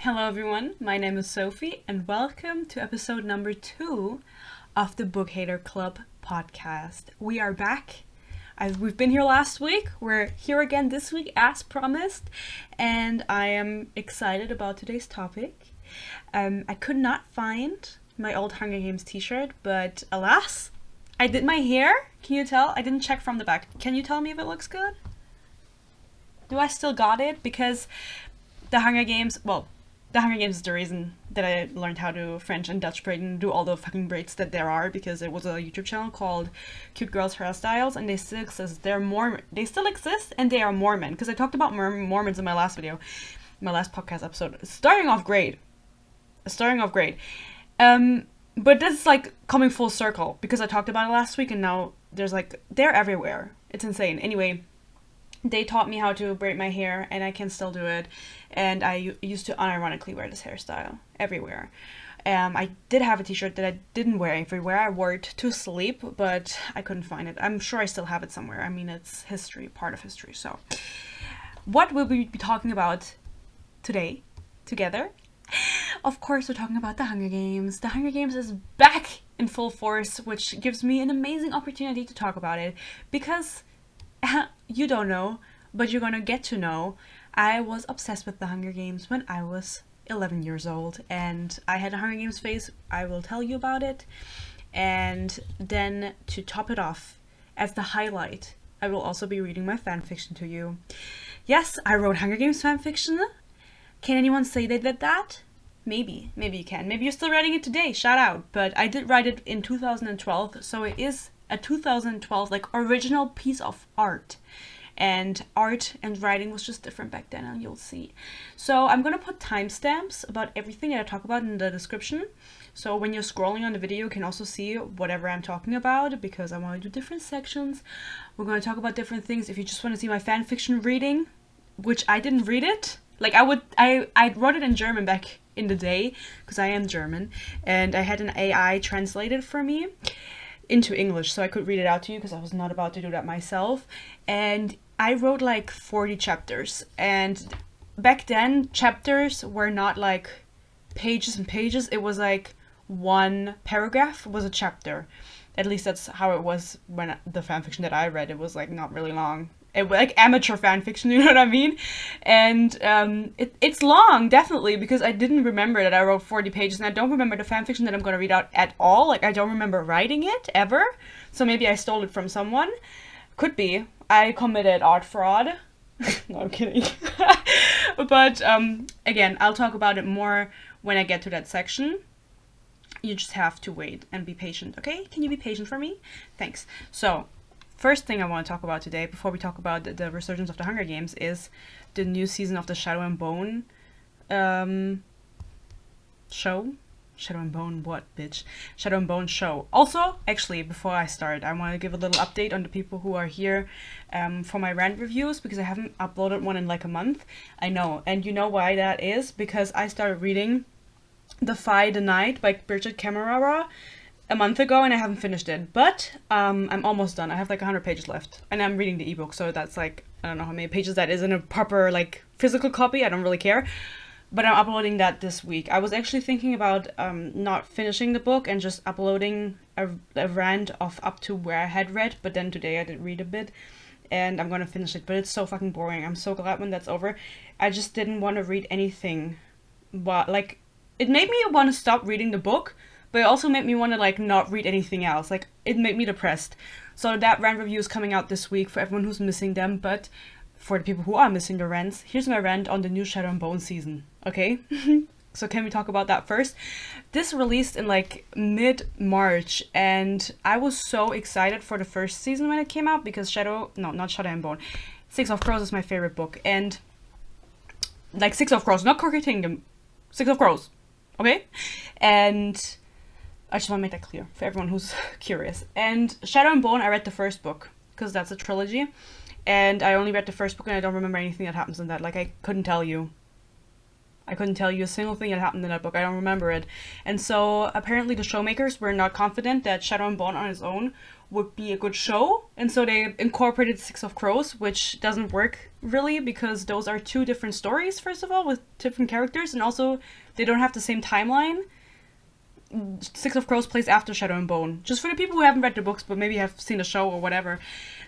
Hello everyone, my name is Sophie and welcome to episode number 2 of the Bookhater Club podcast. We are back. We've been here last week, we're here again this week as promised, and I am excited about today's topic. I could not find my old Hunger Games t-shirt, but alas, I did my hair. Can you tell? I didn't check from the back. Can you tell me if it looks good? Do I still got it? Because the Hunger Games is the reason that I learned how to French and Dutch braid and do all the fucking braids that there are, because it was a YouTube channel called Cute Girls Hairstyles, and they still exist. They still exist, and they are Mormon, because I talked about Mormons in my last video, my last podcast episode. Starting off great. But this is like coming full circle, because I talked about it last week, and now they're everywhere. It's insane. Anyway, they taught me how to braid my hair, and I can still do it. And I used to unironically wear this hairstyle everywhere. I did have a t-shirt that I didn't wear everywhere. I wore it to sleep, but I couldn't find it. I'm sure I still have it somewhere. I mean, it's history, part of history. So, what will we be talking about today together? Of course, we're talking about the Hunger Games. The Hunger Games is back in full force, which gives me an amazing opportunity to talk about it, because you don't know, but you're gonna get to know. I was obsessed with the Hunger Games when I was 11 years old, and I had a Hunger Games phase. I will tell you about it. And then to top it off, as the highlight, I will also be reading my fanfiction to you. Yes, I wrote Hunger Games fanfiction. Can anyone say they did that? Maybe you can. Maybe you're still writing it today, shout out. But I did write it in 2012, so it is a 2012 original piece of art. And art and writing was just different back then, and you'll see. So I'm gonna put timestamps about everything that I talk about in the description. So when you're scrolling on the video, you can also see whatever I'm talking about, because I want to do different sections. We're gonna talk about different things. If you just want to see my fan fiction reading, which I didn't read it. I wrote it in German back in the day, because I am German, and I had an AI translate it for me into English, so I could read it out to you, because I was not about to do that myself. And I wrote 40 chapters, and back then chapters were not pages and pages. It was one paragraph was a chapter. At least that's how it was when the fanfiction that I read. It was not really long. It was amateur fanfiction, you know what I mean? And it's long, definitely, because I didn't remember that I wrote 40 pages, and I don't remember the fanfiction that I'm going to read out at all. I don't remember writing it, ever. So maybe I stole it from someone. Could be. I committed art fraud. No, I'm kidding. But, again, I'll talk about it more when I get to that section. You just have to wait and be patient, okay? Can you be patient for me? Thanks. So, first thing I want to talk about today, before we talk about the resurgence of the Hunger Games, is the new season of the Shadow and Bone show. Shadow and Bone what, bitch? Shadow and Bone show. Also, actually, before I start, I want to give a little update on the people who are here for my rant reviews, because I haven't uploaded one in a month. I know, and you know why that is? Because I started reading The Fight the Night by Bridget Camerara a month ago, and I haven't finished it, but I'm almost done. I have 100 pages left, and I'm reading the ebook, so that's I don't know how many pages that is in a proper physical copy. I don't really care, but I'm uploading that this week. I was actually thinking about not finishing the book and just uploading a rant of up to where I had read, but then today I did read a bit, and I'm gonna finish it, but it's so fucking boring. I'm so glad when that's over. I just didn't want to read anything, but it made me want to stop reading the book, but it also made me want to not read anything else. It made me depressed. So that rant review is coming out this week for everyone who's missing them, but for the people who are missing the rants, here's my rant on the new Shadow and Bone season, okay? So can we talk about that first? This released in mid-March, and I was so excited for the first season when it came out, because not Shadow and Bone, Six of Crows is my favorite book, and Six of Crows, not Crooked Kingdom, Six of Crows, okay? And I just want to make that clear for everyone who's curious. And Shadow and Bone, I read the first book, because that's a trilogy. And I only read the first book, and I don't remember anything that happens in that. I couldn't tell you. I couldn't tell you a single thing that happened in that book. I don't remember it. And so apparently the showmakers were not confident that Shadow and Bone on its own would be a good show. And so they incorporated Six of Crows, which doesn't work really because those are two different stories, first of all, with different characters. And also they don't have the same timeline. Six of Crows plays after Shadow and Bone. Just for the people who haven't read the books but maybe have seen the show or whatever.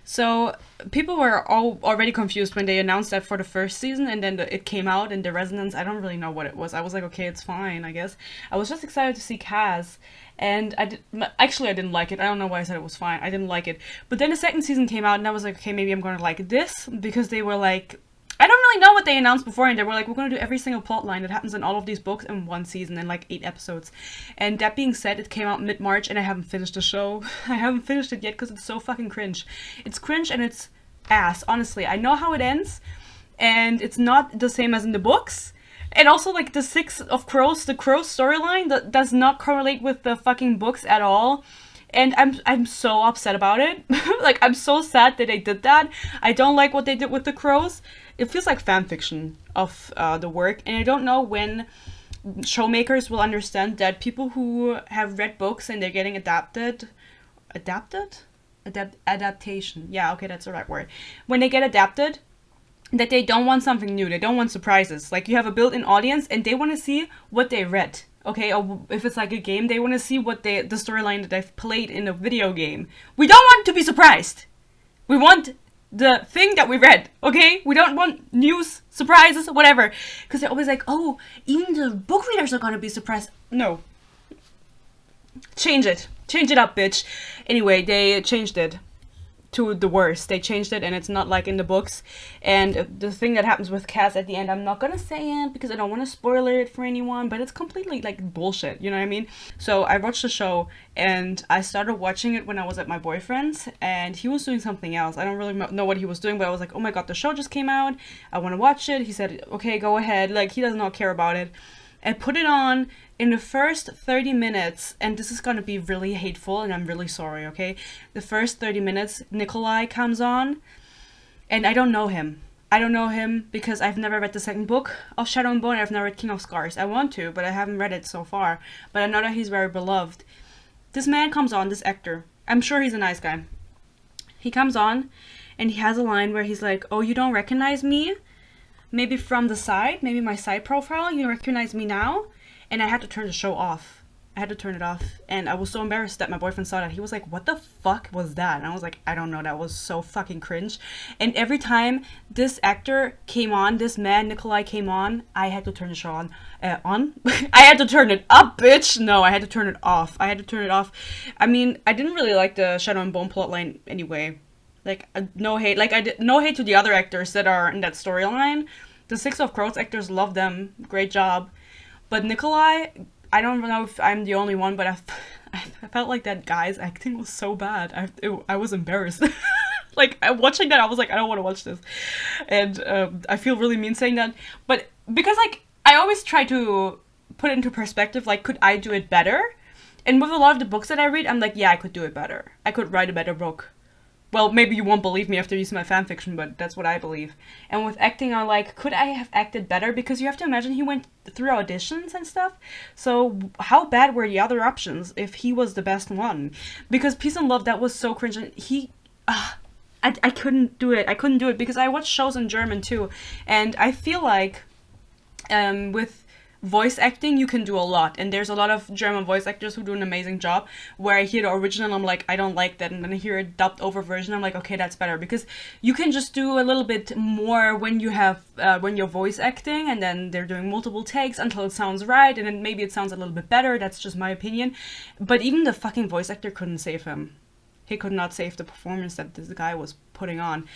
So people were already confused when they announced that for the first season, and then it came out and the resonance, I don't really know what it was. I was like, okay, it's fine, I guess. I was just excited to see Kaz, and I didn't like it. I don't know why I said it was fine. I didn't like it. But then the second season came out and I was like, okay, maybe I'm gonna like this, because they were like, I don't really know what they announced before, and they were like, we're going to do every single plot line that happens in all of these books in one season in like 8 episodes. And that being said, it came out mid-March and I haven't finished the show. I haven't finished it yet because it's so fucking cringe. It's cringe and it's ass, honestly. I know how it ends, and it's not the same as in the books. And also, like, the Six of Crows, the Crows storyline that does not correlate with the fucking books at all. And I'm so upset about it. Like, I'm so sad that they did that. I don't like what they did with the crows. It feels like fanfiction of the work. And I don't know when showmakers will understand that people who have read books and they're getting adaptation. Yeah, okay, that's the right word. When they get adapted, that they don't want something new. They don't want surprises. Like, you have a built-in audience and they want to see what they read. Okay, or if it's like a game, they want to see what the storyline that they've played in a video game. We don't want to be surprised. We want the thing that we read, okay? We don't want news, surprises, whatever. Because they're always like, oh, even the book readers are gonna be surprised. No. Change it. Change it up, bitch. Anyway, they changed it to the worst. They changed it and it's not like in the books. And the thing that happens with Cass at the end, I'm not gonna say it because I don't want to spoil it for anyone, but it's completely like bullshit, you know what I mean? So I watched the show and I started watching it when I was at my boyfriend's and he was doing something else. I don't really know what he was doing, but I was like, oh my god, the show just came out, I want to watch it. He said, okay, go ahead. Like, he does not care about it. And put it on in the first 30 minutes, and this is gonna be really hateful, and I'm really sorry, okay? The first 30 minutes, Nikolai comes on, and I don't know him. I don't know him because I've never read the second book of Shadow and Bone, I've never read King of Scars. I want to, but I haven't read it so far. But I know that he's very beloved. This man comes on, this actor. I'm sure he's a nice guy. He comes on, and he has a line where he's like, oh, you don't recognize me? Maybe from the side, maybe my side profile, you recognize me now? And I had to turn the show off. I had to turn it off. And I was so embarrassed that my boyfriend saw that. He was like, what the fuck was that? And I was like, I don't know, that was so fucking cringe. And every time this actor came on, this man, Nikolai, came on, I had to turn the show on. I had to turn it up, bitch! No, I had to turn it off. I had to turn it off. I mean, I didn't really like the Shadow and Bone plotline anyway. Like, no hate. Like, no hate to the other actors that are in that storyline. The Six of Crows actors, love them. Great job. But Nikolai, I don't know if I'm the only one, but I felt like that guy's acting was so bad. I was embarrassed. Like, watching that, I was like, I don't want to watch this. And I feel really mean saying that. But because, like, I always try to put it into perspective, like, could I do it better? And with a lot of the books that I read, I'm like, yeah, I could do it better. I could write a better book. Well, maybe you won't believe me after you see my fanfiction, but that's what I believe. And with acting, I'm like, could I have acted better? Because you have to imagine he went through auditions and stuff. So how bad were the other options if he was the best one? Because Peace and Love, that was so cringe. And I couldn't do it. I couldn't do it because I watch shows in German too. And I feel like with voice acting, you can do a lot, and there's a lot of German voice actors who do an amazing job, where I hear the original, I'm like, I don't like that, and then I hear a dubbed over version, I'm like, okay, that's better, because you can just do a little bit more when you have, when you're voice acting, and then they're doing multiple takes until it sounds right, and then maybe it sounds a little bit better, that's just my opinion, but even the fucking voice actor couldn't save him. He could not save the performance that this guy was putting on.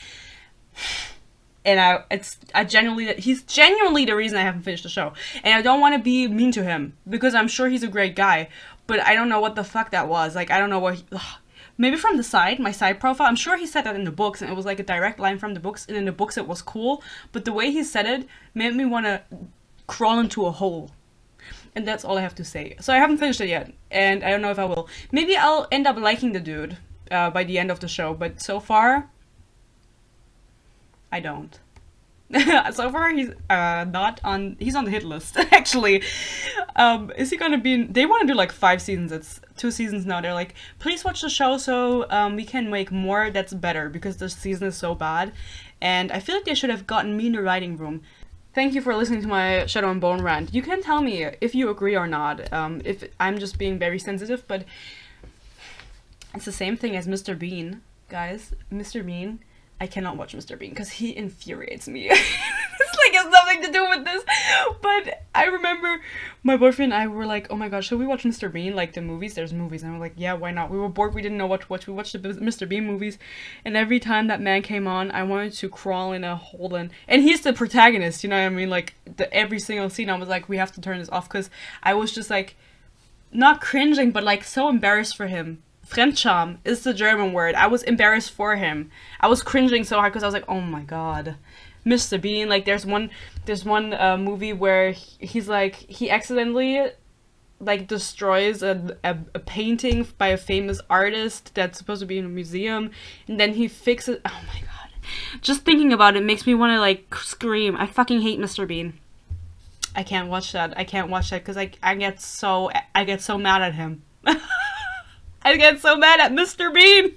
And he's genuinely the reason I haven't finished the show. And I don't want to be mean to him, because I'm sure he's a great guy, but I don't know what the fuck that was. Like, I don't know what maybe from the side, my side profile, I'm sure he said that in the books, and it was like a direct line from the books, and in the books it was cool, but the way he said it made me want to crawl into a hole. And that's all I have to say. So I haven't finished it yet, and I don't know if I will. Maybe I'll end up liking the dude by the end of the show, but so far, I don't. So far, he's not on. He's on the hit list, actually. Is he gonna be? They want to do like 5 seasons. It's 2 seasons now. They're like, please watch the show so we can make more that's better because the season is so bad. And I feel like they should have gotten me in the writing room. Thank you for listening to my Shadow and Bone rant. You can tell me if you agree or not. If I'm just being very sensitive, but it's the same thing as Mr. Bean, guys. Mr. Bean. I cannot watch Mr. Bean because he infuriates me. It's like it has nothing to do with this. But I remember my boyfriend and I were like, oh my gosh, should we watch Mr. Bean? Like the movies? There's movies. And we're like, yeah, why not? We were bored. We didn't know what to watch. We watched the Mr. Bean movies. And every time that man came on, I wanted to crawl in a hole. And he's the protagonist, you know what I mean? Like every single scene, I was like, we have to turn this off because I was just like, not cringing, but like so embarrassed for him. Fremdscham is the German word. I was embarrassed for him. I was cringing so hard because I was like, oh my god, Mr. Bean. Like there's one movie where he's like, he accidentally like destroys a painting by a famous artist that's supposed to be in a museum, and then he fixes. Oh my god, just thinking about it makes me want to like scream. I fucking hate Mr. Bean. I can't watch that. I can't watch that because I get so mad at him. I get so mad at Mr. Bean.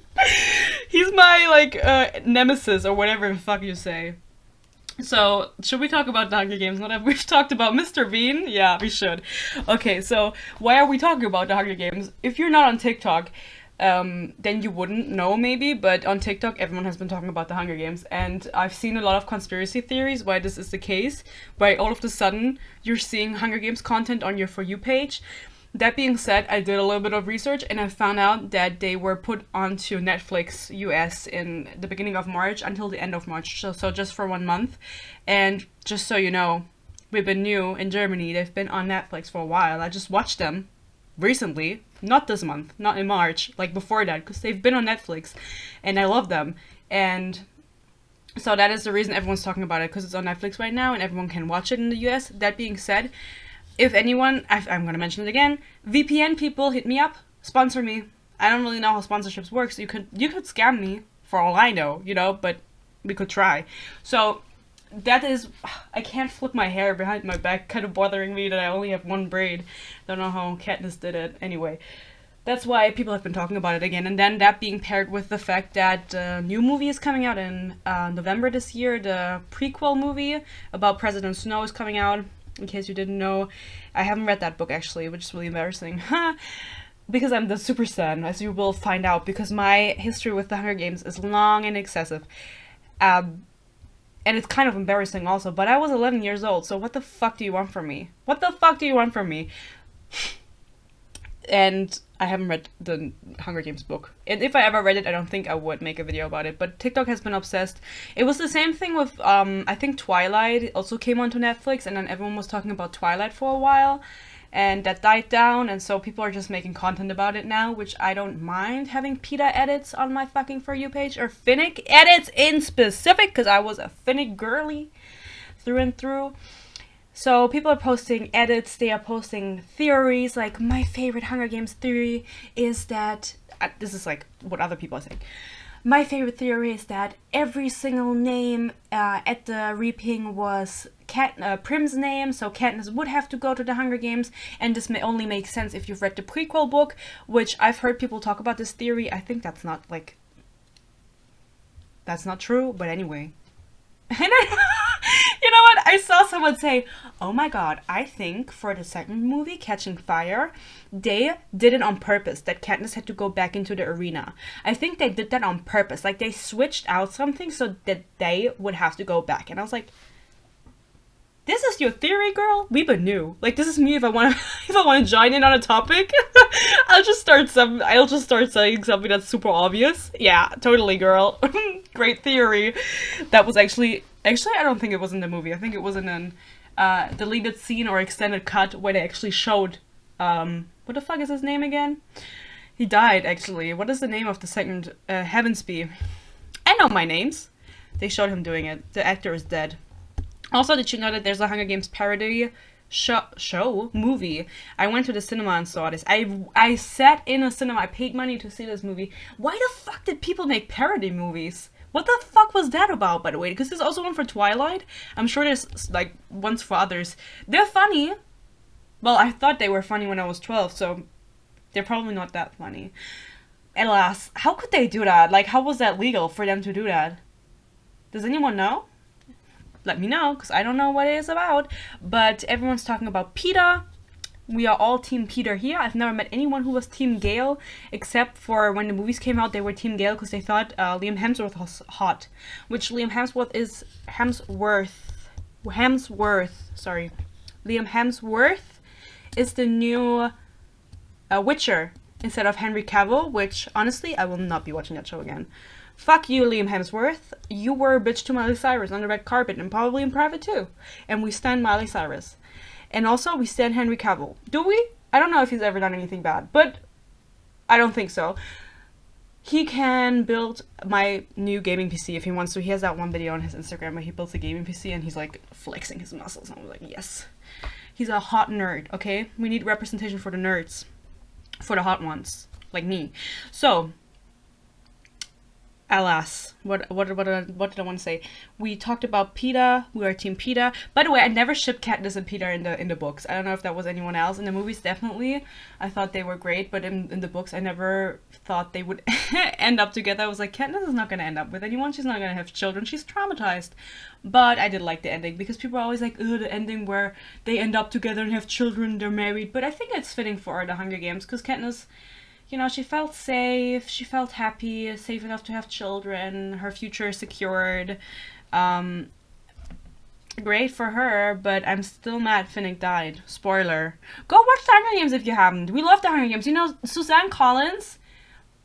He's my like nemesis or whatever the fuck you say. So should we talk about the Hunger Games? Not we've talked about Mr. Bean. Yeah, we should. Okay, so why are we talking about the Hunger Games? If you're not on TikTok, then you wouldn't know maybe, but on TikTok everyone has been talking about the Hunger Games, and I've seen a lot of conspiracy theories why this is the case, why all of a sudden you're seeing Hunger Games content on your For You page. That being said, I did a little bit of research and I found out that they were put onto Netflix US in the beginning of March until the end of March, so just for 1 month. And just so you know, we've been new in Germany. They've been on Netflix for a while. I just watched them recently, not this month, not in March, like before that, because they've been on Netflix and I love them. And so that is the reason everyone's talking about it, because it's on Netflix right now and everyone can watch it in the US. That being said, if anyone, I'm going to mention it again, VPN people, hit me up, sponsor me. I don't really know how sponsorships work, so you could scam me for all I know, you know, but we could try. So that is, I can't flip my hair behind my back, kind of bothering me that I only have one braid. Don't know how Katniss did it. Anyway, that's why people have been talking about it again. And then that being paired with the fact that a new movie is coming out in November this year. The prequel movie about President Snow is coming out. In case you didn't know, I haven't read that book actually, which is really embarrassing. Because I'm the Super Stan, as you will find out, because my history with the Hunger Games is long and excessive. And it's kind of embarrassing also, but I was 11 years old, so what the fuck do you want from me? What the fuck do you want from me? And I haven't read the Hunger Games book. And if I ever read it, I don't think I would make a video about it. But TikTok has been obsessed. It was the same thing with, I think Twilight also came onto Netflix, and then everyone was talking about Twilight for a while. And that died down, and so people are just making content about it now, which I don't mind having PETA edits on my fucking For You page, or Finnick edits in specific, because I was a Finnick girly through and through. So people are posting edits, they are posting theories, like my favorite Hunger Games theory is that, this is like what other people are saying. My favorite theory is that every single name at the reaping was Prim's name, so Katniss would have to go to the Hunger Games, and this may only make sense if you've read the prequel book, which I've heard people talk about this theory. I think that's not true, but anyway. You know what? I saw someone say, oh my god, I think for the second movie, Catching Fire, they did it on purpose, that Katniss had to go back into the arena. I think they did that on purpose. Like, they switched out something so that they would have to go back. And I was like, this is your theory, girl? We've been new. Like, this is me if I want to join in on a topic. I'll just start saying something that's super obvious. Yeah, totally, girl. Great theory. That was actually, I don't think it was in the movie. I think it was in an deleted scene or extended cut where they actually showed, what the fuck is his name again? He died, actually. What is the name of the second, Heavensby? I know my names. They showed him doing it. The actor is dead. Also, did you know that there's a Hunger Games parody movie? I went to the cinema and saw this. I sat in a cinema. I paid money to see this movie. Why the fuck did people make parody movies? What the fuck was that about, by the way? Because there's also one for Twilight. I'm sure there's like ones for others. They're funny. Well, I thought they were funny when I was 12, so they're probably not that funny. Alas, how could they do that? Like, how was that legal for them to do that? Does anyone know? Let me know, because I don't know what it is about. But everyone's talking about PETA. We are all Team Peter here. I've never met anyone who was Team Gale, except for when the movies came out, they were Team Gale because they thought Liam Hemsworth was hot. Which Liam Hemsworth is... Sorry. Liam Hemsworth is the new Witcher instead of Henry Cavill, which, honestly, I will not be watching that show again. Fuck you, Liam Hemsworth. You were a bitch to Miley Cyrus on the red carpet, and probably in private too. And we stand Miley Cyrus. And also, we stand Henry Cavill. Do we? I don't know if he's ever done anything bad, but I don't think so. He can build my new gaming PC if he wants to. He has that one video on his Instagram where he builds a gaming PC and he's like flexing his muscles. And I was like, yes. He's a hot nerd, okay? We need representation for the nerds. For the hot ones. Like me. So... alas, what did I want to say? We talked about PETA. We are Team PETA. By the way, I never shipped Katniss and Peter in the books. I don't know if that was anyone else. In the movies, definitely. I thought they were great, but in the books, I never thought they would end up together. I was like, Katniss is not going to end up with anyone. She's not going to have children. She's traumatized. But I did like the ending because people are always like, oh, the ending where they end up together and have children, they're married. But I think it's fitting for the Hunger Games because Katniss... you know, she felt safe, she felt happy, safe enough to have children, her future is secured. Great for her, but I'm still mad Finnick died. Spoiler. Go watch the Hunger Games if you haven't. We love the Hunger Games. You know, Suzanne Collins,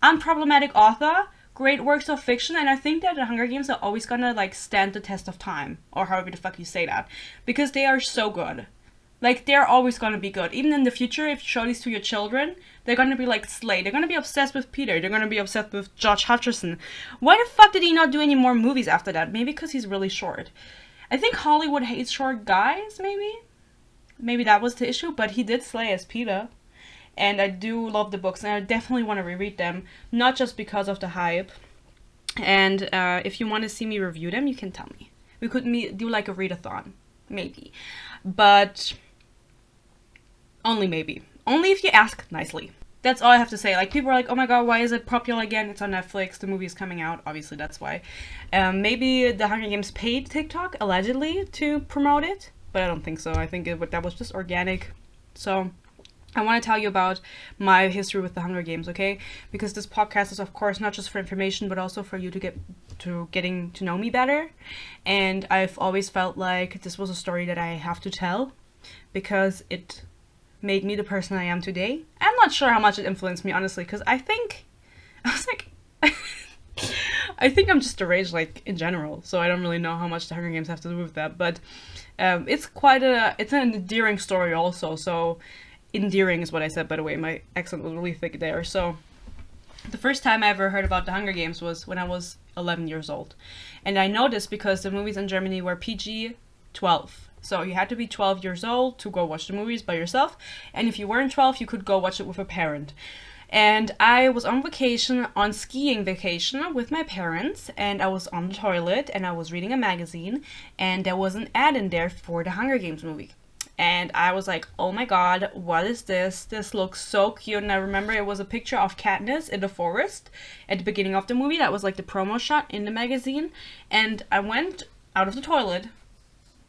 unproblematic author, great works of fiction, and I think that the Hunger Games are always gonna, like, stand the test of time, or however the fuck you say that, because they are so good. Like, they're always gonna be good. Even in the future, if you show these to your children, they're gonna be like Slade. They're gonna be obsessed with Peter. They're gonna be obsessed with Josh Hutcherson. Why the fuck did he not do any more movies after that? Maybe because he's really short. I think Hollywood hates short guys, maybe? Maybe that was the issue, but he did slay as Peter. And I do love the books, and I definitely want to reread them. Not just because of the hype. And if you want to see me review them, you can tell me. We could do like a readathon. Maybe. But... only maybe. Only if you ask nicely. That's all I have to say. Like, people are like, oh my god, why is it popular again? It's on Netflix. The movie is coming out. Obviously, that's why. Maybe the Hunger Games paid TikTok, allegedly, to promote it. But I don't think so. I think that was just organic. So, I want to tell you about my history with the Hunger Games, okay? Because this podcast is, of course, not just for information, but also for you to getting to know me better. And I've always felt like this was a story that I have to tell. Because it... made me the person I am today. I'm not sure how much it influenced me, honestly, because I think I'm just deranged, like, in general, so I don't really know how much the Hunger Games have to do with that, but it's an endearing story also, so endearing is what I said, by the way, my accent was really thick there. So the first time I ever heard about the Hunger Games was when I was 11 years old, and I know this because the movies in Germany were PG-12. So you had to be 12 years old to go watch the movies by yourself. And if you weren't 12, you could go watch it with a parent. And I was on vacation, on skiing vacation with my parents. And I was on the toilet and I was reading a magazine. And there was an ad in there for the Hunger Games movie. And I was like, oh my god, what is this? This looks so cute. And I remember it was a picture of Katniss in the forest at the beginning of the movie. That was like the promo shot in the magazine. And I went out of the toilet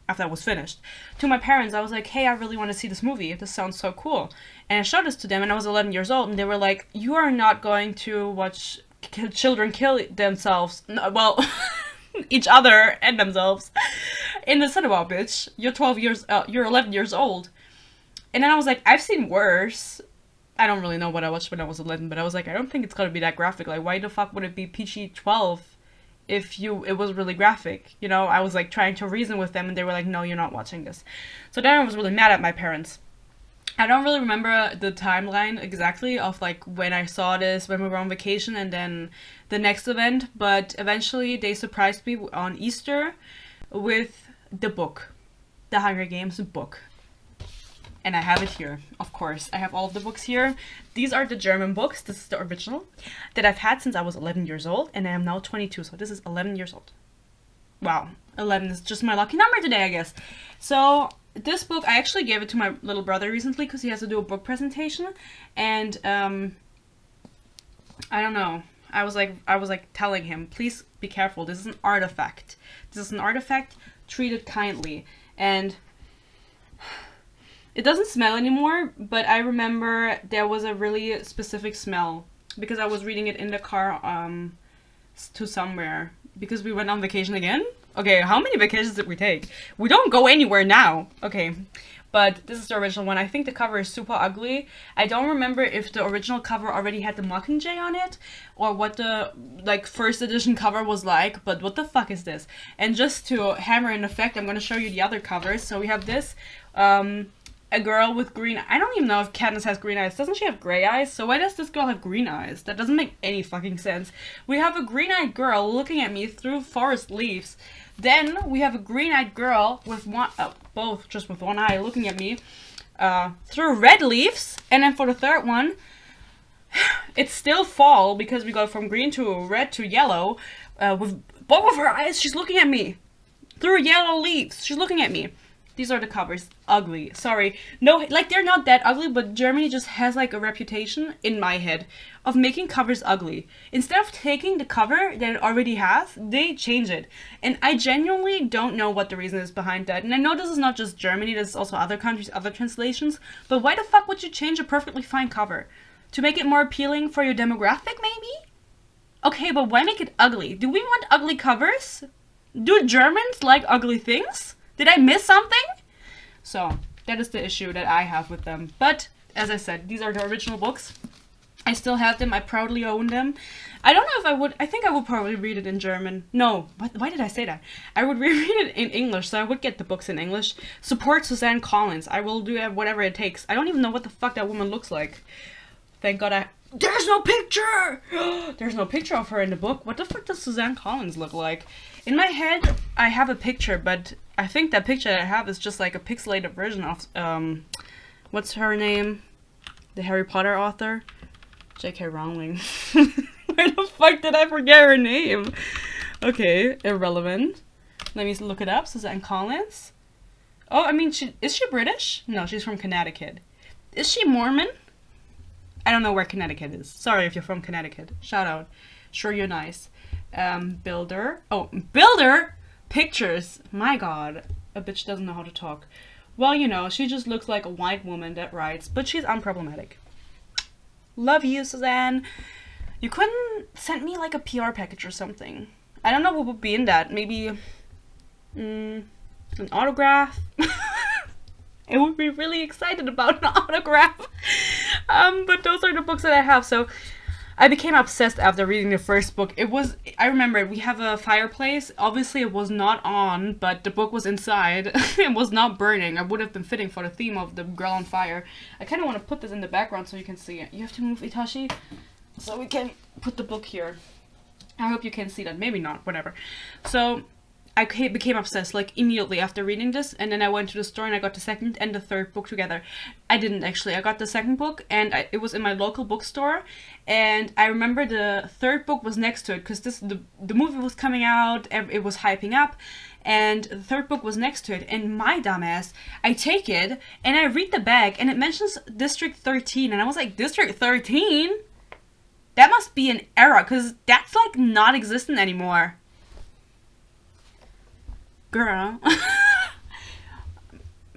after I was finished, to my parents. I was like, hey, I really want to see this movie. This sounds so cool. And I showed this to them, and I was 11 years old, and they were like, you are not going to watch children kill themselves. No, well, each other and themselves in the cinema, bitch. You're 11 years old. And then I was like, I've seen worse. I don't really know what I watched when I was 11, but I was like, I don't think it's gonna be that graphic. Like, why the fuck would it be PG-12 if it was really graphic? You know, I was like trying to reason with them, and they were like, no, you're not watching this. So then I was really mad at my parents. I don't really remember the timeline exactly of like when I saw this, when we were on vacation, and then the next event, but eventually they surprised me on Easter with the book, the Hunger Games book. And I have it here, of course. course, I have all of the books here. These are the German books. This is the original that I've had since I was 11 years old, and I am now 22, so this is 11 years old. Wow, 11 is just my lucky number today, I guess. So this book, I actually gave it to my little brother recently because he has to do a book presentation, and I don't know. I was like telling him, please be careful. This is an artifact. This is an artifact. Treat it kindly. And it doesn't smell anymore, but I remember there was a really specific smell because I was reading it in the car to somewhere because we went on vacation again. Okay, how many vacations did we take? We don't go anywhere now. Okay, but this is the original one. I think the cover is super ugly. I don't remember if the original cover already had the Mockingjay on it or what the like first edition cover was like, but what the fuck is this? And just to hammer in effect, I'm going to show you the other covers. So we have this, a girl with green, I don't even know if Katniss has green eyes. Doesn't she have gray eyes? So why does this girl have green eyes? That doesn't make any fucking sense. We have a green-eyed girl looking at me through forest leaves. Then we have a green-eyed girl with one, both just with one eye looking at me through red leaves. And then for the third one, it's still fall because we go from green to red to yellow. With both of her eyes, she's looking at me through yellow leaves. She's looking at me. These are the covers. Ugly. Sorry. No, like, they're not that ugly, but Germany just has, like, a reputation, in my head, of making covers ugly. Instead of taking the cover that it already has, they change it. And I genuinely don't know what the reason is behind that. And I know this is not just Germany, this is also other countries, other translations. But why the fuck would you change a perfectly fine cover? To make it more appealing for your demographic, maybe? Okay, but why make it ugly? Do we want ugly covers? Do Germans like ugly things? Did I miss something? So, that is the issue that I have with them. But, as I said, these are the original books. I still have them. I proudly own them. I don't know if I would... I think I would probably read it in German. No. Why did I say that? I would reread it in English, so I would get the books in English. Support Suzanne Collins. I will do whatever it takes. I don't even know what the fuck that woman looks like. Thank God I... There's no picture! There's no picture of her in the book. What the fuck does Suzanne Collins look like? In my head, I have a picture, but I think that picture that I have is just like a pixelated version of, what's her name? The Harry Potter author? J.K. Rowling. Where the fuck did I forget her name? Okay, irrelevant. Let me look it up. Suzanne Collins. Oh, I mean, is she British? No, she's from Connecticut. Is she Mormon? I don't know where Connecticut is. Sorry if you're from Connecticut. Shout out. Sure, you're nice. Builder. Oh, Builder! Pictures. My God. A bitch doesn't know how to talk. Well, you know, she just looks like a white woman that writes, but she's unproblematic. Love you, Suzanne. You couldn't send me like a PR package or something. I don't know what would be in that. Maybe an autograph. I would be really excited about an autograph. But those are the books that I have. So I became obsessed after reading the first book. I remember we have a fireplace. Obviously it was not on, but the book was inside. It was not burning. It would have been fitting for the theme of the girl on fire. I kind of want to put this in the background so you can see it. You have to move, Itachi, so we can put the book here. I hope you can see that. Maybe not, whatever. So I became obsessed, like, immediately after reading this, and then I went to the store and I got the second and the third book together. I didn't, actually. I got the second book, and it was in my local bookstore, and I remember the third book was next to it, because the movie was coming out, it was hyping up, and the third book was next to it, and my dumbass, I take it, and I read the back, and it mentions District 13, and I was like, District 13? That must be an error, because that's, like, not existent anymore. Girl.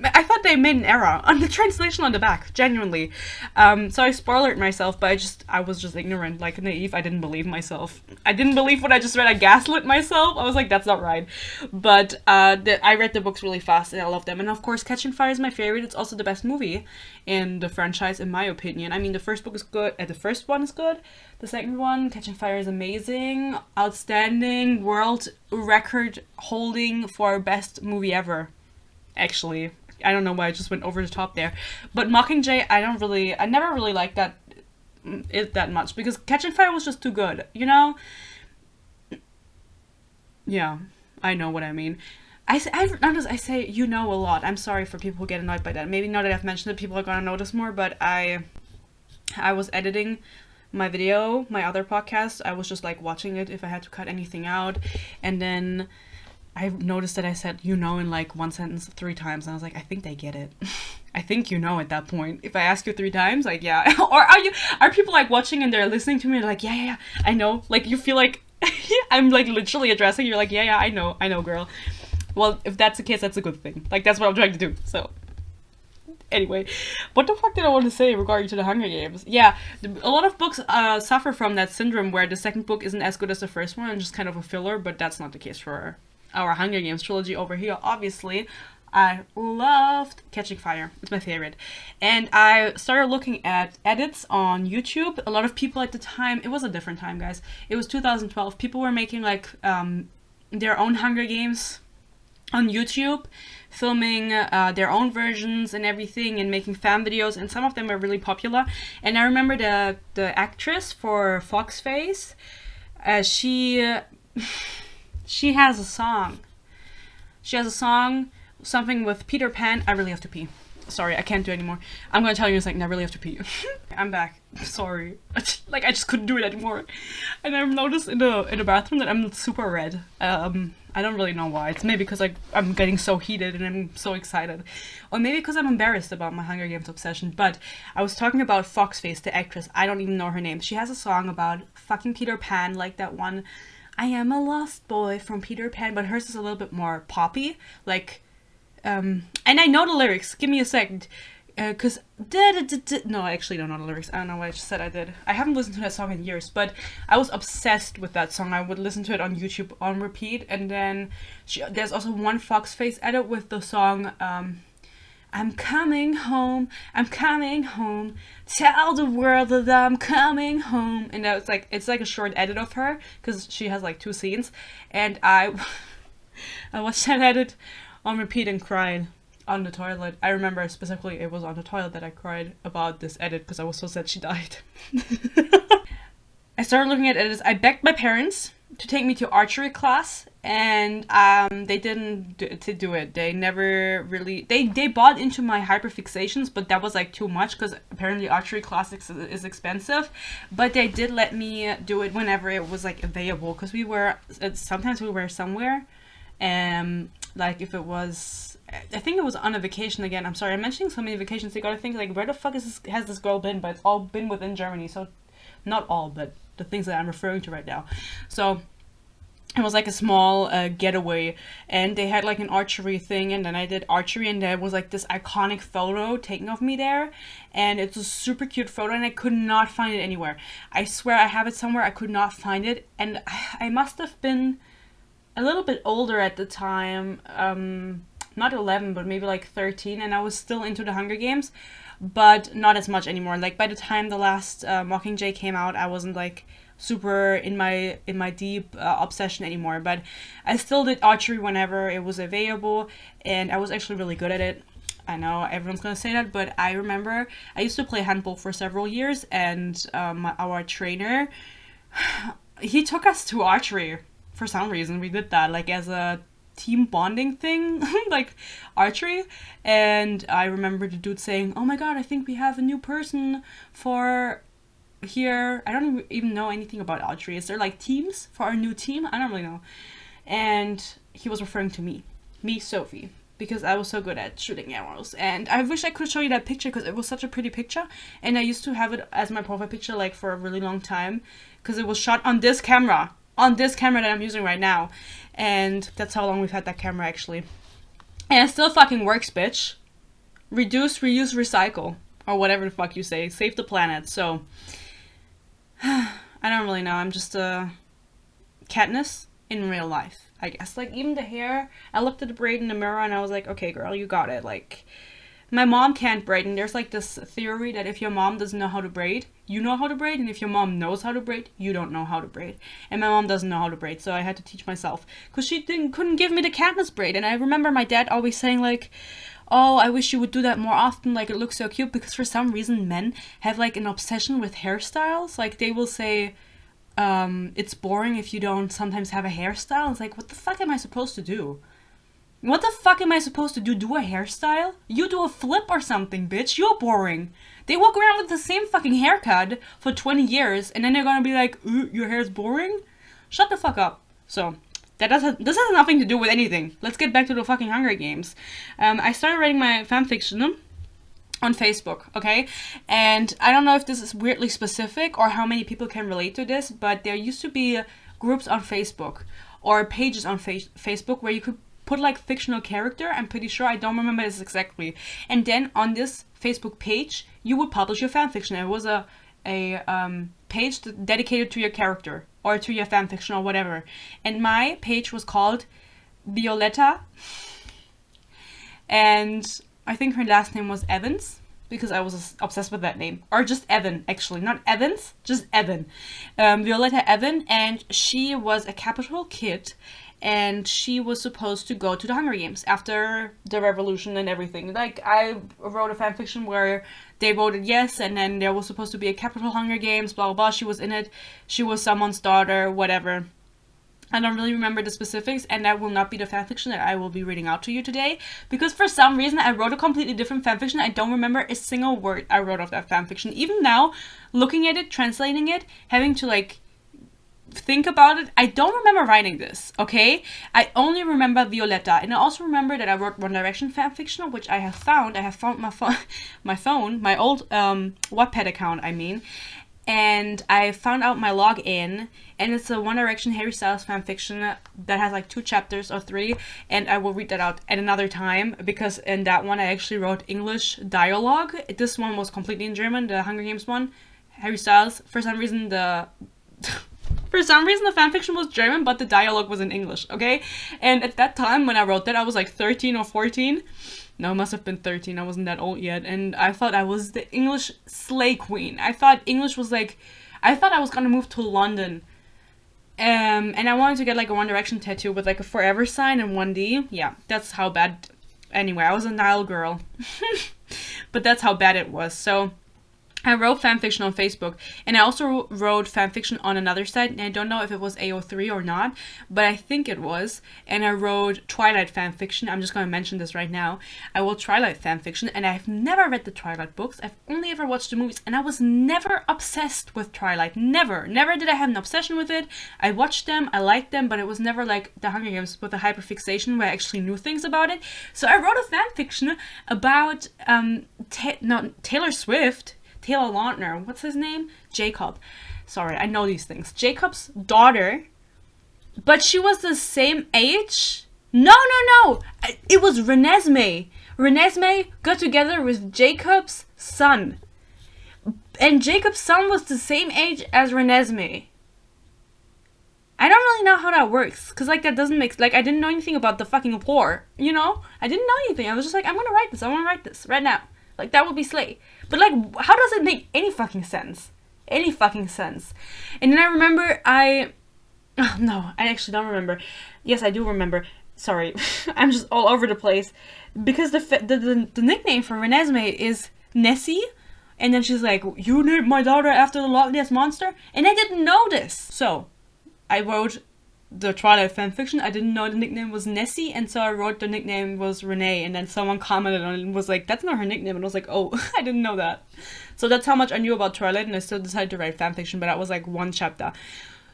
I thought they made an error on the translation on the back, genuinely. So I spoiled myself, but I was just ignorant, like naive. I didn't believe myself. I didn't believe what I just read. I gaslit myself. I was like, that's not right. But I read the books really fast and I love them. And of course, Catching Fire is my favorite. It's also the best movie in the franchise, in my opinion. I mean, the first book is good. The first one is good. The second one, Catching Fire, is amazing. Outstanding. World record holding for best movie ever. Actually. I don't know why I just went over the top there. But Mockingjay, I never really liked it that much. Because Catching Fire was just too good, you know? Yeah, I know what I mean. I've noticed I say you know a lot. I'm sorry for people who get annoyed by that. Maybe now that I've mentioned it, people are gonna notice more. But I was editing my video, my other podcast. I was just like watching it if I had to cut anything out, and then I noticed that I said you know in like one sentence 3 times, and I was like, I think they get it. I think you know at that point. If I ask you 3 times, like yeah, or are people like watching and they're listening to me and like yeah, I know. Like you feel like I'm like literally addressing you, like yeah, I know, girl. Well, if that's the case, that's a good thing. Like that's what I'm trying to do. So anyway, what the fuck did I want to say regarding to the Hunger Games? Yeah, a lot of books suffer from that syndrome where the second book isn't as good as the first one and just kind of a filler, but that's not the case for our Hunger Games trilogy over here. Obviously, I loved Catching Fire. It's my favorite. And I started looking at edits on YouTube. A lot of people at the time, it was a different time, guys. It was 2012. People were making like their own Hunger Games on YouTube, filming their own versions and everything, and making fan videos, and some of them were really popular. And I remember the actress for Foxface, she she has a song. She has a song, something with Peter Pan. I really have to pee. Sorry, I can't do it anymore. I'm gonna tell you in a second, I really have to pee. I'm back. Sorry. Like, I just couldn't do it anymore. And I've noticed in the bathroom that I'm super red. I don't really know why. It's maybe because I'm getting so heated and I'm so excited. Or maybe because I'm embarrassed about my Hunger Games obsession. But I was talking about Foxface, the actress. I don't even know her name. She has a song about fucking Peter Pan, like that one, I am a lost boy from Peter Pan, but hers is a little bit more poppy. Like, and I know the lyrics. Give me a second. Because, no, I actually don't know the lyrics. I don't know what I just said I did. I haven't listened to that song in years, but I was obsessed with that song. I would listen to it on YouTube on repeat. And then there's also one Foxface edit with the song, I'm coming home, tell the world that I'm coming home. And that was like, it's like a short edit of her, because she has like 2 scenes. And I watched that edit on repeat and cried on the toilet. I remember specifically it was on the toilet that I cried about this edit because I was so sad she died. I started looking at edits. I begged my parents to take me to archery class, and they didn't do it. They never really, they bought into my hyperfixations, but that was like too much because apparently archery class is expensive. But they did let me do it whenever it was like available, because sometimes we were somewhere, like if it was, I think it was on a vacation again. I'm sorry, I'm mentioning so many vacations. You gotta think like, where the fuck has this girl been? But it's all been within Germany, so not all, but the things that I'm referring to right now. So it was like a small getaway, and they had like an archery thing, and then I did archery, and there was like this iconic photo taken of me there, and it's a super cute photo, and I could not find it anywhere. I swear I have it somewhere. I could not find it, and I must have been a little bit older at the time, not 11, but maybe like 13, and I was still into the Hunger Games, but not as much anymore. Like by the time the last Mockingjay came out, I wasn't like super in my deep obsession anymore, but I still did archery whenever it was available, and I was actually really good at it. I know everyone's gonna say that, but I remember I used to play handball for several years, and our trainer, he took us to archery for some reason. We did that like as a team bonding thing, like archery. And I remember the dude saying, oh my god, I think we have a new person for here. I don't even know anything about archery. Is there like teams for our new team? I don't really know. And he was referring to me, Sophie, because I was so good at shooting arrows. And I wish I could show you that picture because it was such a pretty picture, and I used to have it as my profile picture like for a really long time because it was shot on this camera that I'm using right now. And that's how long we've had that camera, actually. And it still fucking works, bitch. Reduce, reuse, recycle. Or whatever the fuck you say. Save the planet. So, I don't really know. I'm just Katniss in real life, I guess. Like, even the hair. I looked at the braid in the mirror and I was like, okay, girl, you got it. Like, my mom can't braid, and there's like this theory that if your mom doesn't know how to braid, you know how to braid, and if your mom knows how to braid, you don't know how to braid. And my mom doesn't know how to braid, so I had to teach myself because she couldn't give me the Katniss braid. And I remember my dad always saying like, oh, I wish you would do that more often, like it looks so cute, because for some reason men have like an obsession with hairstyles. Like they will say it's boring if you don't sometimes have a hairstyle. It's like, what the fuck am I supposed to do? What the fuck am I supposed to do? Do a hairstyle? You do a flip or something, bitch. You're boring. They walk around with the same fucking haircut for 20 years, and then they're gonna be like, ooh, your hair's boring? Shut the fuck up. So, this has nothing to do with anything. Let's get back to the fucking Hunger Games. I started writing my fanfiction on Facebook, okay? And I don't know if this is weirdly specific or how many people can relate to this, but there used to be groups on Facebook or pages on Facebook where you could put like fictional character. I'm pretty sure, I don't remember this exactly. And then on this Facebook page, you would publish your fanfiction. It was a page dedicated to your character or to your fanfiction or whatever. And my page was called Violetta, and I think her last name was Evans, because I was obsessed with that name. Or just Evan, actually. Not Evans, just Evan. Violetta Evan, and she was a capital kid, and she was supposed to go to the Hunger Games after the revolution and everything. Like, I wrote a fanfiction where they voted yes, and then there was supposed to be a capital Hunger Games, blah, blah, blah. She was in it. She was someone's daughter, whatever. I don't really remember the specifics, and that will not be the fanfiction that I will be reading out to you today, because for some reason I wrote a completely different fanfiction. I don't remember a single word I wrote of that fanfiction. Even now, looking at it, translating it, having to like think about it, I don't remember writing this, okay? I only remember Violetta, and I also remember that I wrote One Direction fanfiction, which I have found. I have found my old Wattpad account, I mean, and I found out my login, and it's a One Direction Harry Styles fanfiction that has like 2 chapters or 3, and I will read that out at another time, because in that one I actually wrote English dialogue. This one was completely in German, the Hunger Games one, Harry Styles. For some reason the fanfiction was German, but the dialogue was in English, okay? And at that time, when I wrote that, I was like 13 or 14. No, it must have been 13. I wasn't that old yet. And I thought I was the English slay queen. I thought English was like... I thought I was gonna move to London. And I wanted to get like a One Direction tattoo with like a forever sign and 1D. Yeah, that's how bad... Anyway, I was a Nile girl. But that's how bad it was. So I wrote fanfiction on Facebook, and I also wrote fanfiction on another site, and I don't know if it was AO3 or not, but I think it was, and I wrote Twilight fanfiction. I'm just going to mention this right now. I wrote Twilight fanfiction, and I've never read the Twilight books. I've only ever watched the movies, and I was never obsessed with Twilight. Never did I have an obsession with it. I watched them, I liked them, but it was never like the Hunger Games with a hyperfixation where I actually knew things about it. So I wrote a fanfiction about Taylor Swift, Taylor Lautner, what's his name? Jacob. Sorry, I know these things. Jacob's daughter, but she was the same age? No. It was Renesmee. Renesmee got together with Jacob's son. And Jacob's son was the same age as Renesmee. I don't really know how that works, because like that doesn't make, like, I didn't know anything about the fucking war, you know? I didn't know anything. I was just like, I want to write this right now. Like, that would be slay. But, like, how does it make any fucking sense? Any fucking sense. And then I remember oh, no, I actually don't remember. Yes, I do remember. Sorry. I'm just all over the place. Because the nickname for Renesmee is Nessie. And then she's like, you named my daughter after the Loch Ness Monster? And I didn't know this. So, I wrote the Twilight fanfiction. I didn't know the nickname was Nessie, and so I wrote the nickname was Renee, and then someone commented on it and was like, that's not her nickname, and I was like, oh, I didn't know that. So that's how much I knew about Twilight, and I still decided to write fanfiction, but that was like 1 chapter.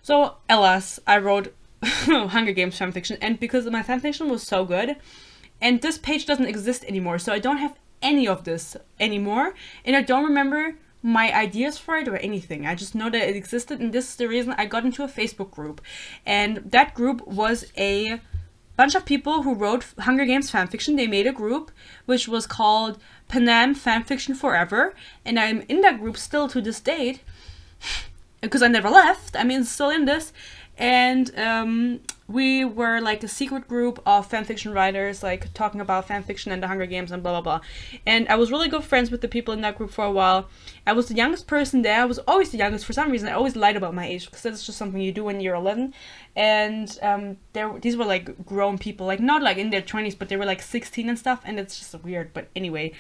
So, alas, I wrote Hunger Games fanfiction, and because my fanfiction was so good, and this page doesn't exist anymore, so I don't have any of this anymore, and I don't remember my ideas for it or anything. I just know that it existed, and this is the reason I got into a Facebook group. And that group was a bunch of people who wrote Hunger Games fanfiction. They made a group which was called Panam Fanfiction Forever, and I'm in that group still to this date because I never left. I mean, still in this. And we were like a secret group of fanfiction writers, like talking about fanfiction and the Hunger Games and blah blah blah. And I was really good friends with the people in that group for a while. I was the youngest person there. I was always the youngest. For some reason, I always lied about my age, because that's just something you do when you're 11. And these were like grown people, like not like in their 20s, but they were like 16 and stuff. And it's just weird. But anyway,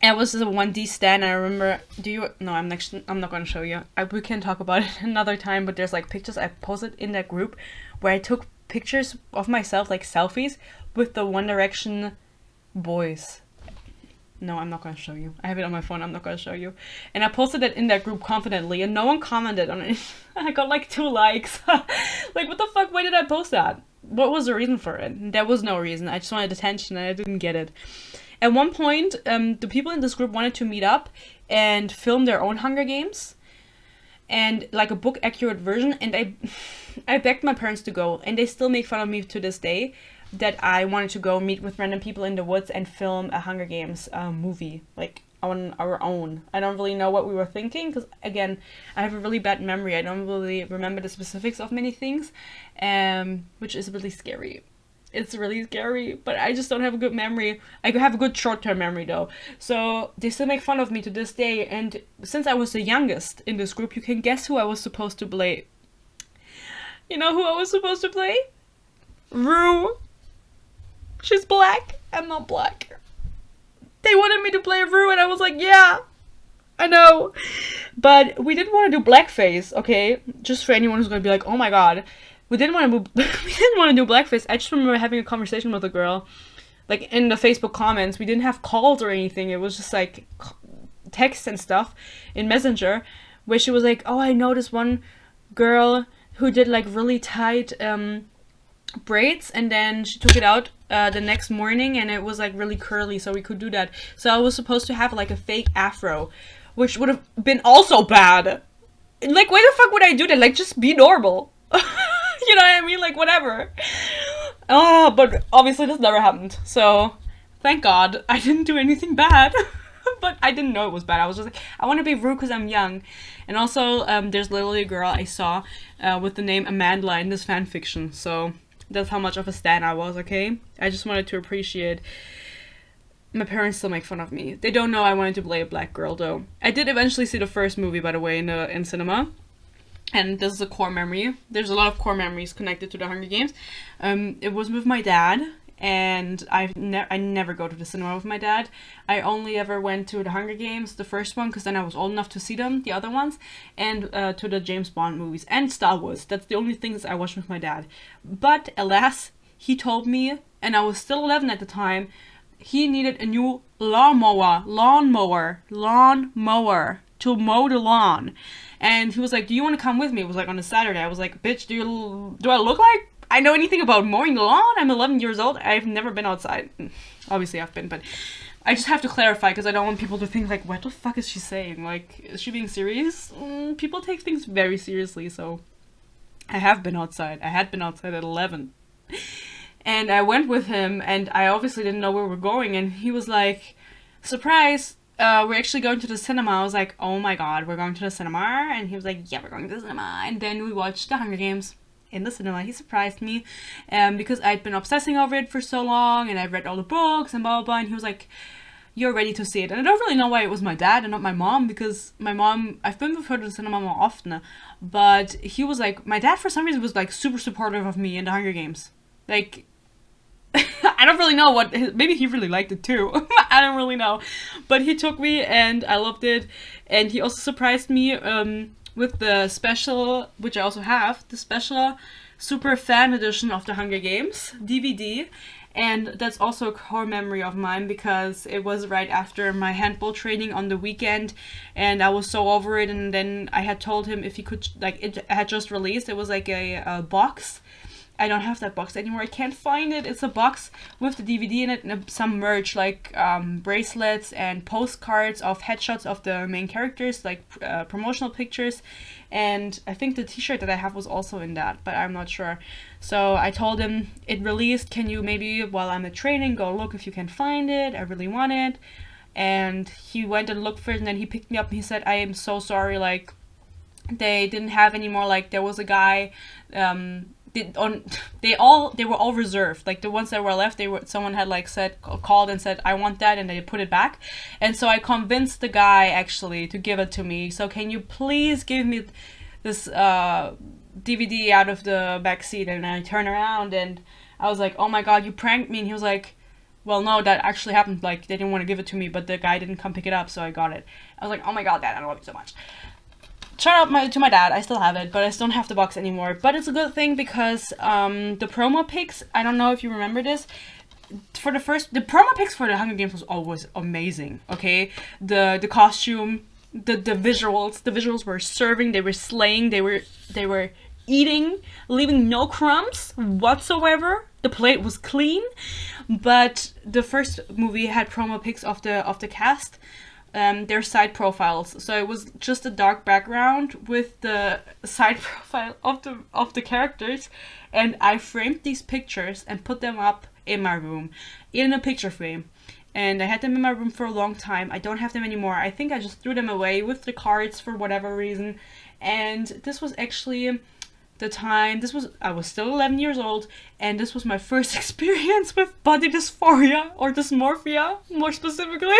it was a 1D stan. I remember. No, I'm not going to show you. We can talk about it another time. But there's like pictures I posted in that group where I took pictures of myself, like selfies, with the One Direction boys. No, I'm not going to show you. I have it on my phone. I'm not going to show you. And I posted it in that group confidently, and no one commented on it. I got like 2 likes. Like, what the fuck? Why did I post that? What was the reason for it? There was no reason. I just wanted attention, and I didn't get it. At one point, the people in this group wanted to meet up and film their own Hunger Games, and like a book accurate version. And I begged my parents to go, and they still make fun of me to this day that I wanted to go meet with random people in the woods and film a Hunger Games movie, like on our own. I don't really know what we were thinking, because again, I have a really bad memory. I don't really remember the specifics of many things, which is really scary. It's really scary, but I just don't have a good memory. I have a good short-term memory though. So they still make fun of me to this day, and since I was the youngest in this group, you can guess who I was supposed to play. You know who I was supposed to play? Rue. She's black. I'm not black. They wanted me to play Rue, and I was like, yeah, I know. But we didn't want to do blackface, okay? Just for anyone who's going to be like, oh my god. We didn't want to do blackface. I just remember having a conversation with a girl, like in the Facebook comments. We didn't have calls or anything. It was just like text and stuff in Messenger, where she was like, oh, I know this one girl who did like really tight braids, and then she took it out the next morning, and it was like really curly, so we could do that. So I was supposed to have like a fake afro, which would have been also bad. Like, why the fuck would I do that? Like, just be normal. You know what I mean? Like, whatever. Oh, but obviously this never happened. So, thank God I didn't do anything bad. But I didn't know it was bad. I was just like, I want to be Rue because I'm young. And also, there's literally a girl I saw with the name Amanda in this fanfiction. So, that's how much of a stan I was, okay? I just wanted to appreciate. My parents still make fun of me. They don't know I wanted to play a black girl, though. I did eventually see the first movie, by the way, in cinema. And this is a core memory. There's a lot of core memories connected to the Hunger Games. It was with my dad, and I never go to the cinema with my dad. I only ever went to the Hunger Games, the first one, because then I was old enough to see them, the other ones, and to the James Bond movies, and Star Wars. That's the only things I watched with my dad. But alas, he told me, and I was still 11 at the time, he needed a new lawnmower to mow the lawn. And he was like, do you want to come with me? It was like on a Saturday. I was like, bitch, do I look like I know anything about mowing the lawn? I'm 11 years old. I've never been outside. Obviously I've been, but I just have to clarify because I don't want people to think like, what the fuck is she saying? Like, is she being serious? People take things very seriously, so I have been outside. I had been outside at 11. And I went with him, and I obviously didn't know where we're going, and he was like, surprise, we're actually going to the cinema. I was like, oh my god, we're going to the cinema? And he was like, yeah, we're going to the cinema. And then we watched The Hunger Games in the cinema. He surprised me because I'd been obsessing over it for so long, and I've read all the books and blah, blah, blah. And he was like, you're ready to see it. And I don't really know why it was my dad and not my mom, because my mom, I've been with her to the cinema more often. But he was like, my dad for some reason was like super supportive of me in The Hunger Games. Like, I don't really know what, maybe he really liked it too. I don't really know. But he took me and I loved it. And he also surprised me with the special, which I also have, the special super fan edition of The Hunger Games DVD. And that's also a core memory of mine because it was right after my handball training on the weekend and I was so over it. And then I had told him if he could, like, it had just released, it was like a box. I don't have that box anymore. I can't find it. It's a box with the DVD in it and some merch like bracelets and postcards of headshots of the main characters, like promotional pictures. And I think the t-shirt that I have was also in that, but I'm not sure. So I told him it released. Can you maybe, while I'm at training, go look if you can find it? I really want it. And he went and looked for it, and then he picked me up and he said, I am so sorry. Like, they didn't have anymore. Like, there was a guy, they were all reserved. Like the ones that were left, someone had like called and said I want that, and they put it back. And so I convinced the guy actually to give it to me. So can you please give me this DVD out of the back seat? And I turned around and I was like, oh my god, you pranked me. And he was like, well, no, that actually happened. Like, they didn't want to give it to me, but the guy didn't come pick it up, so I got it. I was like, oh my god, Dad, I love you so much. Shout out to my dad. I still have it, but I just don't have the box anymore. But it's a good thing because the promo pics, I don't know if you remember this, the promo pics for the Hunger Games was always amazing. Okay, the costume, the visuals were serving, they were slaying, they were eating, leaving no crumbs whatsoever. The plate was clean. But the first movie had promo pics of the cast, their side profiles. So it was just a dark background with the side profile of the characters, and I framed these pictures and put them up in my room in a picture frame. And I had them in my room for a long time. I don't have them anymore. I think I just threw them away with the cards for whatever reason. And this was actually the time, I was still 11 years old, and this was my first experience with body dysphoria, or dysmorphia more specifically,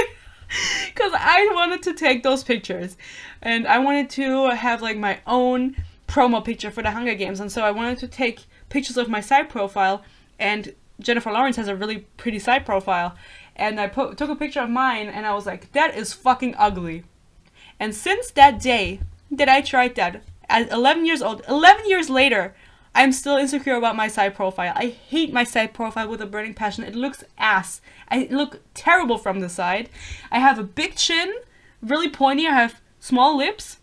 because I wanted to take those pictures, and I wanted to have like my own promo picture for the Hunger Games, and so I wanted to take pictures of my side profile, and Jennifer Lawrence has a really pretty side profile, and I took a picture of mine, and I was like, that is fucking ugly. And since that day that I tried that, at 11 years old, 11 years later, I'm still insecure about my side profile. I hate my side profile with a burning passion. It looks ass. I look terrible from the side. I have a big chin, really pointy. I have small lips.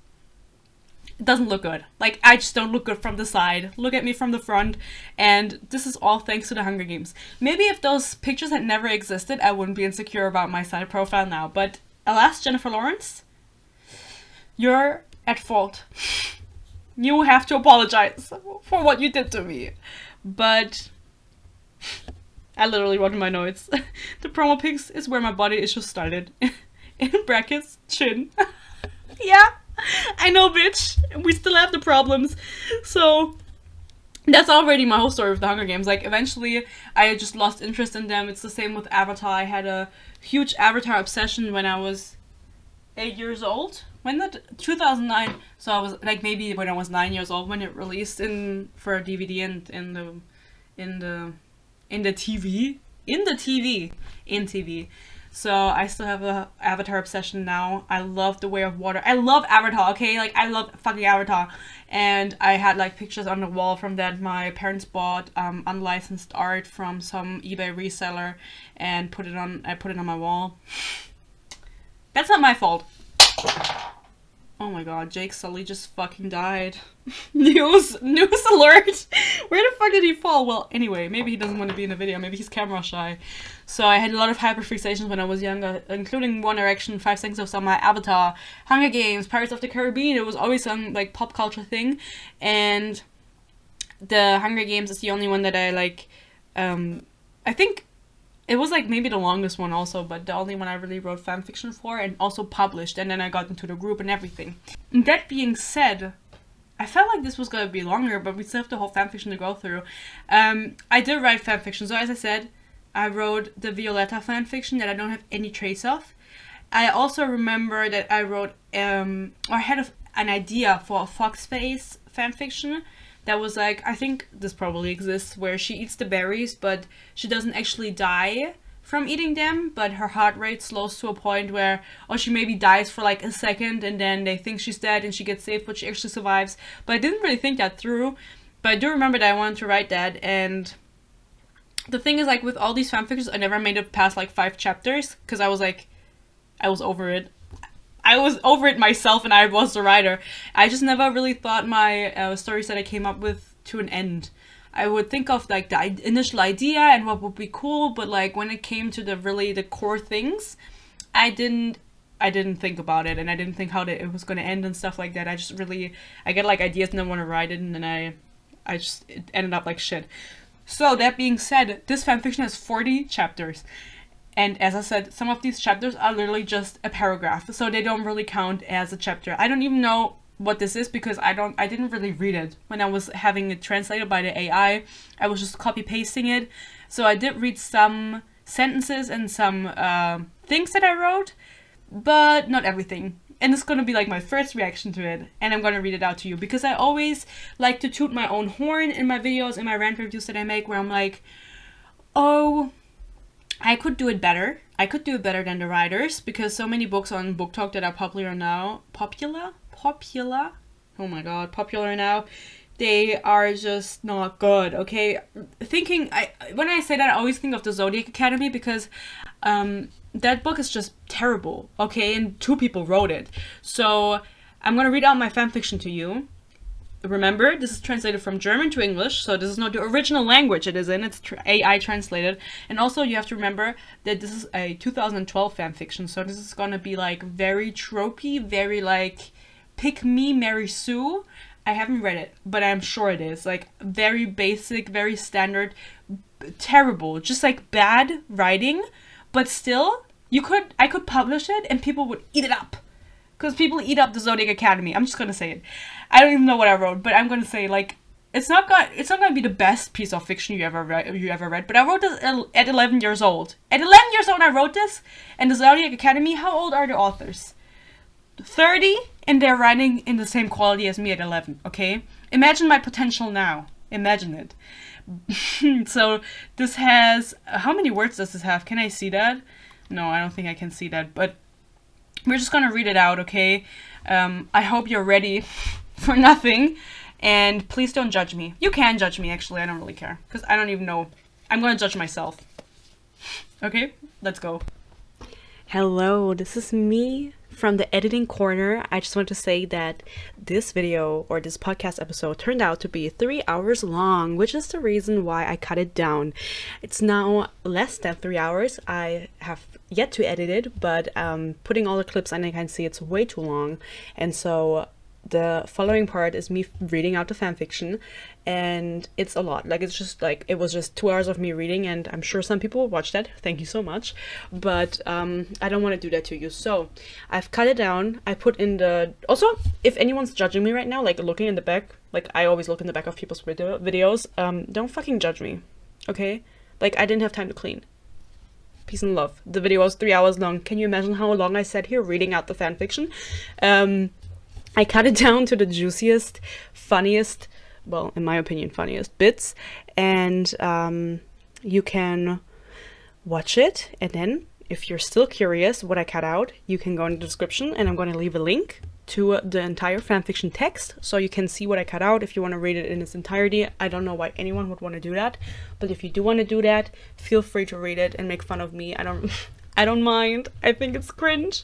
It doesn't look good. Like, I just don't look good from the side. Look at me from the front. And this is all thanks to the Hunger Games. Maybe if those pictures had never existed, I wouldn't be insecure about my side profile now. But alas, Jennifer Lawrence, you're at fault. You have to apologize for what you did to me. But I literally wrote in my notes, the promo pics is where my body issues started. In brackets, chin. Yeah, I know, bitch. We still have the problems. So that's already my whole story with the Hunger Games. Like, eventually I just lost interest in them. It's the same with Avatar. I had a huge Avatar obsession when I was 8 years old. When that 2009, so I was like maybe when I was 9 years old when it released for a DVD and in TV. So I still have a Avatar obsession now. I love The Way of Water. I love Avatar, okay? Like, I love fucking Avatar. And I had like pictures on the wall from that. My parents bought unlicensed art from some eBay reseller and I put it on my wall. That's not my fault. Oh my god, Jake Sully just fucking died. News alert! Where the fuck did he fall? Well, anyway, maybe he doesn't want to be in the video. Maybe he's camera shy. So I had a lot of hyperfixations when I was younger, including One Direction, 5 Seconds of Summer, Avatar, Hunger Games, Pirates of the Caribbean. It was always some like pop culture thing. And the Hunger Games is the only one that I like. I think it was like maybe the longest one also, but the only one I really wrote fanfiction for and also published, and then I got into the group and everything. And that being said, I felt like this was going to be longer, but we still have the whole fanfiction to go through. I did write fanfiction, so as I said, I wrote the Violetta fanfiction that I don't have any trace of. I also remember that I wrote, or had an idea for a Foxface fanfiction that was like, I think this probably exists, where she eats the berries, but she doesn't actually die from eating them, but her heart rate slows to a point where, or she maybe dies for like a second, and then they think she's dead and she gets saved, but she actually survives. But I didn't really think that through, but I do remember that I wanted to write that. And the thing is, like, with all these fanfictions, I never made it past like 5 chapters, because I was over it. I was over it myself, and I was the writer. I just never really thought my stories that I came up with to an end. I would think of like the initial idea and what would be cool, but like when it came to the core things, I didn't think about it, and I didn't think how it was going to end and stuff like that. I get like ideas and I want to write it, and then it ended up like shit. So that being said, this fanfiction has 40 chapters. And as I said, some of these chapters are literally just a paragraph, so they don't really count as a chapter. I don't even know what this is because I didn't really read it when I was having it translated by the AI. I was just copy pasting it. So I did read some sentences and some things that I wrote, but not everything. And it's gonna be like my first reaction to it, and I'm gonna read it out to you because I always like to toot my own horn in my videos, in my rant reviews that I make, where I'm like, oh, I could do it better. I could do it better than the writers, because so many books on booktok that are popular now, popular, oh my god, popular now, they are just not good. Okay, when I say that, I always think of the Zodiac Academy, because that book is just terrible. Okay, and 2 people wrote it. So I'm gonna read out my fanfiction to you. Remember, this is translated from German to English, so this is not the original language it is in, it's AI translated. And also you have to remember that this is a 2012 fanfiction, so this is gonna be like very tropey, very like pick me, Mary Sue. I haven't read it, but I'm sure it is. Like very basic, very standard, terrible, just like bad writing, but still, I could publish it and people would eat it up. Because people eat up the Zodiac Academy. I'm just gonna say it. I don't even know what I wrote, but I'm gonna say, like, it's not gonna be the best piece of fiction you ever read. But I wrote this at 11 years old. At 11 years old, I wrote this. And the Zodiac Academy. How old are the authors? 30, and they're writing in the same quality as me at 11. Okay, imagine my potential now. Imagine it. So this has, how many words does this have? Can I see that? No, I don't think I can see that. But we're just gonna read it out, okay? I hope you're ready for nothing, and please don't judge me. You can judge me, actually. I don't really care, because I don't even know. I'm gonna judge myself. Okay, let's go. Hello, this is me from the editing corner. I just want to say that this video, or this podcast episode, turned out to be 3 hours long, which is the reason why I cut it down. It's now less than 3 hours. I have yet to edit it, but putting all the clips in, I can see it's way too long. And so the following part is me reading out the fanfiction, and it's a lot. Like, it's just like, it was just 2 hours of me reading, and I'm sure some people will watch that. Thank you so much. But I don't want to do that to you. So I've cut it down. I put in the, also, if anyone's judging me right now, like looking in the back, like I always look in the back of people's videos, don't fucking judge me, okay? Like, I didn't have time to clean. Peace and love. The video was 3 hours long. Can you imagine how long I sat here reading out the fanfiction? I cut it down to the juiciest, funniest, well, in my opinion, funniest bits, and you can watch it, and then if you're still curious what I cut out, you can go in the description, and I'm going to leave a link to the entire fanfiction text, so you can see what I cut out if you want to read it in its entirety. I don't know why anyone would want to do that, but if you do want to do that, feel free to read it and make fun of me. I don't mind. I think it's cringe.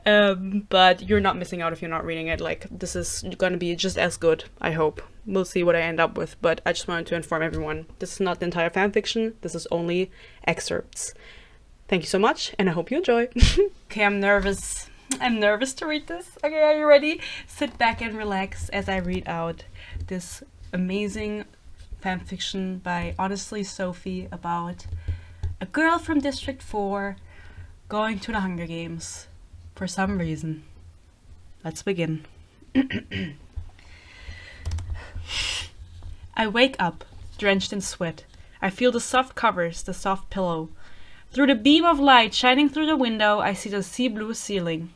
But you're not missing out if you're not reading it. Like, this is gonna be just as good, I hope. We'll see what I end up with, but I just wanted to inform everyone. This is not the entire fanfiction. This is only excerpts. Thank you so much, and I hope you enjoy. Okay, I'm nervous. I'm nervous to read this. Okay, are you ready? Sit back and relax as I read out this amazing fanfiction by Honestly Sophie about a girl from District 4 going to the Hunger Games for some reason. Let's begin. I wake up, drenched in sweat. I feel the soft covers, the soft pillow. Through the beam of light shining through the window, I see the sea blue ceiling.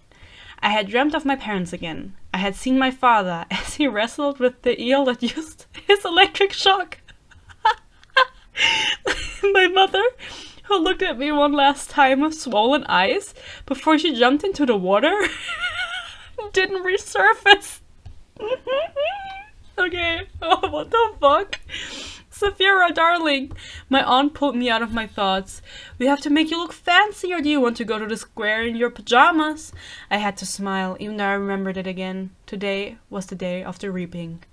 I had dreamt of my parents again. I had seen my father as he wrestled with the eel that used his electric shock. My mother, who looked at me one last time with swollen eyes before she jumped into the water, didn't resurface. Okay, oh, what the fuck? Saphira, darling, my aunt pulled me out of my thoughts. We have to make you look fancy, or do you want to go to the square in your pajamas? I had to smile, even though I remembered it again. Today was the day of the reaping.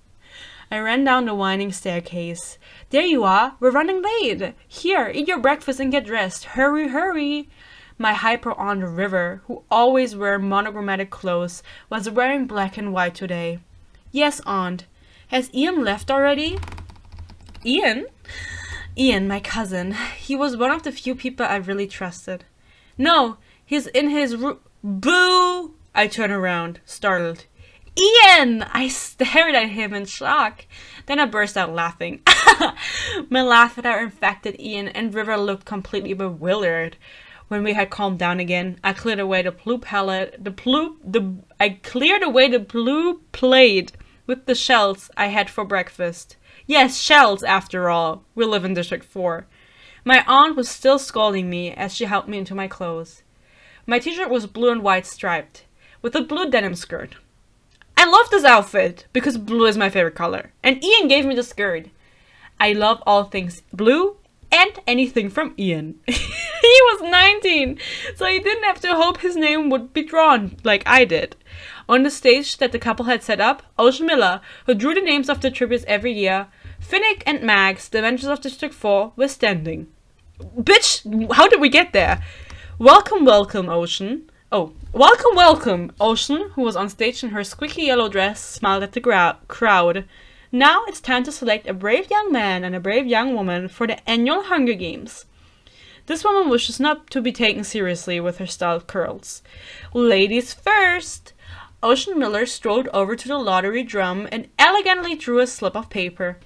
I ran down the winding staircase. There you are, we're running late. Here, eat your breakfast and get dressed. Hurry, hurry. My hyper aunt River, who always wore monogrammatic clothes, was wearing black and white today. Yes, aunt. Has Ian left already? Ian? Ian, my cousin. He was one of the few people I really trusted. No, he's in his room. Boo! I turn around, startled. Ian! I stared at him in shock. Then I burst out laughing. My laughter infected Ian, and River looked completely bewildered. When we had calmed down again, I cleared away the blue palette, I cleared away the blue plate with the shells I had for breakfast. Yes, shells, after all. We live in District 4. My aunt was still scolding me as she helped me into my clothes. My t-shirt was blue and white striped, with a blue denim skirt. I love this outfit because blue is my favorite color, and Ian gave me the skirt. I love all things blue and anything from Ian. He was 19, so he didn't have to hope his name would be drawn like I did. On the stage that the couple had set up, Ocean Miller, who drew the names of the tributes every year, Finnick and Max, the Avengers of District 4, were standing. Bitch, how did we get there? Welcome, Ocean. Oh, welcome, Ocean, who was on stage in her squeaky yellow dress, smiled at the crowd. Now it's time to select a brave young man and a brave young woman for the annual Hunger Games. This woman wishes not to be taken seriously with her styled curls. Ladies first! Ocean Miller strolled over to the lottery drum and elegantly drew a slip of paper.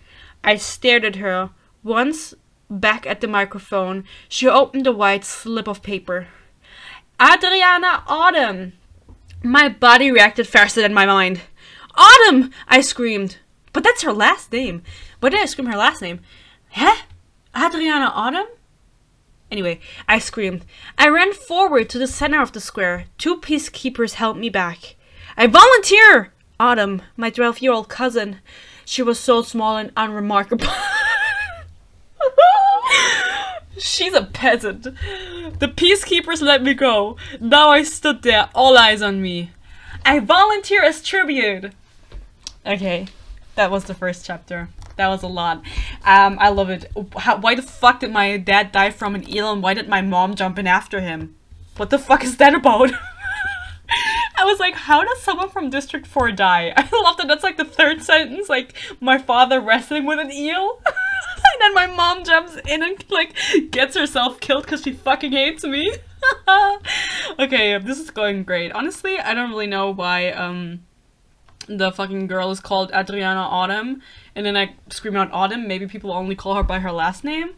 I stared at her. Once back at the microphone, she opened the white slip of paper. Adriana Autumn! My body reacted faster than my mind. Autumn! I screamed. But that's her last name. Why did I scream her last name? Huh? Adriana Autumn? Anyway, I screamed. I ran forward to the center of the square. 2 peacekeepers held me back. I volunteer! Autumn, my 12-year-old cousin. She was so small and unremarkable. She's a peasant. The peacekeepers let me go. Now I stood there, all eyes on me. I volunteer as tribute. Okay, that was the first chapter. That was a lot. I love it. Why the fuck did my dad die from an eel, and why did my mom jump in after him? What the fuck is that about? I was like, how does someone from District 4 die? I love that that's like the 3rd sentence, like, my father wrestling with an eel. And then my mom jumps in and, like, gets herself killed because she fucking hates me. Okay, this is going great. Honestly, I don't really know why, the fucking girl is called Adriana Autumn, and then I scream out Autumn. Maybe people only call her by her last name.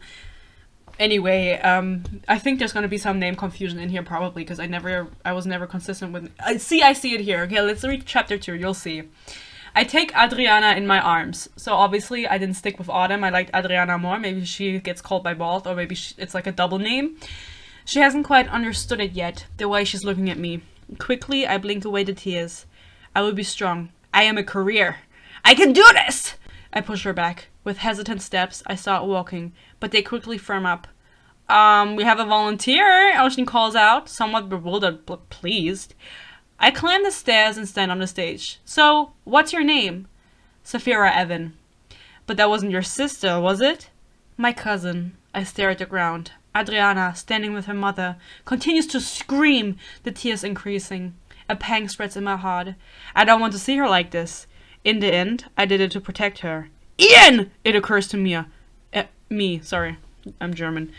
Anyway, I think there's gonna be some name confusion in here probably, because I was never consistent with. I see it here. Okay, let's read chapter 2. You'll see. I take Adriana in my arms. So obviously I didn't stick with Autumn. I liked Adriana more. Maybe she gets called by both, or maybe it's like a double name. She hasn't quite understood it yet, the way she's looking at me. Quickly, I blink away the tears. I will be strong. I am a career. I can do this! I push her back. With hesitant steps, I start walking, but they quickly firm up. We have a volunteer, Ocean calls out, somewhat bewildered but pleased. I climb the stairs and stand on the stage. So, what's your name? Saphira Evan. But that wasn't your sister, was it? My cousin. I stare at the ground. Adriana, standing with her mother, continues to scream, the tears increasing. A pang spreads in my heart. I don't want to see her like this. In the end, I did it to protect her. Ian! It occurs to me. Sorry, I'm German.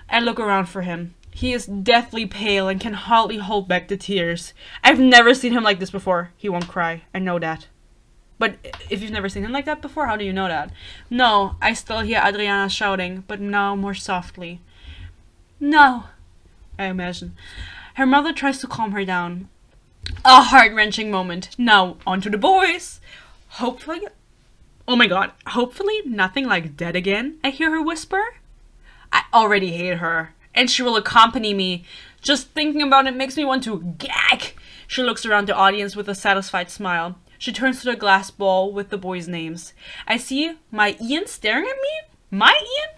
I look around for him. He is deathly pale and can hardly hold back the tears. I've never seen him like this before. He won't cry. I know that. But if you've never seen him like that before, how do you know that? No, I still hear Adriana shouting, but now more softly. No, I imagine. Her mother tries to calm her down. A heart-wrenching moment. Now, on to the boys. Hopefully... Oh my god. Hopefully nothing like dead again, I hear her whisper. I already hate her. And she will accompany me. Just thinking about it makes me want to gag. She looks around the audience with a satisfied smile. She turns to the glass ball with the boys' names. I see my Ian staring at me? My Ian?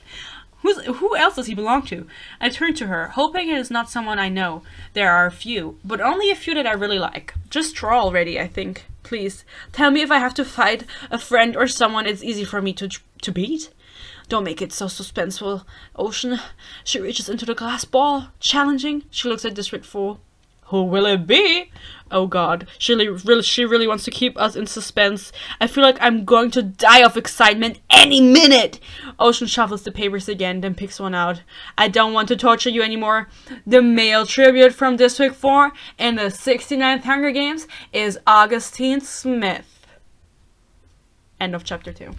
Who else does he belong to? I turn to her, hoping it is not someone I know. There are a few, but only a few that I really like. Just draw already, I think. Please, tell me if I have to fight a friend or someone it's easy for me to beat. Don't make it so suspenseful, Ocean. She reaches into the glass ball, challenging. She looks at District 4. Who will it be? Oh god, she really wants to keep us in suspense. I feel like I'm going to die of excitement any minute. Ocean shuffles the papers again, then picks one out. I don't want to torture you anymore. The male tribute from District 4 in the 69th Hunger Games is Augustine Smith. End of chapter 2.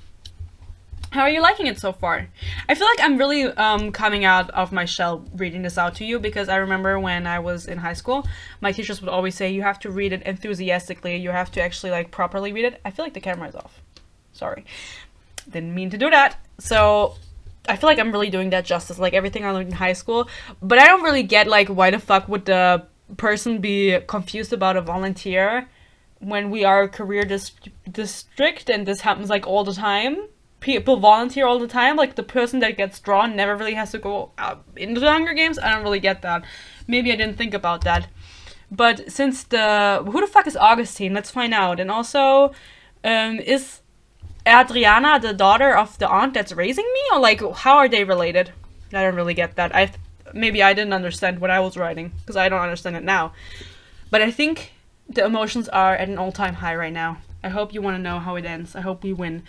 How are you liking it so far? I feel like I'm really coming out of my shell reading this out to you, because I remember when I was in high school, my teachers would always say you have to read it enthusiastically, you have to actually like properly read it. I feel like the camera is off. Sorry. Didn't mean to do that. So I feel like I'm really doing that justice, like everything I learned in high school. But I don't really get, like, why the fuck would the person be confused about a volunteer when we are a career district and this happens, like, all the time. People volunteer all the time. Like, the person that gets drawn never really has to go into the Hunger Games. I don't really get that. Maybe I didn't think about that. But since who the fuck is Augustine? Let's find out. And also, is Adriana the daughter of the aunt that's raising me? Or, like, how are they related? I don't really get that. Maybe I didn't understand what I was writing, because I don't understand it now. But I think the emotions are at an all-time high right now. I hope you want to know how it ends. I hope we win.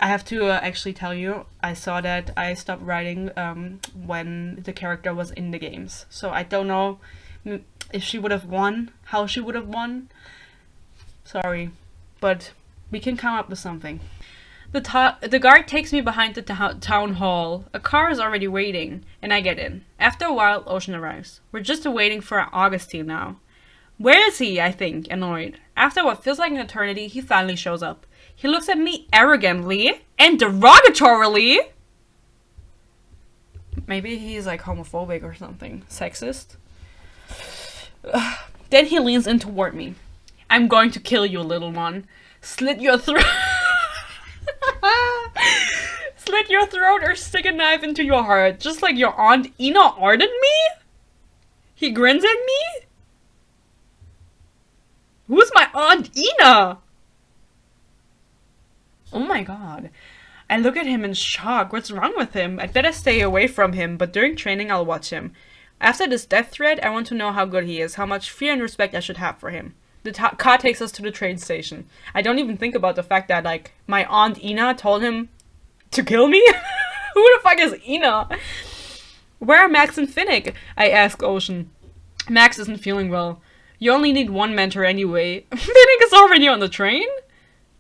I have to actually tell you, I saw that I stopped writing when the character was in the games. So I don't know if she would have won, how she would have won. Sorry, but we can come up with something. The guard takes me behind the town hall. A car is already waiting, and I get in. After a while, Ocean arrives. We're just waiting for Augustine now. Where is he, I think, annoyed. After what feels like an eternity, he finally shows up. He looks at me arrogantly and derogatorily. Maybe he's like homophobic or something. Sexist. Then he leans in toward me. I'm going to kill you, little one. Slit your throat. Slit your throat or stick a knife into your heart. Just like your Aunt Ina ordered me? He grins at me? Who's my Aunt Ina? Oh my god. I look at him in shock. What's wrong with him? I'd better stay away from him, but during training I'll watch him. After this death threat, I want to know how good he is, how much fear and respect I should have for him. The car takes us to the train station. I don't even think about the fact that, like, my Aunt Ina told him to kill me? Who the fuck is Ina? Where are Max and Finnick? I ask Ocean. Max isn't feeling well. You only need one mentor anyway. Finnick is already on the train?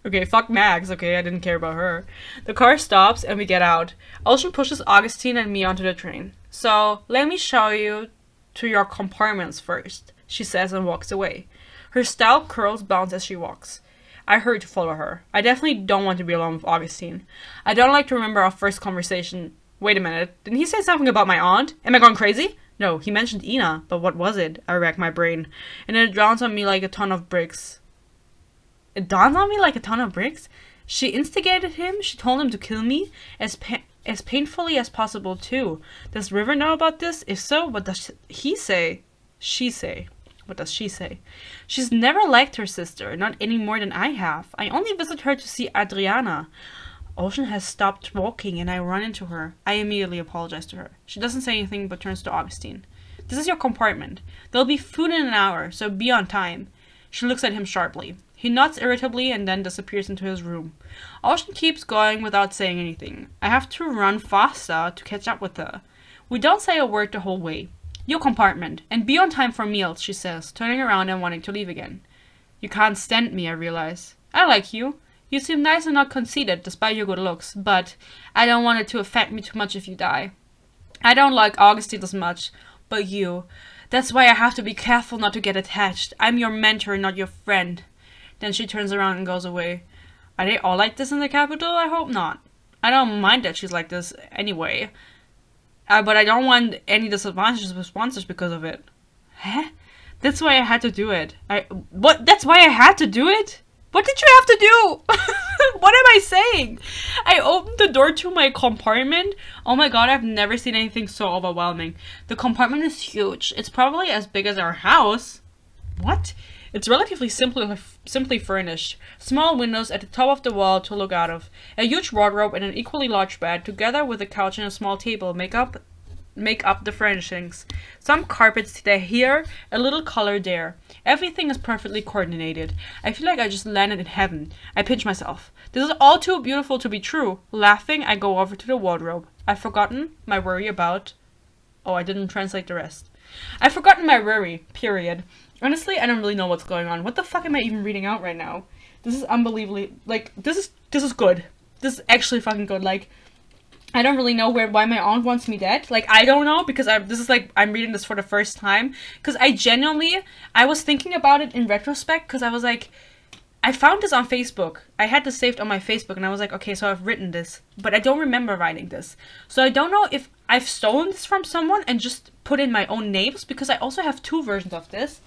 Okay, fuck Max. Okay, I didn't care about her. The car stops and we get out. Ocean pushes Augustine and me onto the train. So, let me show you to your compartments first, she says and walks away. Her scalp curls bounce as she walks. I hurry to follow her. I definitely don't want to be alone with Augustine. I don't like to remember our first conversation. Wait a minute, didn't he say something about my aunt? Am I going crazy? No, he mentioned Ina, but what was it? I rack my brain. And then it dawns on me like a ton of bricks. It dawns on me like a ton of bricks? She instigated him? She told him to kill me? As painfully as possible, too. Does River know about this? If so, what does he say? She say. What does she say? She's never liked her sister, not any more than I have. I only visit her to see Adriana. Ocean has stopped walking and I run into her. I immediately apologize to her. She doesn't say anything but turns to Augustine. This is your compartment. There'll be food in an hour, so be on time. She looks at him sharply. He nods irritably and then disappears into his room. Ocean keeps going without saying anything. I have to run faster to catch up with her. We don't say a word the whole way. Your compartment, and be on time for meals, she says, turning around and wanting to leave again. You can't stand me, I realize. I like you. You seem nice and not conceited, despite your good looks, but I don't want it to affect me too much if you die. I don't like Augustine as much, but you. That's why I have to be careful not to get attached. I'm your mentor, not your friend. Then she turns around and goes away. Are they all like this in the capital? I hope not. I don't mind that she's like this anyway. But I don't want any disadvantages with sponsors because of it. Huh? That's why I had to do it. What? That's why I had to do it? What did you have to do? What am I saying? I opened the door to my compartment. Oh my god, I've never seen anything so overwhelming. The compartment is huge. It's probably as big as our house. What? It's relatively simply furnished. Small windows at the top of the wall to look out of. A huge wardrobe and an equally large bed, together with a couch and a small table, make up the furnishings. Some carpets here, a little color there. Everything is perfectly coordinated. I feel like I just landed in heaven. I pinch myself. This is all too beautiful to be true. Laughing, I go over to the wardrobe. I've forgotten my worry about... Oh, I didn't translate the rest. I've forgotten my worry, period. Honestly, I don't really know what's going on. What the fuck am I even reading out right now? This is unbelievably... Like, this is good. This is actually fucking good. Like, I don't really know why my aunt wants me dead. Like, I don't know, because I'm reading this for the first time. Because I was thinking about it in retrospect, because I was like, I found this on Facebook. I had this saved on my Facebook and I was like, okay, so I've written this, but I don't remember writing this. So I don't know if I've stolen this from someone and just put in my own names, because I also have 2 versions of this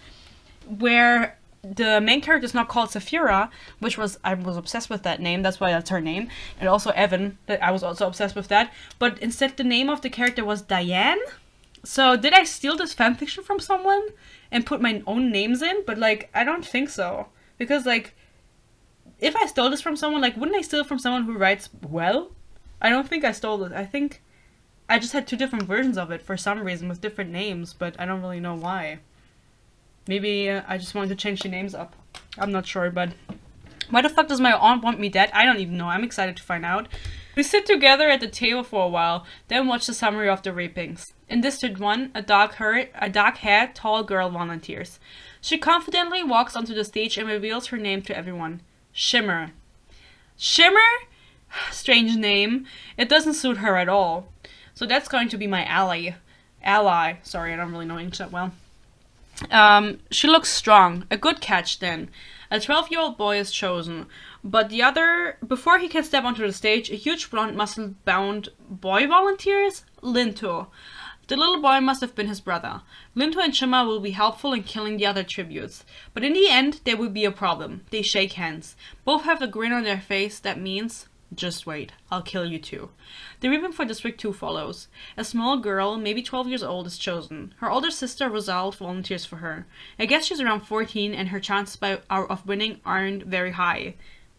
where the main character is not called Saphira, which I was obsessed with that name. That's why that's her name. And also Evan, that I was also obsessed with that. But instead the name of the character was Diane. So did I steal this fanfiction from someone and put my own names in? But like, I don't think so. Because like, if I stole this from someone, like, wouldn't I steal it from someone who writes well? I don't think I stole it. I think I just had 2 different versions of it for some reason with different names, but I don't really know why. Maybe I just wanted to change the names up. I'm not sure, but why the fuck does my aunt want me dead? I don't even know. I'm excited to find out. We sit together at the table for a while, then watch the summary of the rapings. In District 1, a dark-haired, tall girl volunteers. She confidently walks onto the stage and reveals her name to everyone. Shimmer. Shimmer? Strange name. It doesn't suit her at all. So that's going to be my ally. Sorry, I don't really know English that well. She looks strong. A good catch then. A 12-year-old boy is chosen. But before he can step onto the stage, a huge blonde muscle-bound boy volunteers? Linto. The little boy must have been his brother. Linto and Shimmer will be helpful in killing the other tributes. But in the end, there will be a problem. They shake hands. Both have a grin on their face that means, just wait, I'll kill you too. The reaping for District 2 follows. A small girl, maybe 12 years old, is chosen. Her older sister, Rosal, volunteers for her. I guess she's around 14 and her chances of winning aren't very high.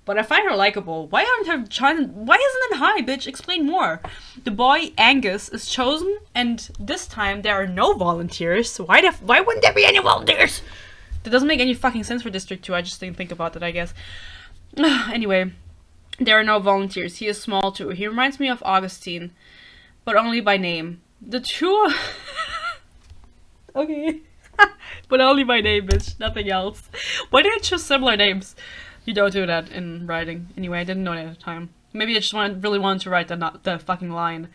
But I find her likable. Why isn't it high, bitch? Explain more. The boy, Angus, is chosen, and this time there are no volunteers. Why wouldn't there be any volunteers? That doesn't make any fucking sense for District 2. I just didn't think about that, I guess. Anyway, there are no volunteers. He is small too. He reminds me of Augustine, but only by name. The 2... Okay. But only by name, bitch. Nothing else. Why did I choose similar names? You don't do that in writing. Anyway, I didn't know that at the time. Maybe I just really wanted to write the fucking line.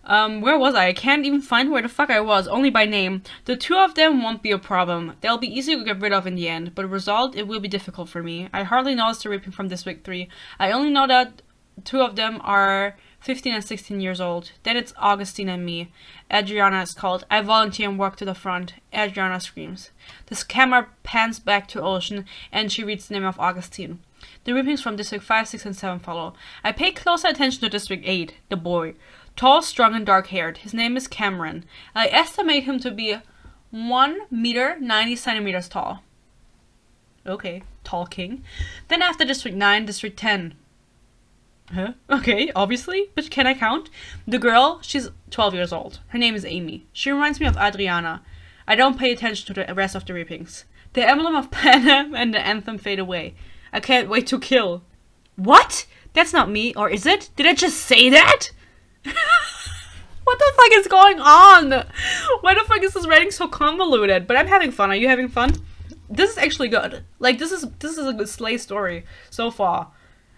Where was I? I can't even find where the fuck I was, only by name. The 2 of them won't be a problem. They'll be easy to get rid of in the end, but the result, it will be difficult for me. I hardly noticed the raping from District 3. I only know that 2 of them are 15 and 16 years old. Then it's Augustine and me. Adriana is called. I volunteer and walk to the front. Adriana screams. This camera pans back to Ocean, and she reads the name of Augustine. The reapings from District 5, 6, and 7 follow. I pay closer attention to District 8, the boy. Tall, strong, and dark-haired. His name is Cameron. I estimate him to be 1 meter 90 centimeters tall. Okay, tall king. Then after District 9, District 10. Huh? Okay, obviously, but can I count? The girl, she's 12 years old. Her name is Amy. She reminds me of Adriana. I don't pay attention to the rest of the reapings. The emblem of Panem and the anthem fade away. I can't wait to kill. What? That's not me, or is it? Did I just say that? What the fuck is going on? Why the fuck is this writing so convoluted? But I'm having fun. Are you having fun? This is actually good. Like, this is a good slay story so far.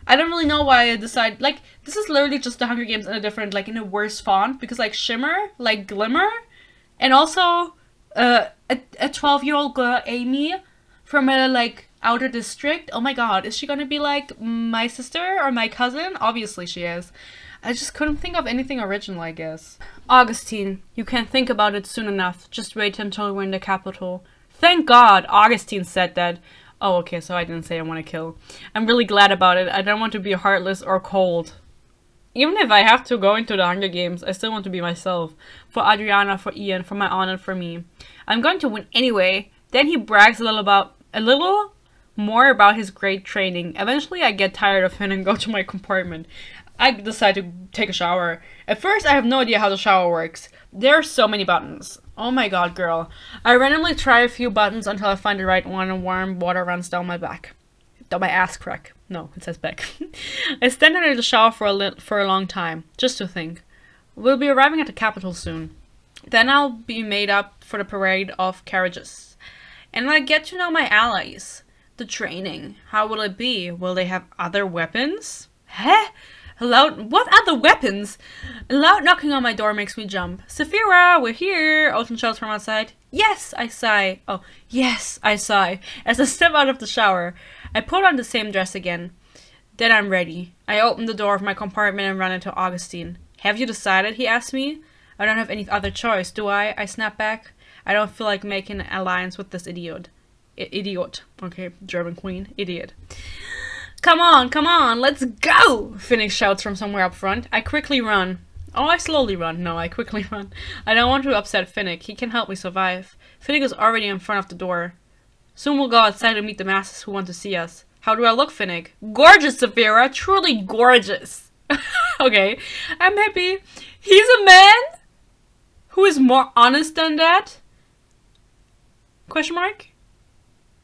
I don't really know why I decided, like, this is literally just the Hunger Games in a different, like, in a worse font, because, like, Shimmer, like, Glimmer, and also, a 12-year-old girl, Amy, from a, like, outer district. Oh my god, is she gonna be, like, my sister or my cousin? Obviously she is. I just couldn't think of anything original, I guess. Augustine, you can't think about it soon enough. Just wait until we're in the capital. Thank God Augustine said that. Oh, okay, so I didn't say I want to kill. I'm really glad about it. I don't want to be heartless or cold. Even if I have to go into the Hunger Games, I still want to be myself. For Adriana, for Ian, for my aunt, and for me. I'm going to win anyway. Then he brags a little more about his great training. Eventually, I get tired of him and go to my compartment. I decide to take a shower. At first, I have no idea how the shower works. There are so many buttons. Oh my god, girl. I randomly try a few buttons until I find the right one and warm water runs down my back. Down my ass crack. No, it says back. I stand under the shower for a long time, just to think. We'll be arriving at the capital soon. Then I'll be made up for the parade of carriages. And I get to know my allies. The training. How will it be? Will they have other weapons? Huh? What other weapons? A loud knocking on my door makes me jump. Saphira, we're here! Ocean shouts from outside. Yes, I sigh. Oh, yes, I sigh. As I step out of the shower. I put on the same dress again. Then I'm ready. I open the door of my compartment and run into Augustine. Have you decided? He asked me. I don't have any other choice, do I? I snap back. I don't feel like making an alliance with this idiot. Idiot. Okay, German queen. Idiot. Come on, let's go! Finnick shouts from somewhere up front. I quickly run. Oh, I slowly run. No, I quickly run. I don't want to upset Finnick. He can help me survive. Finnick is already in front of the door. Soon we'll go outside and meet the masses who want to see us. How do I look, Finnick? Gorgeous, Saphira. Truly gorgeous. Okay, I'm happy. He's a man who is more honest than that? Question mark?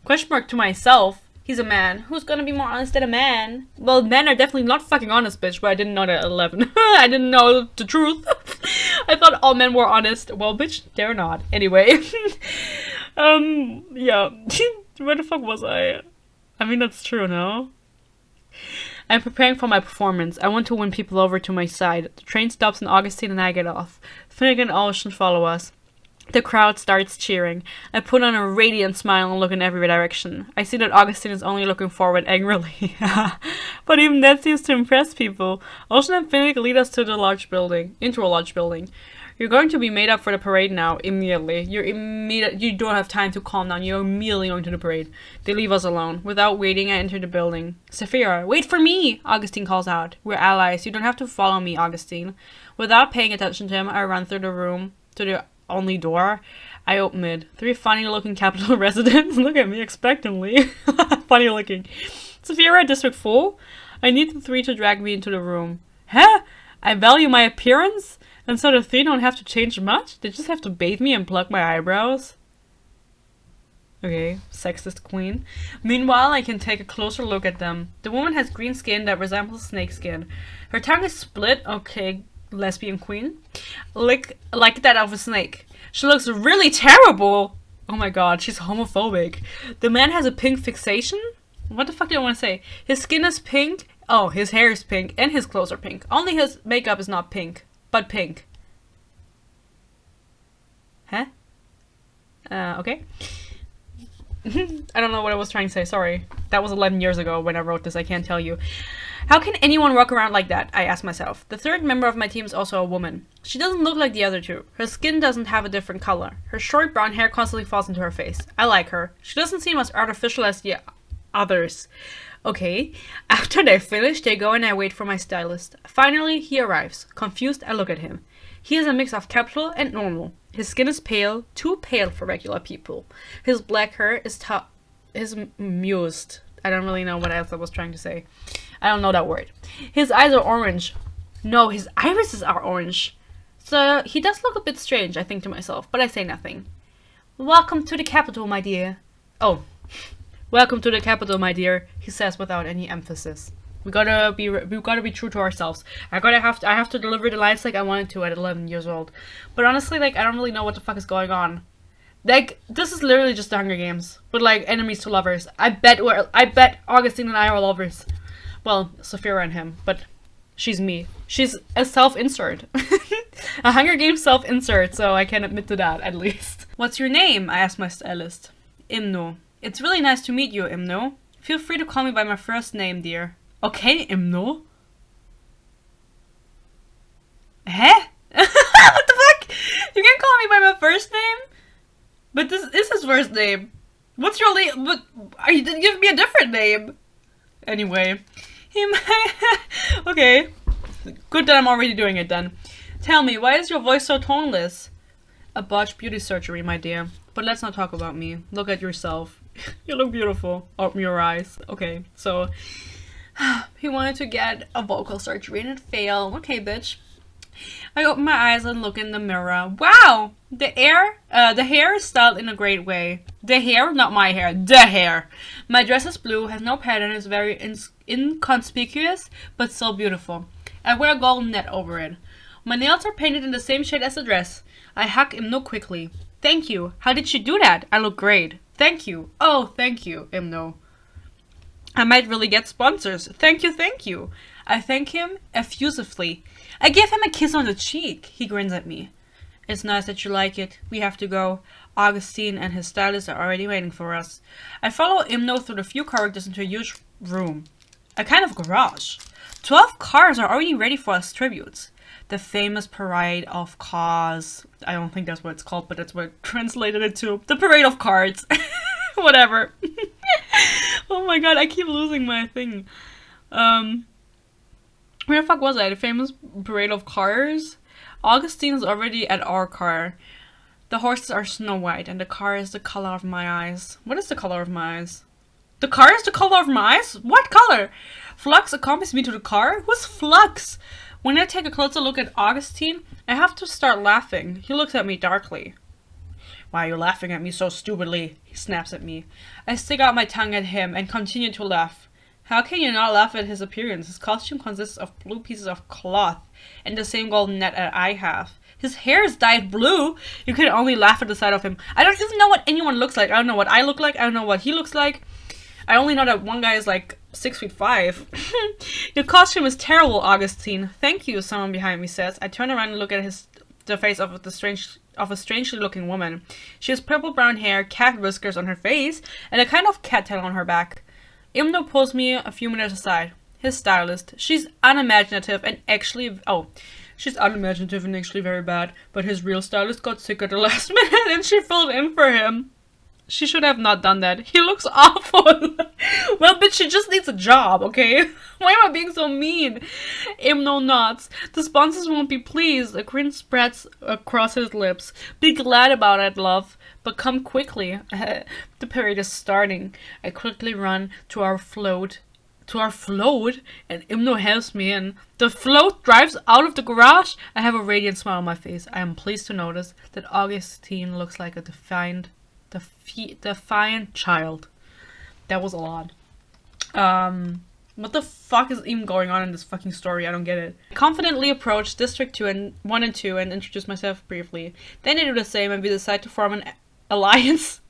Question mark to myself. He's a man. Who's gonna be more honest than a man? Well, men are definitely not fucking honest, bitch, but I didn't know that at 11. I didn't know the truth. I thought all men were honest. Well, bitch, they're not. Anyway. Yeah. Where the fuck was I? I mean, that's true, no? I'm preparing for my performance. I want to win people over to my side. The train stops and Augustine and I get off. Finnegan and Ocean follow us. The crowd starts cheering. I put on a radiant smile and look in every direction. I see that Augustine is only looking forward angrily. But even that seems to impress people. Ocean and Finnick lead us to into a large building. You're going to be made up for the parade now, immediately. You don't have time to calm down. You're immediately going to the parade. They leave us alone. Without waiting, I enter the building. Saphira, wait for me! Augustine calls out. We're allies. You don't have to follow me, Augustine. Without paying attention to him, I run through the room to the only door. I open it. 3 funny-looking Capitol residents look at me expectantly. Funny looking. Saphira, District 4? I need the 3 to drag me into the room. Huh? I value my appearance? And so the 3 don't have to change much? They just have to bathe me and pluck my eyebrows? Okay, sexist queen. Meanwhile, I can take a closer look at them. The woman has green skin that resembles snake skin. Her tongue is split. Okay, lesbian queen. Like that of a snake. She looks really terrible. Oh my god, she's homophobic. The man has a pink fixation? What the fuck do I want to say? His skin is pink. Oh, his hair is pink and his clothes are pink. Only his makeup is not pink. But pink. Huh? Okay. I don't know what I was trying to say, sorry. That was 11 years ago when I wrote this, I can't tell you. How can anyone walk around like that? I ask myself. The 3rd member of my team is also a woman. She doesn't look like the other 2. Her skin doesn't have a different color. Her short brown hair constantly falls into her face. I like her. She doesn't seem as artificial as the others. Okay. After they finish, they go and I wait for my stylist. Finally, he arrives. Confused, I look at him. He is a mix of capital and normal. His skin is pale, too pale for regular people. His black hair is mused. I don't really know what else I was trying to say. I don't know that word. His eyes are orange. No, his irises are orange. So he does look a bit strange, I think to myself, but I say nothing. Welcome to the capital, my dear. Oh. Welcome to the capital, my dear, he says without any emphasis. We gotta be true to ourselves. I have to deliver the lines like I wanted to at 11 years old. But honestly, like, I don't really know what the fuck is going on. Like, this is literally just the Hunger Games with like enemies to lovers. I bet Augustine and I are lovers. Well, Saphira and him, but she's me. She's a self-insert. A Hunger Games self-insert, so I can admit to that at least. What's your name? I asked my stylist. Imno. It's really nice to meet you, Imno. Feel free to call me by my first name, dear. Okay, Imno. Huh? What the fuck? You can call me by my first name? But this is his first name. What's your name? But you didn't give me a different name. Anyway. Okay. Good that I'm already doing it then. Tell me, why is your voice so toneless? A botched beauty surgery, my dear. But let's not talk about me. Look at yourself. You look beautiful. Open your eyes. Okay, so he wanted to get a vocal surgery and it failed. Okay, bitch. I open my eyes and look in the mirror. Wow! The hair is styled in a great way. The hair? Not my hair. The hair. My dress is blue, has no pattern, is very inconspicuous, but so beautiful. I wear a gold net over it. My nails are painted in the same shade as the dress. I hug Imno quickly. Thank you. How did you do that? I look great. Thank you. Oh, thank you, Imno. I might really get sponsors. Thank you, thank you. I thank him effusively. I give him a kiss on the cheek. He grins at me. It's nice that you like it. We have to go. Augustine and his stylist are already waiting for us. I follow Imno through the few corridors into a huge room. A kind of garage. 12 cars are already ready for us tributes. The famous parade of cars. I don't think that's what it's called, but that's what I translated it to. The parade of cards. Whatever. Oh my god, I keep losing my thing. Where the fuck was I? The famous parade of cars? Augustine is already at our car. The horses are snow white, and the car is the color of my eyes. What is the color of my eyes? The car is the color of my eyes? What color? Flux accompanies me to the car? Who's Flux? When I take a closer look at Augustine, I have to start laughing. He looks at me darkly. Why are you laughing at me so stupidly? He snaps at me. I stick out my tongue at him and continue to laugh. How can you not laugh at his appearance? His costume consists of blue pieces of cloth and the same golden net that I have. His hair is dyed blue. You can only laugh at the sight of him. I don't even know what anyone looks like. I don't know what I look like. I don't know what he looks like. I only know that one guy is like 6'5". Your costume is terrible, Augustine. Thank you, someone behind me says. I turn around and look at the face of a strangely looking woman. She has purple brown hair, cat whiskers on her face, and a kind of cat tail on her back. Imno pulls me a few meters aside. His stylist. She's unimaginative and actually very bad, but his real stylist got sick at the last minute and she filled in for him. She should have not done that. He looks awful. Well, bitch, she just needs a job, okay? Why am I being so mean? Imno nods. The sponsors won't be pleased. A grin spreads across his lips. Be glad about it, love. But come quickly. The parade is starting. I quickly run to our float, and Imno helps me in. The float drives out of the garage. I have a radiant smile on my face. I am pleased to notice that Augustine looks like a defiant child. That was a lot. What the fuck is even going on in this fucking story? I don't get it. I confidently approach District 1 and 2 and introduce myself briefly. Then they do the same and we decide to form an alliance.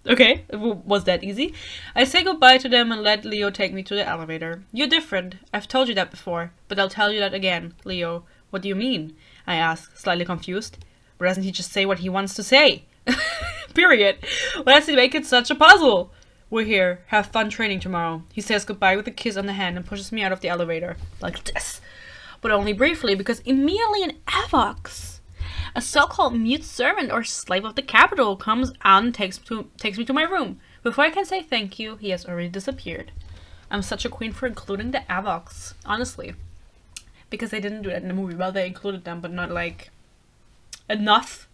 Okay, was that easy? I say goodbye to them and let Leo take me to the elevator. You're different. I've told you that before, but I'll tell you that again. Leo, what do you mean? I ask, slightly confused. Why doesn't he just say what he wants to say? Period. Why does he make it such a puzzle? We're here. Have fun training tomorrow. He says goodbye with a kiss on the hand and pushes me out of the elevator. Like this. But only briefly, because immediately an Avox, a so-called mute servant or slave of the capital, comes out and takes me to my room. Before I can say thank you, he has already disappeared. I'm such a queen for including the Avox, honestly. Because they didn't do that in the movie. Well, they included them, but not, like, enough.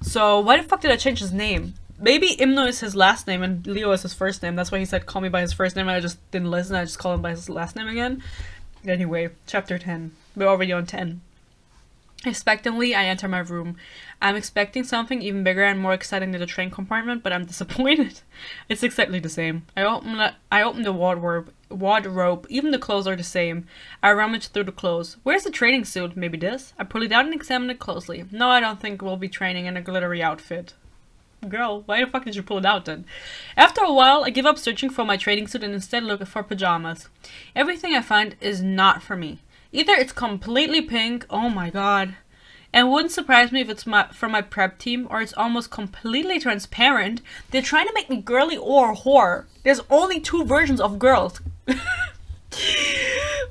So, why the fuck did I change his name? Maybe Imno is his last name and Leo is his first name. That's why he said call me by his first name and I just didn't listen. I just called him by his last name again. Anyway, chapter 10. We're already on 10. Expectantly, I enter my room. I'm expecting something even bigger and more exciting than the train compartment, but I'm disappointed. It's exactly the same. I open the wardrobe. Even the clothes are the same. I rummage through the clothes. Where's the training suit? Maybe this? I pull it out and examine it closely. No, I don't think we'll be training in a glittery outfit. Girl, why the fuck did you pull it out then? After a while, I give up searching for my training suit and instead look for pajamas. Everything I find is not for me. Either it's completely pink, oh my god, and wouldn't surprise me if it's from my prep team, or it's almost completely transparent. They're trying to make me girly or whore. There's only 2 versions of girls.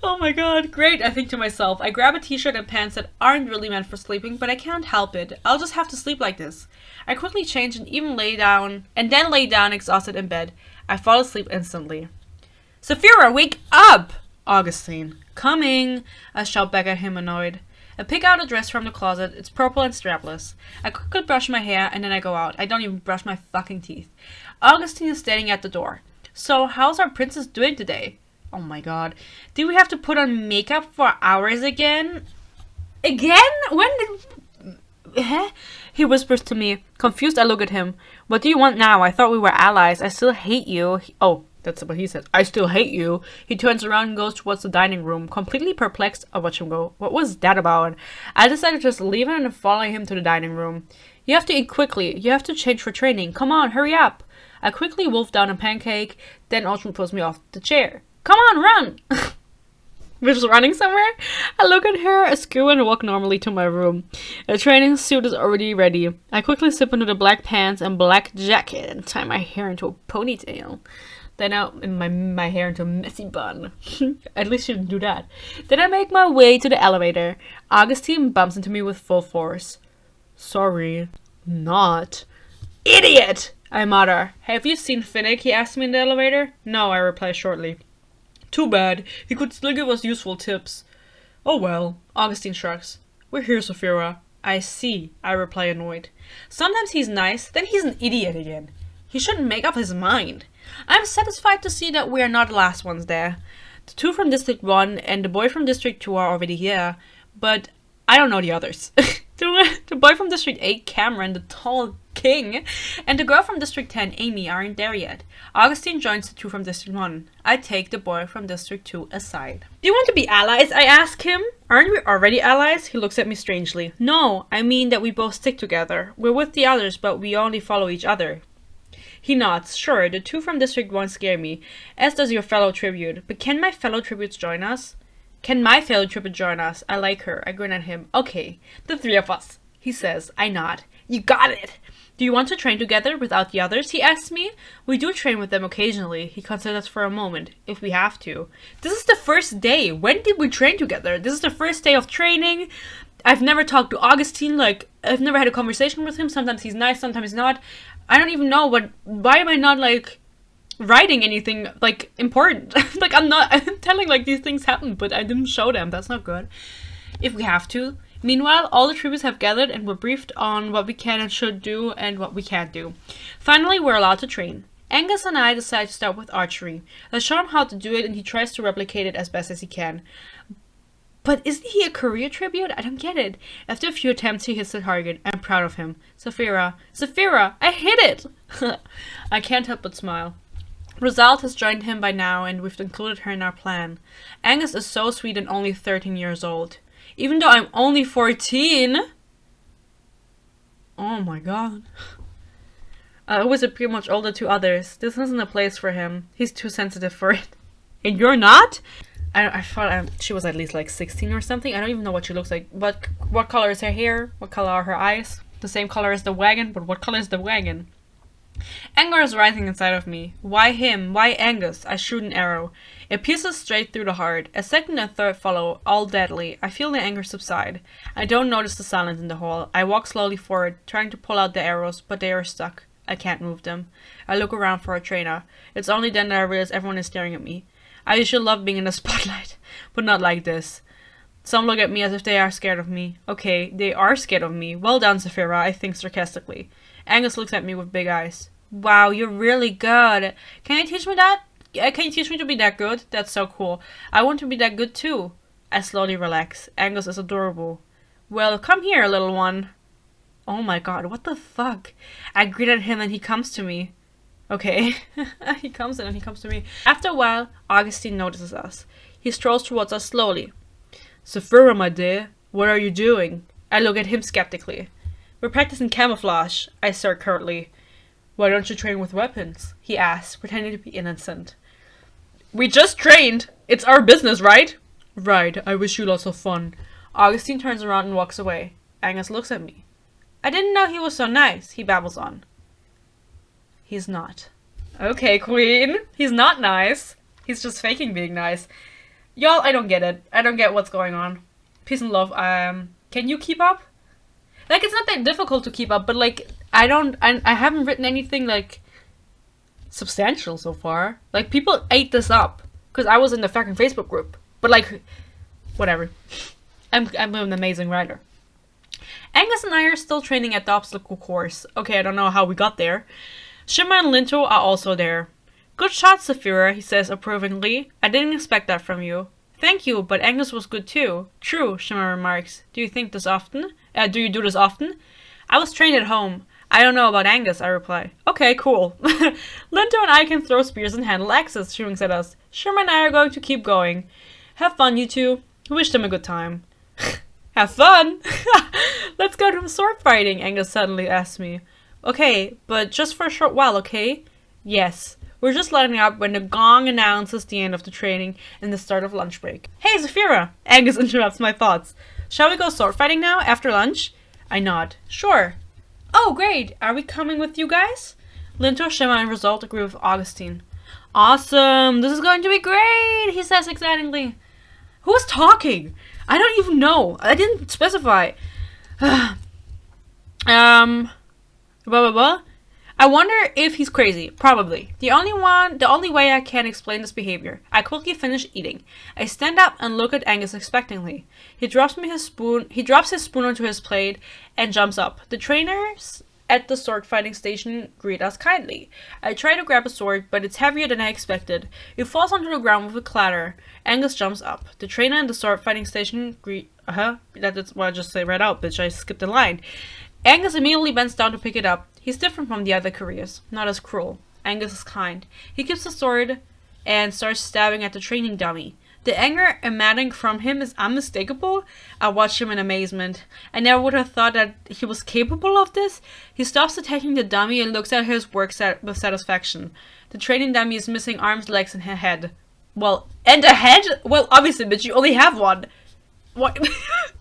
Oh my god, great, I think to myself. I grab a t-shirt and pants that aren't really meant for sleeping, but I can't help it. I'll just have to sleep like this. I quickly change and even lay down exhausted in bed. I fall asleep instantly. Saphira, wake up! Augustine. Coming! I shout back at him, annoyed. I pick out a dress from the closet. It's purple and strapless. I quickly brush my hair and then I go out. I don't even brush my fucking teeth. Augustine is standing at the door. So, how's our princess doing today? Oh my god. Do we have to put on makeup for hours again? Again? When did... Huh? He whispers to me. Confused, I look at him. What do you want now? I thought we were allies. I still hate you. Oh, that's what he says. I still hate you. He turns around and goes towards the dining room. Completely perplexed, I watch him go. What was that about? I decided to just leave him and follow him to the dining room. You have to eat quickly. You have to change for training. Come on, hurry up. I quickly wolf down a pancake. Then Ultron pulls me off the chair. Come on, run! which is running somewhere. I look at her askew and walk normally to my room. The training suit is already ready. I quickly slip into the black pants and black jacket and tie my hair into a ponytail. Then my hair into a messy bun. At least you didn't do that. Then I make my way to the elevator. Augustine bumps into me with full force. Sorry, not. Idiot! I mutter. Have you seen Finnick? He asks me in the elevator. No, I reply shortly. Too bad. He could still give us useful tips. Oh well, Augustine shrugs. We're here, Saphira. I see, I reply annoyed. Sometimes he's nice, then he's an idiot again. He shouldn't make up his mind. I'm satisfied to see that we are not the last ones there. The two from District 1 and the boy from District 2 are already here, but I don't know the others. The boy from District 8, Cameron, the tall king, and the girl from District 10, Amy, aren't there yet. Augustine joins the two from District 1. I take the boy from District 2 aside. Do you want to be allies? I ask him. Aren't we already allies? He looks at me strangely. No, I mean that we both stick together. We're with the others, but we only follow each other. He nods. Sure, the two from District 1 scare me, as does your fellow tribute. But can my fellow tributes join us? Can my fellow tribute join us? I like her. I grin at him. Okay, the three of us. He says. I nod. You got it! Do you want to train together without the others? He asks me. We do train with them occasionally. He considers for a moment. If we have to. This is the first day. When did we train together? This is the first day of training. I've never talked to Augustine. Like, I've never had a conversation with him. Sometimes he's nice, sometimes he's not. I don't even know why am I not, like, writing anything, like, important? Like, I'm telling, like, these things happened, but I didn't show them. That's not good. If we have to. Meanwhile, all the tributes have gathered and we're briefed on what we can and should do and what we can't do. Finally, we're allowed to train. Angus and I decide to start with archery. I show him how to do it and he tries to replicate it as best as he can. But isn't he a career tribute? I don't get it. After a few attempts, he hits the target. I'm proud of him. Saphira, I hit it! I can't help but smile. Rosald has joined him by now, and we've included her in our plan. Angus is so sweet and only 13 years old. Even though I'm only 14... Oh my god. I always appear much older to others. This isn't a place for him. He's too sensitive for it. And you're not? I thought she was at least like 16 or something. I don't even know what she looks like. What color is her hair? What color are her eyes? The same color as the wagon, but what color is the wagon? Anger is rising inside of me. Why him? Why Angus? I shoot an arrow. It pierces straight through the heart. A second and third follow, all deadly. I feel the anger subside. I don't notice the silence in the hall. I walk slowly forward, trying to pull out the arrows, but they are stuck. I can't move them. I look around for a trainer. It's only then that I realize everyone is staring at me. I usually love being in the spotlight, but not like this. Some look at me as if they are scared of me. Okay, they are scared of me. Well done, Saphira, I think sarcastically. Angus looks at me with big eyes. Wow, you're really good. Can you teach me that? Can you teach me to be that good? That's so cool. I want to be that good too. I slowly relax. Angus is adorable. Well, come here, little one. Oh my god, what the fuck? I grin at him and he comes to me. Okay. He comes in and he comes to me. After a while, Augustine notices us. He strolls towards us slowly. Saphira, my dear, what are you doing? I look at him skeptically. We're practicing camouflage, I start curtly. Why don't you train with weapons? He asks, pretending to be innocent. We just trained! It's our business, right? Right, I wish you lots of fun. Augustine turns around and walks away. Angus looks at me. I didn't know he was so nice, he babbles on. He's not. Okay, queen. He's not nice. He's just faking being nice. Y'all, I don't get it. I don't get what's going on. Peace and love. Can you keep up? Like, it's not that difficult to keep up, but like, I haven't written anything like substantial so far. Like, people ate this up because I was in the fucking Facebook group. But like, whatever. I'm an amazing writer. Angus and I are still training at the obstacle course. Okay, I don't know how we got there. Shimmer and Linto are also there. Good shot, Saphira, he says approvingly. I didn't expect that from you. Thank you, but Angus was good too. True, Shimmer remarks. Do you do this often? I was trained at home. I don't know about Angus, I reply. Okay, cool. Linto and I can throw spears and handle axes, she winks at us. Shimmer and I are going to keep going. Have fun, you two. Wish them a good time. Have fun! Let's go to sword fighting, Angus suddenly asks me. Okay, but just for a short while, okay? Yes. We're just lighting up when the gong announces the end of the training and the start of lunch break. Hey, Zafira! Angus interrupts my thoughts. Shall we go sword fighting now, after lunch? I nod. Sure. Oh, great! Are we coming with you guys? Linto, Shema, and Result agree with Augustine. Awesome! This is going to be great! He says excitedly. Who's talking? I don't even know. I didn't specify. Blah blah blah. I wonder if he's crazy. Probably. The only way I can explain this behavior. I quickly finish eating. I stand up and look at Angus expectantly. He drops his spoon onto his plate and jumps up. The trainers at the sword fighting station greet us kindly. I try to grab a sword, but it's heavier than I expected. It falls onto the ground with a clatter. Angus jumps up. The trainer and the sword fighting station greet. That's what I just say right out, bitch. I skipped the line. Angus immediately bends down to pick it up. He's different from the other couriers, not as cruel. Angus is kind. He keeps the sword and starts stabbing at the training dummy. The anger emanating from him is unmistakable. I watch him in amazement. I never would have thought that he was capable of this. He stops attacking the dummy and looks at his work with satisfaction. The training dummy is missing arms, legs, and a head. Well, and a head? Well, obviously, but you only have one. What?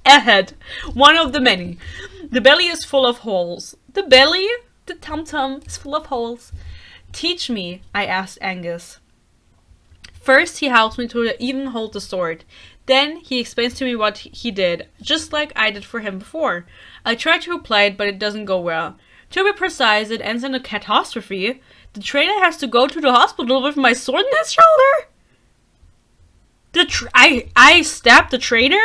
A head. One of the many. The belly is full of holes. The belly? The tum-tum is full of holes. Teach me, I asked Angus. First, he helps me to even hold the sword. Then, he explains to me what he did, just like I did for him before. I try to apply it, but it doesn't go well. To be precise, it ends in a catastrophe. The trainer has to go to the hospital with my sword in his shoulder? I stabbed the trainer?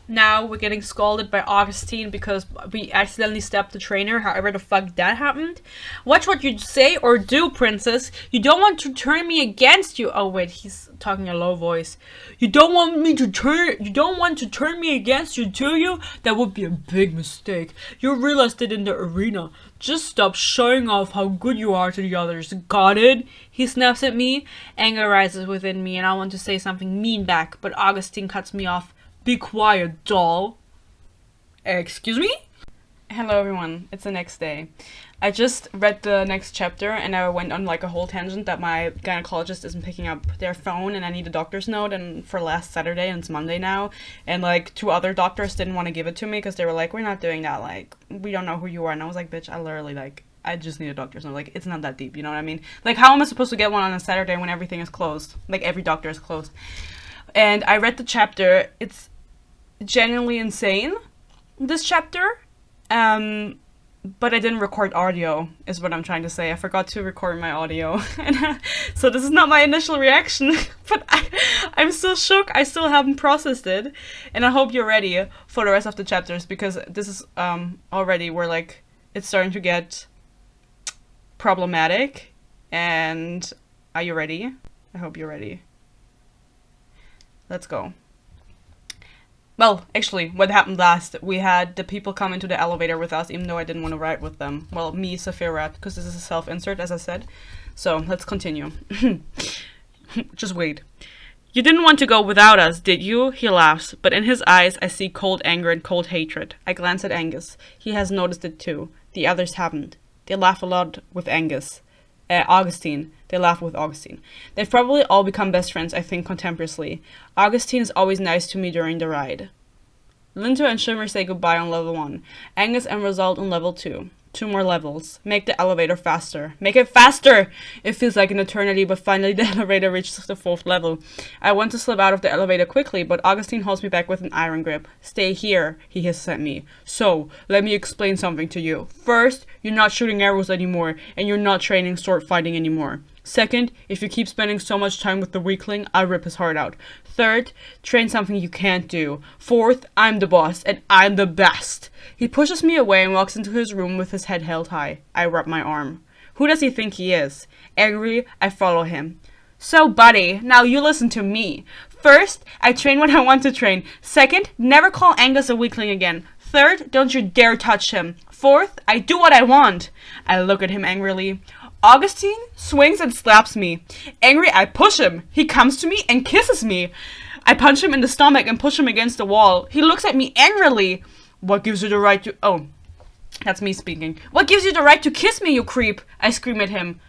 Now we're getting scolded by Augustine because we accidentally stabbed the trainer, however the fuck that happened. Watch what you say or do, princess. You don't want to turn me against you. Oh wait, he's talking a low voice. You don't want to turn me against you, do you? That would be a big mistake. You realized it in the arena. Just stop showing off how good you are to the others. Got it? He snaps at me. Anger rises within me and I want to say something mean back, but Augustine cuts me off. Be quiet, doll. Excuse me? Hello everyone, it's the next day. I just read the next chapter and I went on like a whole tangent that my gynecologist isn't picking up their phone and I need a doctor's note, and for last Saturday and it's Monday now, and like 2 other doctors didn't want to give it to me because they were like, we're not doing that, like we don't know who you are. And I was like, bitch, I literally like I just need a doctor's note. Like, it's not that deep, you know what I mean? Like, how am I supposed to get one on a Saturday when everything is closed? Like, every doctor is closed. And I read the chapter. It's genuinely insane, this chapter. But I didn't record audio, is what I'm trying to say. I forgot to record my audio. So this is not my initial reaction, but I'm still shook. I still haven't processed it. And I hope you're ready for the rest of the chapters, because this is already where, like, it's starting to get problematic. And are you ready? I hope you're ready. Let's go. Well, actually, what happened last, we had the people come into the elevator with us, even though I didn't want to ride with them. Well, me, Sephiroth, because this is a self-insert, as I said. So, let's continue. Just wait. You didn't want to go without us, did you? He laughs, but in his eyes, I see cold anger and cold hatred. I glance at Angus. He has noticed it too. The others haven't. They laugh a lot with Angus. Augustine. They laugh with Augustine. They've probably all become best friends, I think, contemporaneously. Augustine is always nice to me during the ride. Linto and Shimmer say goodbye on level 1. Angus and Result on level 2. 2 more levels. Make the elevator faster. Make it faster! It feels like an eternity, but finally the elevator reaches the 4th level. I want to slip out of the elevator quickly, but Augustine holds me back with an iron grip. Stay here, he hisses at me. So, let me explain something to you. First, you're not shooting arrows anymore, and you're not training sword fighting anymore. Second, if you keep spending so much time with the weakling, I'll rip his heart out. Third, train something you can't do. Fourth, I'm the boss, and I'm the best. He pushes me away and walks into his room with his head held high. I rub my arm. Who does he think he is? Angry, I follow him. So, buddy, now you listen to me. First, I train when I want to train. Second, never call Angus a weakling again. Third, don't you dare touch him. Fourth, I do what I want. I look at him angrily. Augustine swings and slaps me. Angry, I push him. He comes to me and kisses me. I punch him in the stomach and push him against the wall. He looks at me angrily. What gives you the right to... Oh, that's me speaking. What gives you the right to kiss me, you creep? I scream at him.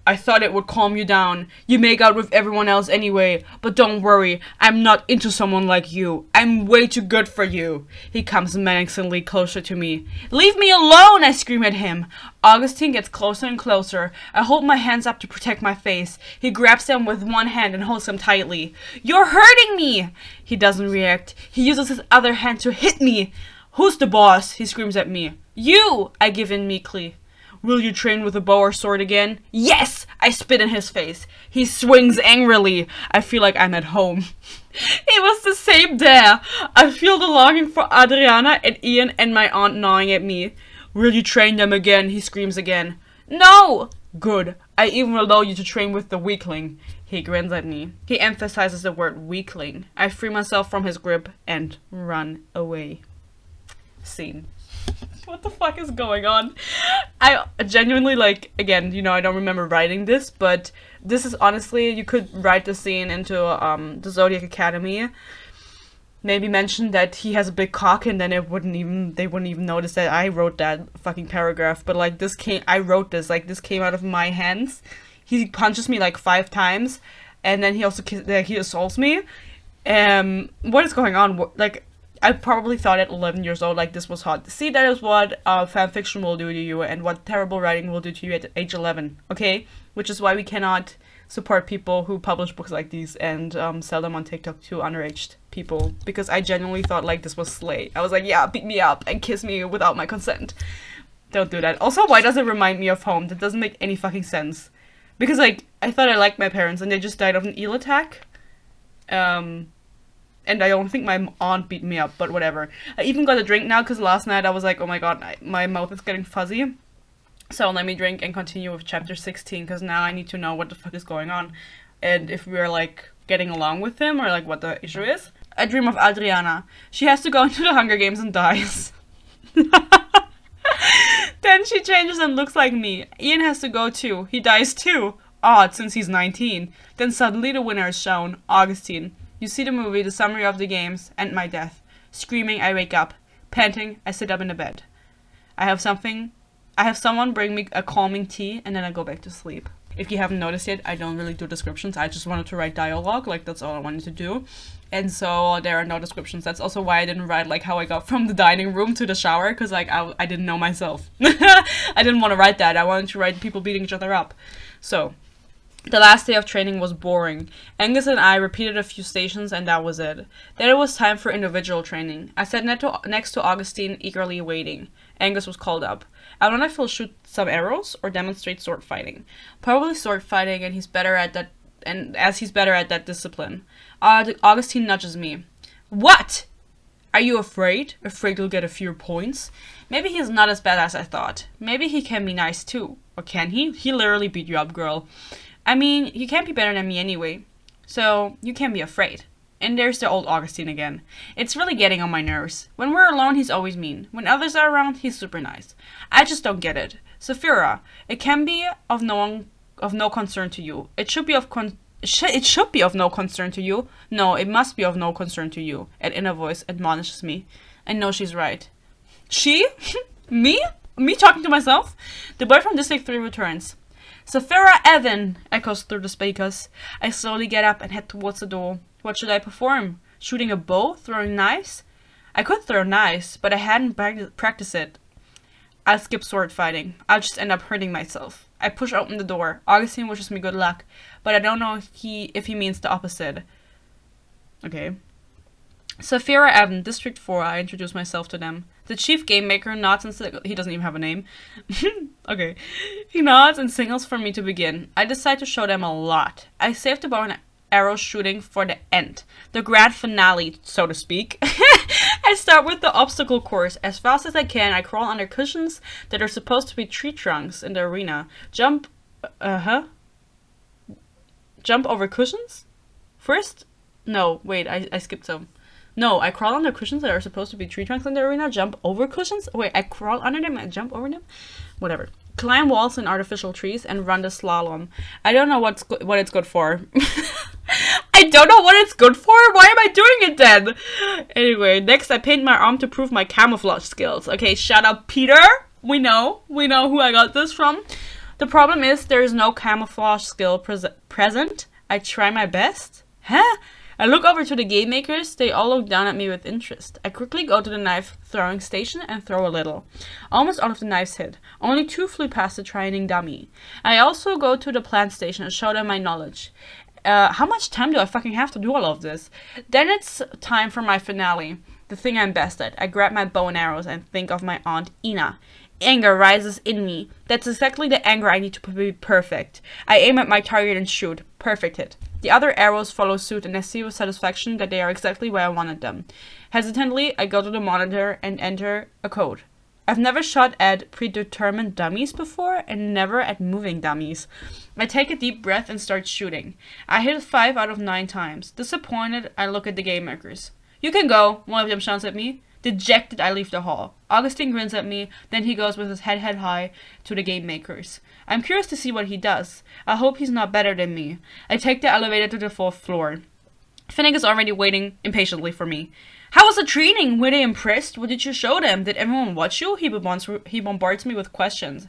I thought it would calm you down. You make out with everyone else anyway. But don't worry, I'm not into someone like you. I'm way too good for you. He comes menacingly closer to me. Leave me alone, I scream at him. Augustine gets closer and closer. I hold my hands up to protect my face. He grabs them with one hand and holds them tightly. You're hurting me! He doesn't react. He uses his other hand to hit me. Who's the boss? He screams at me. You! I give in meekly. Will you train with a bow or sword again? Yes! I spit in his face. He swings angrily. I feel like I'm at home. It was the same there. I feel the longing for Adriana and Ian and my aunt gnawing at me. Will you train them again? He screams again. No! Good. I even allow you to train with the weakling. He grins at me. He emphasizes the word weakling. I free myself from his grip and run away. Scene. What the fuck is going on? I genuinely, like, again, you know, I don't remember writing this, but this is honestly, you could write the scene into the Zodiac Academy. Maybe mention that he has a big cock, and then they wouldn't even notice that I wrote that fucking paragraph. But like, I wrote this, like, this came out of my hands. He punches me like 5 times, and then he also he assaults me. What is going on? Like, I probably thought at 11 years old, like, this was hot. See, that is what fanfiction will do to you, and what terrible writing will do to you at age 11, okay? Which is why we cannot support people who publish books like these and sell them on TikTok to underage people. Because I genuinely thought, like, this was slay. I was like, yeah, beat me up and kiss me without my consent. Don't do that. Also, why does it remind me of home? That doesn't make any fucking sense. Because, like, I thought I liked my parents, and they just died of an eel attack. And I don't think my aunt beat me up, but whatever. I even got a drink now, because last night I was like, oh my god, my mouth is getting fuzzy. So let me drink and continue with chapter 16, because now I need to know what the fuck is going on. And if we're, like, getting along with him, or, like, what the issue is. I dream of Adriana. She has to go into the Hunger Games and dies. Then she changes and looks like me. Ian has to go too. He dies too. Odd, since he's 19. Then suddenly the winner is shown. Augustine. You see the movie, the summary of the games, and my death. Screaming, I wake up. Panting, I sit up in the bed. I have someone bring me a calming tea, and then I go back to sleep. If you haven't noticed yet, I don't really do descriptions. I just wanted to write dialogue, like, that's all I wanted to do. And so there are no descriptions. That's also why I didn't write, like, how I got from the dining room to the shower, because, like, I didn't know myself. I didn't want to write that. I wanted to write people beating each other up. So, the last day of training was boring. Angus and I repeated a few stations, and that was it. Then it was time for individual training. I sat next to Augustine, eagerly waiting. Angus was called up. I don't know if he'll shoot some arrows or demonstrate sword fighting. Probably sword fighting, and he's better at that. And as he's better at that discipline. Augustine nudges me. What? Are you afraid? Afraid you'll get a few points? Maybe he's not as bad as I thought. Maybe he can be nice too. Or can he? He literally beat you up, girl. I mean, you can't be better than me anyway. So, you can't be afraid. And there's the old Augustine again. It's really getting on my nerves. When we're alone, he's always mean. When others are around, he's super nice. I just don't get it. Saphira, it can be of no concern to you. It should be of no concern to you. No, it must be of no concern to you. An inner voice admonishes me. I know she's right. She? Me? Me talking to myself? The boy from District 3 returns. Saphira Evan, echoes through the speakers. I slowly get up and head towards the door. What should I perform? Shooting a bow? Throwing knives? I could throw knives, but I hadn't practiced it. I'll skip sword fighting. I'll just end up hurting myself. I push open the door. Augustine wishes me good luck, but I don't know if he means the opposite. Okay. Saphira Evan, District 4, I introduce myself to them. The chief game maker nods and he doesn't even have a name. Okay. He nods and signals for me to begin. I decide to show them a lot. I save the bow and arrow shooting for the end. The grand finale, so to speak. I start with the obstacle course. As fast as I can, I crawl under cushions that are supposed to be tree trunks in the arena. Jump over cushions? First? No, wait, I skipped some. No, I crawl under cushions that are supposed to be tree trunks in the arena. Jump over cushions? Wait, I crawl under them and jump over them? Whatever. Climb walls and artificial trees and run the slalom. I don't know what it's good for. I don't know what it's good for? Why am I doing it then? Anyway, next I paint my arm to prove my camouflage skills. Okay, shut up, Peter. We know who I got this from. The problem is there is no camouflage skill present. I try my best. Huh? I look over to the game makers. They all look down at me with interest. I quickly go to the knife throwing station and throw a little. Almost all of the knives hit. Only 2 flew past the training dummy. I also go to the plant station and show them my knowledge. How much time do I fucking have to do all of this? Then it's time for my finale. The thing I'm best at. I grab my bow and arrows and think of my aunt Ina. Anger rises in me. That's exactly the anger I need to be perfect. I aim at my target and shoot. Perfect hit. The other arrows follow suit and I see with satisfaction that they are exactly where I wanted them. Hesitantly, I go to the monitor and enter a code. I've never shot at predetermined dummies before and never at moving dummies. I take a deep breath and start shooting. I hit 5 out of 9 times. Disappointed, I look at the game makers. You can go, one of them shouts at me. Dejected, I leave the hall. Augustine grins at me, then he goes with his head high to the game makers. I'm curious to see what he does. I hope he's not better than me. I take the elevator to the 4th floor. Finnick is already waiting impatiently for me. How was the training? Were they impressed? What did you show them? Did everyone watch you? He bombards me with questions.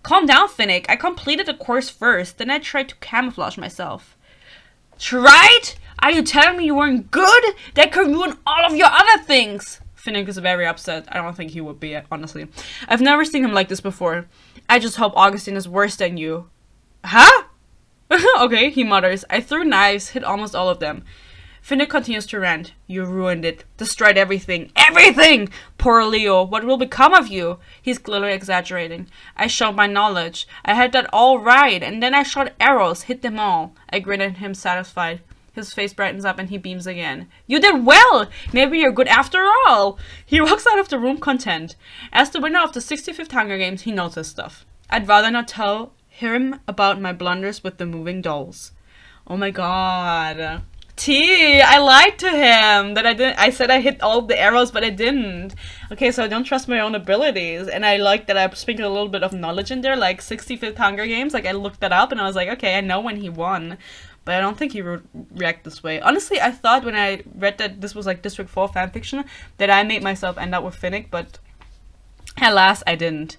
Calm down, Finnick. I completed the course first, then I tried to camouflage myself. Tried? Are you telling me you weren't good? That could ruin all of your other things. Finnick is very upset. I don't think he would be, honestly. I've never seen him like this before. I just hope Augustine is worse than you. Huh? Okay, he mutters. I threw knives, hit almost all of them. Finnick continues to rant. You ruined it. Destroyed everything. Everything! Poor Leo, what will become of you? He's clearly exaggerating. I showed my knowledge. I had that all right, and then I shot arrows, hit them all. I grin at him, satisfied. His face brightens up and he beams again. You did well! Maybe you're good after all! He walks out of the room content. As the winner of the 65th Hunger Games, he knows his stuff. I'd rather not tell him about my blunders with the moving dolls. Oh my god. T, I lied to him that I said I hit all of the arrows, but I didn't. Okay, so I don't trust my own abilities, and I like that I sprinkled a little bit of knowledge in there, like 65th Hunger Games. Like, I looked that up and I was like, okay, I know when he won. But I don't think he would react this way. Honestly, I thought when I read that this was like District 4 fanfiction that I made myself end up with Finnick, but alas, I didn't.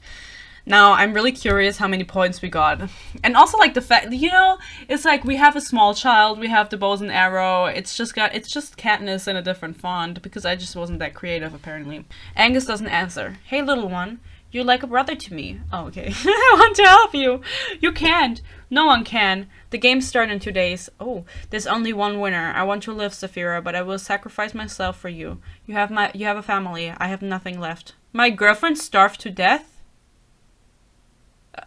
Now, I'm really curious how many points we got. And also, like, the fact, you know, it's like we have a small child, we have the bows and arrow, it's just Katniss in a different font, because I just wasn't that creative, apparently. Angus doesn't answer. Hey, little one. You're like a brother to me. Oh, okay. I want to help you. You can't. No one can. The games start in 2 days. Oh, there's only one winner. I want to live, Saphira, but I will sacrifice myself for you. You have a family. I have nothing left. My girlfriend starved to death?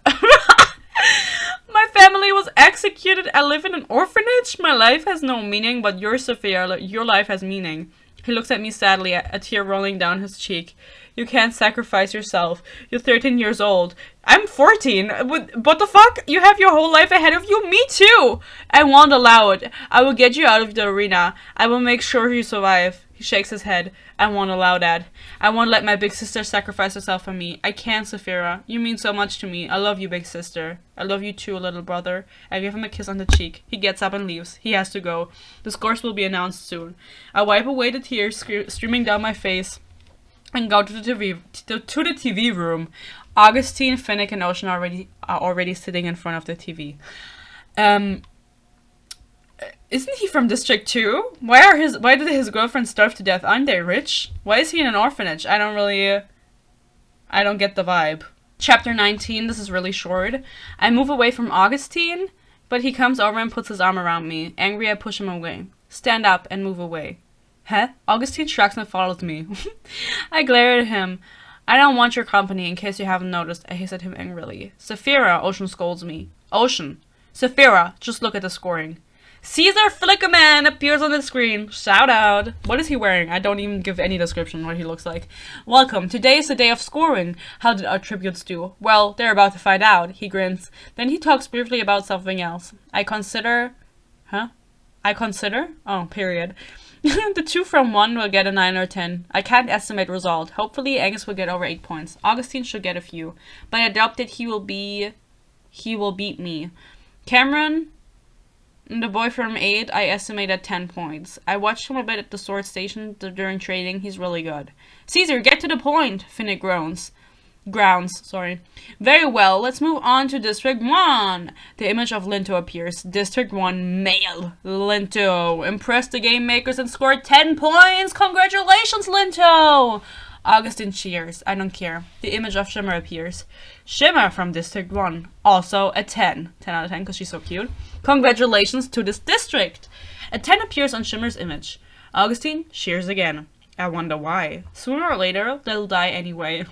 My family was executed. I live in an orphanage. My life has no meaning, but yours, Saphira, your life has meaning. He looks at me sadly, a tear rolling down his cheek. You can't sacrifice yourself. You're 13 years old. I'm 14. What the fuck? You have your whole life ahead of you? Me too! I won't allow it. I will get you out of the arena. I will make sure you survive. He shakes his head. I won't allow that. I won't let my big sister sacrifice herself for me. I can't, Saphira. You mean so much to me. I love you, big sister. I love you too, little brother. I give him a kiss on the cheek. He gets up and leaves. He has to go. The scores will be announced soon. I wipe away the tears streaming down my face and go to the TV room. Augustine, Finnick, and Ocean are already sitting in front of the TV. Isn't he from District 2? Why did his girlfriend starve to death? Aren't they rich? Why is he in an orphanage? I don't get the vibe. Chapter 19, this is really short. I move away from Augustine, but he comes over and puts his arm around me. Angry, I push him away. Stand up and move away. Huh? Augustine shrugs and follows me. I glare at him. I don't want your company, in case you haven't noticed. I hiss at him angrily. Saphira, Ocean scolds me. Ocean. Saphira, just look at the scoring. Caesar Flickerman appears on the screen. Shout out. What is he wearing? I don't even give any description what he looks like. Welcome. Today is the day of scoring. How did our tributes do? Well, they're about to find out. He grins. Then he talks briefly about something else. I consider... Oh, period. The 2 from 1 will get a 9 or 10. I can't estimate result. Hopefully Angus will get over 8 points. Augustine should get a few. But I doubt that he will beat me. Cameron, the boy from 8, I estimate at 10 points. I watched him a bit at the sword station during training. He's really good. Caesar, get to the point, Finnick groans. Grounds, sorry. Very well, let's move on to District 1. The image of Linto appears. District 1 male. Linto. Impressed the game makers and scored 10 points. Congratulations, Linto! Augustine cheers. I don't care. The image of Shimmer appears. Shimmer from District 1. Also a 10. 10 out of 10 because she's so cute. Congratulations to this district. A 10 appears on Shimmer's image. Augustine cheers again. I wonder why. Sooner or later, they'll die anyway.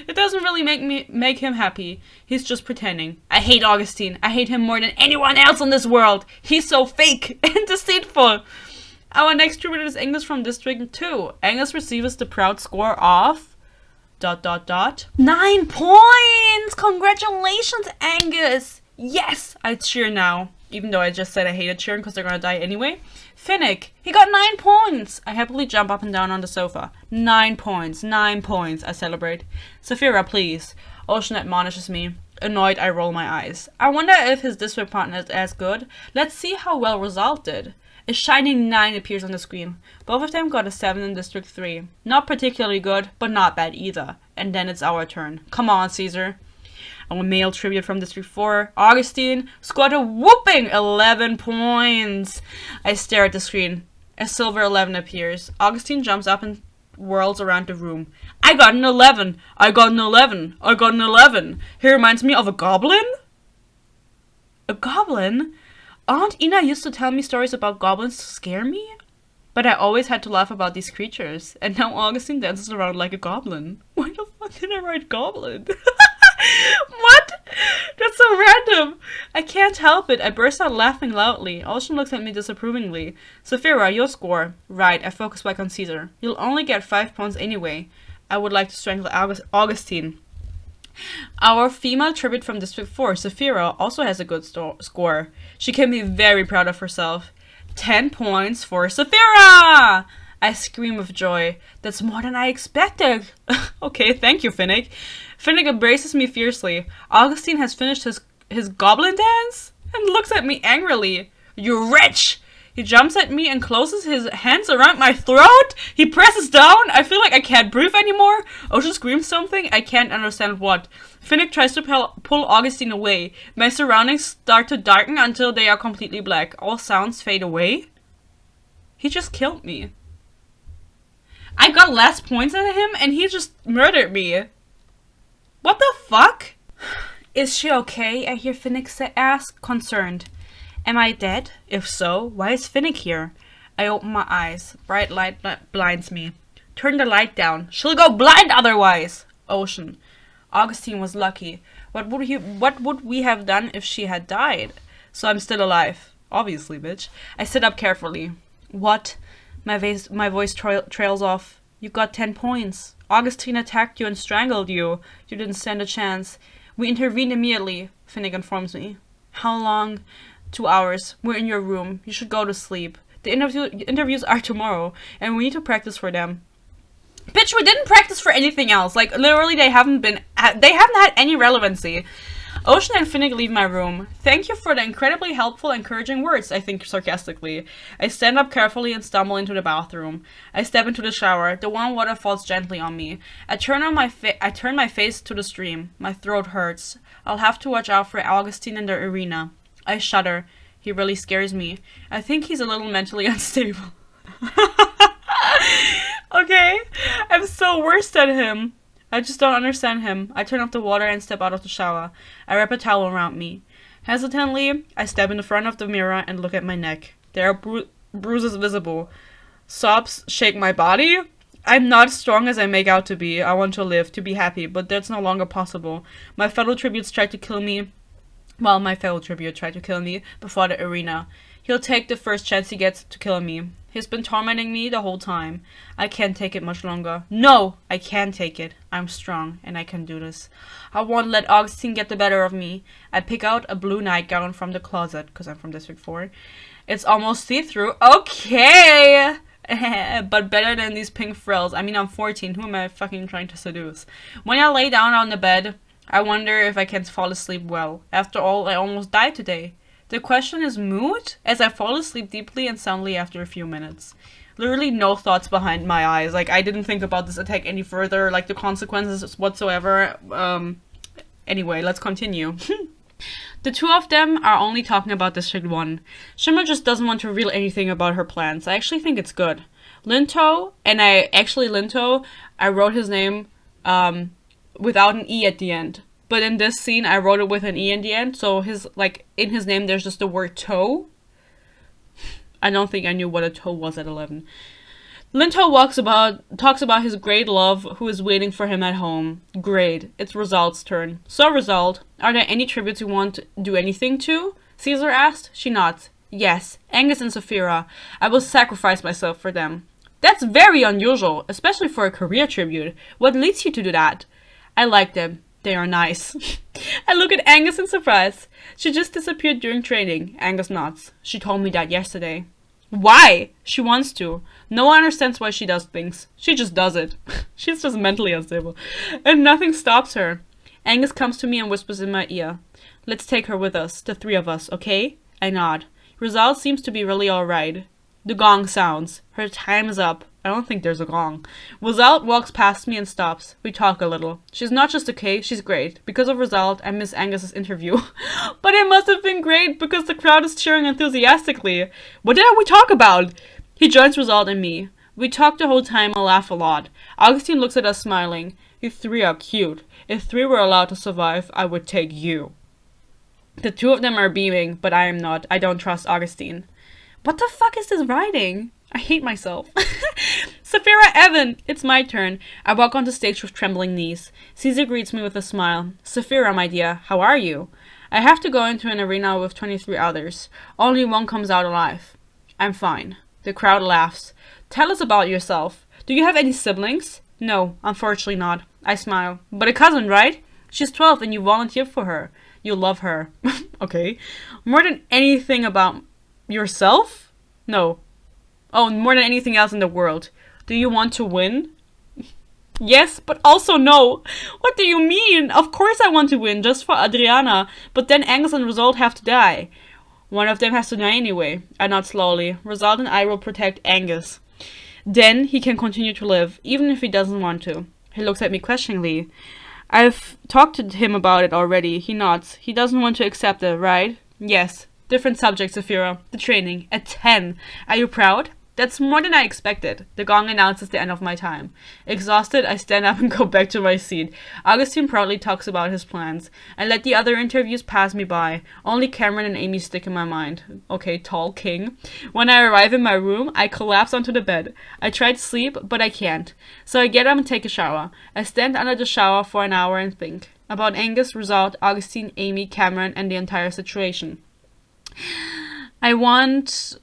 It doesn't really make him happy. He's just pretending. I hate Augustine. I hate him more than anyone else in this world. He's so fake and deceitful. Our next tribute is Angus from District 2. Angus receives the proud score of... ... 9 points! Congratulations, Angus! Yes! I cheer now. Even though I just said I hated cheering because they're gonna die anyway. Finnick, he got 9 points! I happily jump up and down on the sofa. 9 points, 9 points, I celebrate. Saphira, please. Ocean admonishes me. Annoyed, I roll my eyes. I wonder if his district partner is as good. Let's see how well Resolve did. A shining 9 appears on the screen. Both of them got a 7 in District 3. Not particularly good, but not bad either. And then it's our turn. Come on, Caesar. Our male tribute from District 4, Augustine, scored a whooping 11 points. I stare at the screen. A silver 11 appears. Augustine jumps up and whirls around the room. I got an 11. I got an 11. I got an 11. He reminds me of a goblin? A goblin? Aunt Ina used to tell me stories about goblins to scare me. But I always had to laugh about these creatures. And now Augustine dances around like a goblin. Why the fuck did I write goblin? What? That's so random. I can't help it. I burst out laughing loudly. Ocean looks at me disapprovingly. Saphira, your score. Right, I focus back on Caesar. You'll only get 5 points anyway. I would like to strangle Augustine. Our female tribute from District 4, Saphira, also has a good score. She can be very proud of herself. 10 points for Saphira! I scream with joy. That's more than I expected. Okay, thank you, Finnick. Finnick embraces me fiercely. Augustine has finished his goblin dance and looks at me angrily. You wretch! He jumps at me and closes his hands around my throat. He presses down. I feel like I can't breathe anymore. Ocean screams something. I can't understand what. Finnick tries to pull Augustine away. My surroundings start to darken until they are completely black. All sounds fade away. He just killed me. I got less points than him and he just murdered me. What the fuck? Is she okay? I hear Finnick ask, concerned. Am I dead? If so, why is Finnick here? I open my eyes. Bright light blinds me. Turn the light down. She'll go blind otherwise. Ocean. Augustine was lucky. What would we have done if she had died? So I'm still alive. Obviously, bitch. I sit up carefully. What? My voice trails off. You got 10 points. Augustine attacked you and strangled you. You didn't stand a chance. We intervened immediately, Finnick informs me. How long? 2 hours. We're in your room. You should go to sleep. The interviews are tomorrow, and we need to practice for them. Bitch, we didn't practice for anything else. Like, literally, they haven't had any relevancy. Ocean and Finnick leave my room. Thank you for the incredibly helpful, encouraging words, I think sarcastically. I stand up carefully and stumble into the bathroom. I step into the shower. The warm water falls gently on me. I turn my face to the stream. My throat hurts. I'll have to watch out for Augustine in the arena. I shudder. He really scares me. I think he's a little mentally unstable. Okay? I'm so worse than him. I just don't understand him. I turn off the water and step out of the shower. I wrap a towel around me. Hesitantly, I step in the front of the mirror and look at my neck. There are bruises visible. Sobs shake my body. I'm not as strong as I make out to be. I want to live, to be happy, but that's no longer possible. My fellow tributes tried to kill me. Well, my fellow tribute tried to kill me before the arena. He'll take the first chance he gets to kill me. He's been tormenting me the whole time. I can't take it much longer. No, I can take it. I'm strong, and I can do this. I won't let Augustine get the better of me. I pick out a blue nightgown from the closet, because I'm from District 4. It's almost see-through. Okay! But better than these pink frills. I mean, I'm 14. Who am I fucking trying to seduce? When I lay down on the bed, I wonder if I can fall asleep well. After all, I almost died today. The question is moot, as I fall asleep deeply and soundly after a few minutes. Literally no thoughts behind my eyes. Like, I didn't think about this attack any further, like the consequences whatsoever. Anyway, let's continue. The two of them are only talking about District 1. Shimmer just doesn't want to reveal anything about her plans. I actually think it's good. Linto, I wrote his name without an E at the end. But in this scene, I wrote it with an E in the end. So in his name, there's just the word toe. I don't think I knew what a toe was at 11. Linto talks about his great love who is waiting for him at home. Great. It's Result's turn. So, Result, are there any tributes you want to do anything to? Caesar asked. She nods. Yes, Angus and Saphira. I will sacrifice myself for them. That's very unusual, especially for a career tribute. What leads you to do that? I like them. They are nice. I look at Angus in surprise. She just disappeared during training. Angus nods. She told me that yesterday. Why? She wants to. No one understands why she does things. She just does it. She's just mentally unstable. And nothing stops her. Angus comes to me and whispers in my ear. Let's take her with us, the three of us, okay? I nod. Rizal seems to be really alright. The gong sounds. Her time is up. I don't think there's a gong. Rizal walks past me and stops. We talk a little. She's not just okay, she's great. Because of Rizal, I miss Angus's interview. But it must have been great because the crowd is cheering enthusiastically. What did we talk about? He joins Rizal and me. We talk the whole time and laugh a lot. Augustine looks at us smiling. You three are cute. If three were allowed to survive, I would take you. The two of them are beaming, but I am not. I don't trust Augustine. What the fuck is this writing? I hate myself. Saphira, Evan! It's my turn. I walk onto stage with trembling knees. Caesar greets me with a smile. Saphira, my dear, how are you? I have to go into an arena with 23 others. Only one comes out alive. I'm fine. The crowd laughs. Tell us about yourself. Do you have any siblings? No, unfortunately not. I smile. But a cousin, right? She's 12 and you volunteered for her. You love her. Okay. More than anything about yourself? No. Oh, more than anything else in the world. Do you want to win? Yes, but also no. What do you mean? Of course I want to win, just for Adriana. But then Angus and Result have to die. One of them has to die anyway. I nod slowly. Result and I will protect Angus. Then he can continue to live, even if he doesn't want to. He looks at me questioningly. I've talked to him about it already. He nods. He doesn't want to accept it, right? Yes. Different subject, Saphira. The training. At 10. Are you proud? That's more than I expected. The gong announces the end of my time. Exhausted, I stand up and go back to my seat. Augustine proudly talks about his plans. I let the other interviews pass me by. Only Cameron and Amy stick in my mind. Okay, tall king. When I arrive in my room, I collapse onto the bed. I try to sleep, but I can't. So I get up and take a shower. I stand under the shower for an hour and think. About Angus, Result, Augustine, Amy, Cameron, and the entire situation. I want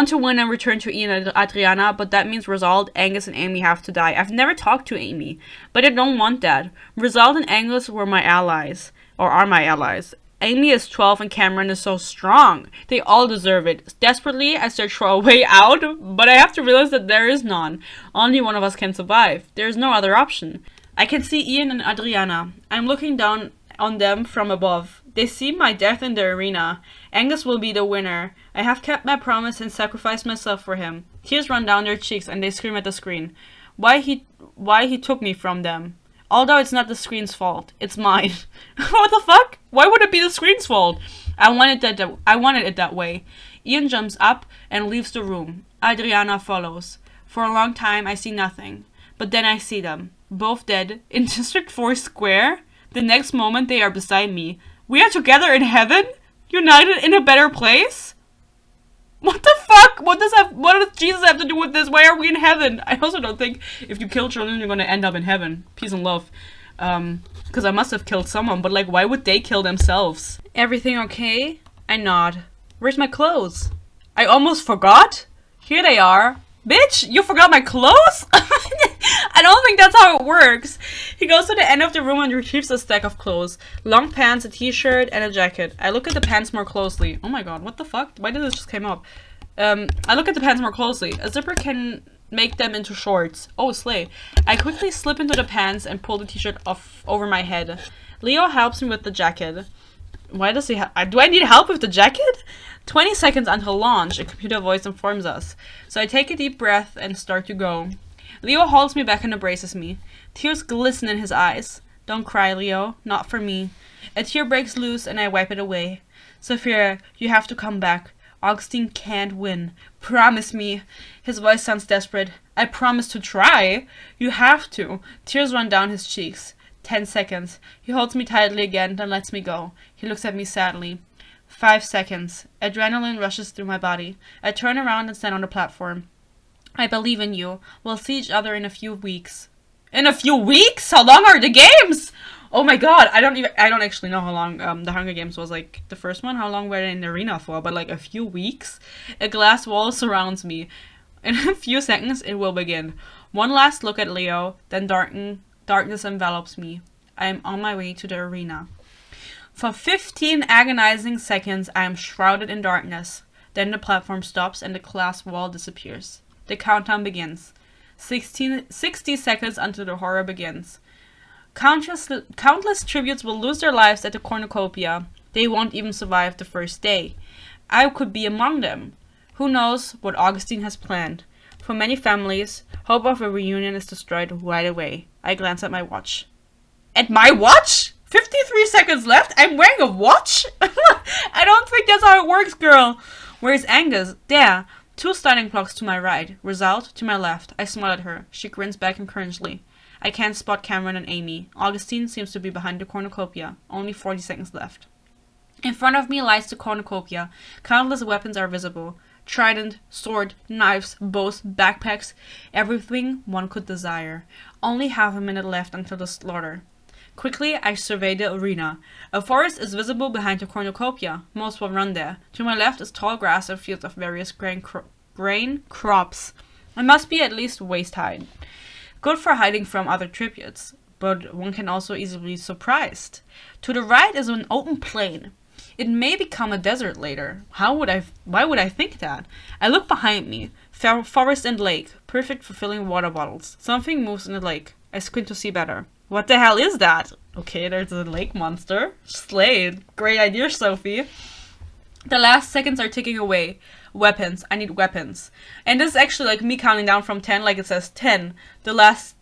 to win and return to Ian and Adriana, but that means Result, Angus, and Amy have to die. I've never talked to Amy, but I don't want that. Result and Angus were my allies, or are my allies. Amy is 12 and Cameron is so strong. They all deserve it. Desperately, I search for a way out, but I have to realize that there is none. Only one of us can survive. There is no other option. I can see Ian and Adriana. I'm looking down on them from above. They see my death in the arena. Angus will be the winner. I have kept my promise and sacrificed myself for him. Tears run down their cheeks and they scream at the screen. Why he took me from them. Although it's not the screen's fault. It's mine. What the fuck? Why would it be the screen's fault? I wanted it that way. Ian jumps up and leaves the room. Adriana follows. For a long time I see nothing. But then I see them. Both dead. In District 4 Square. The next moment they are beside me. We are together in heaven? United in a better place? What the fuck? What does Jesus have to do with this? Why are we in heaven? I also don't think if you kill children, you're gonna end up in heaven. Peace and love. Because I must have killed someone, but like, why would they kill themselves? Everything okay? I nod. Where's my clothes? I almost forgot. Here they are. Bitch, you forgot my clothes? I don't think that's how it works. He goes to the end of the room and retrieves a stack of clothes. Long pants, a t-shirt, and a jacket. I look at the pants more closely. Oh my god, what the fuck? Why did this just come up? I look at the pants more closely. A zipper can make them into shorts. Oh, slay. I quickly slip into the pants and pull the t-shirt off over my head. Leo helps me with the jacket. Why does he do I need help with the jacket? 20 seconds until launch, a computer voice informs us. So I take a deep breath and start to go. Leo holds me back and embraces me. Tears glisten in his eyes. Don't cry, Leo. Not for me. A tear breaks loose and I wipe it away. Sophia, you have to come back. Augustine can't win. Promise me. His voice sounds desperate. I promise to try. You have to. Tears run down his cheeks. 10 seconds. He holds me tightly again, then lets me go. He looks at me sadly. 5 seconds. Adrenaline rushes through my body. I turn around and stand on the platform. I believe in you. We'll see each other in a few weeks. In a few weeks? How long are the games? Oh my god, I don't actually know how long the Hunger Games was, like, the first one. How long were they in the arena for? But, like, a few weeks? A glass wall surrounds me. In a few seconds, it will begin. One last look at Leo, then darkness envelops me. I am on my way to the arena. For 15 agonizing seconds, I am shrouded in darkness. Then the platform stops and the glass wall disappears. The countdown begins. 60 seconds until the horror begins. Countless tributes will lose their lives at the cornucopia. They won't even survive the first day. I could be among them. Who knows what Augustine has planned? For many families, hope of a reunion is destroyed right away. I glance at my watch. At my watch? 53 seconds left? I'm wearing a watch? I don't think that's how it works, girl. Where's Angus? There. 2 starting clocks to my right. Result, to my left. I smile at her. She grins back encouragingly. I can't spot Cameron and Amy. Augustine seems to be behind the cornucopia. Only 40 seconds left. In front of me lies the cornucopia. Countless weapons are visible. Trident, sword, knives, bows, backpacks. Everything one could desire. Only half a minute left until the slaughter. Quickly, I survey the arena. A forest is visible behind the cornucopia. Most will run there. To my left is tall grass and fields of various grain crops. I must be at least waist-high. Good for hiding from other tributes, but one can also easily be surprised. To the right is an open plain. It may become a desert later. Why would I think that? I look behind me. Forest and lake. Perfect for filling water bottles. Something moves in the lake. I squint to see better. What the hell is that? Okay, there's a lake monster. Slayed. Great idea, Sophie. The last seconds are ticking away. Weapons. I need weapons. And this is actually like me counting down from 10, like it says 10. The last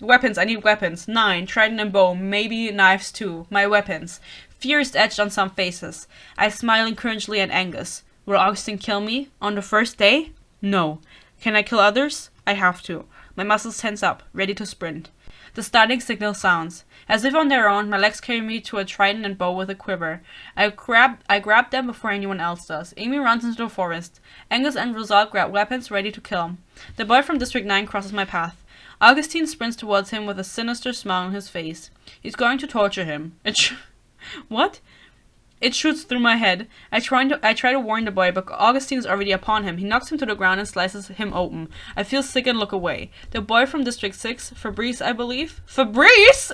weapons. I need weapons. 9. Trident and bow. Maybe knives too. My weapons. Fear is etched on some faces. I smile encouragingly at Angus. Will Augustine kill me? On the first day? No. Can I kill others? I have to. My muscles tense up, ready to sprint. The starting signal sounds. As if on their own, my legs carry me to a trident and bow with a quiver. I grab them before anyone else does. Amy runs into the forest. Angus and Rosal grab weapons, ready to kill. The boy from District 9 crosses my path. Augustine sprints towards him with a sinister smile on his face. He's going to torture him. What? It shoots through my head. I try to warn the boy, but Augustine is already upon him. He knocks him to the ground and slices him open. I feel sick and look away. The boy from District 6, Fabrice, I believe. Fabrice!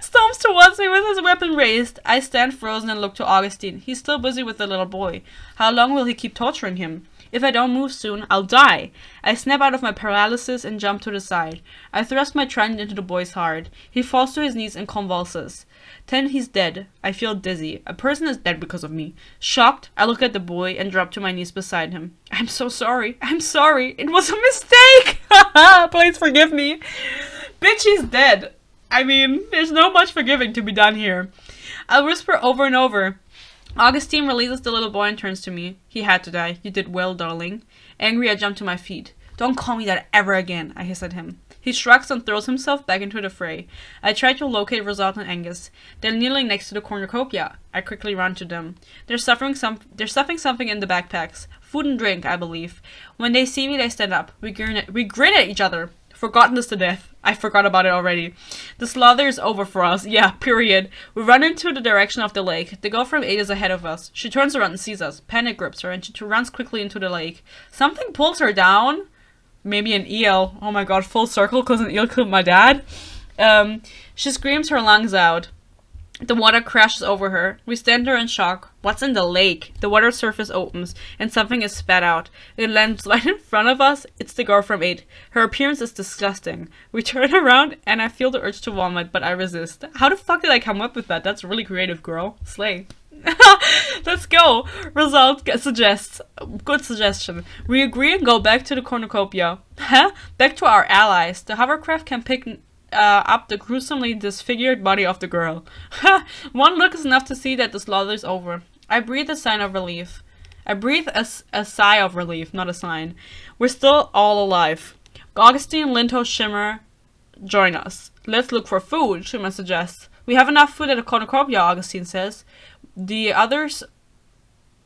Stomps towards me with his weapon raised. I stand frozen and look to Augustine. He's still busy with the little boy. How long will he keep torturing him? If I don't move soon, I'll die. I snap out of my paralysis and jump to the side. I thrust my trident into the boy's heart. He falls to his knees and convulses. Then he's dead. I feel dizzy. A person is dead because of me. Shocked, I look at the boy and drop to my knees beside him. I'm so sorry. I'm sorry. It was a mistake. Please forgive me. Bitch, he's dead. I mean, there's no much forgiving to be done here. I'll whisper over and over. Augustine releases the little boy and turns to me. He had to die. You did well, darling. Angry, I jump to my feet. Don't call me that ever again, I hiss at him. He shrugs and throws himself back into the fray. I try to locate Rosal and Angus. They're kneeling next to the cornucopia. I quickly run to them. They're stuffing something in the backpacks. Food and drink, I believe. When they see me, they stand up. We grin at each other. Forgotten this to death. I forgot about it already. The slaughter is over for us. Yeah, period. We run into the direction of the lake. The girl from 8 is ahead of us. She turns around and sees us. Panic grips her and she runs quickly into the lake. Something pulls her down. Maybe an eel. Oh my god, full circle because an eel killed my dad. She screams her lungs out. The water crashes over her. We stand there in shock. What's in the lake? The water surface opens, and something is spat out. It lands right in front of us. It's the girl from 8. Her appearance is disgusting. We turn around, and I feel the urge to vomit, but I resist. How the fuck did I come up with that? That's really creative, girl. Slay. Let's go. Result suggests. Good suggestion. We agree and go back to the cornucopia. Huh? Back to our allies. The hovercraft can pick up the gruesomely disfigured body of the girl. One look is enough to see that the slaughter is over. I breathe a sigh of relief. A sigh of relief, not a sign. We're still all alive. Augustine, Linto, Shimmer, join us. Let's look for food, Shimmer suggests. We have enough food at the cornucopia, Augustine says. The others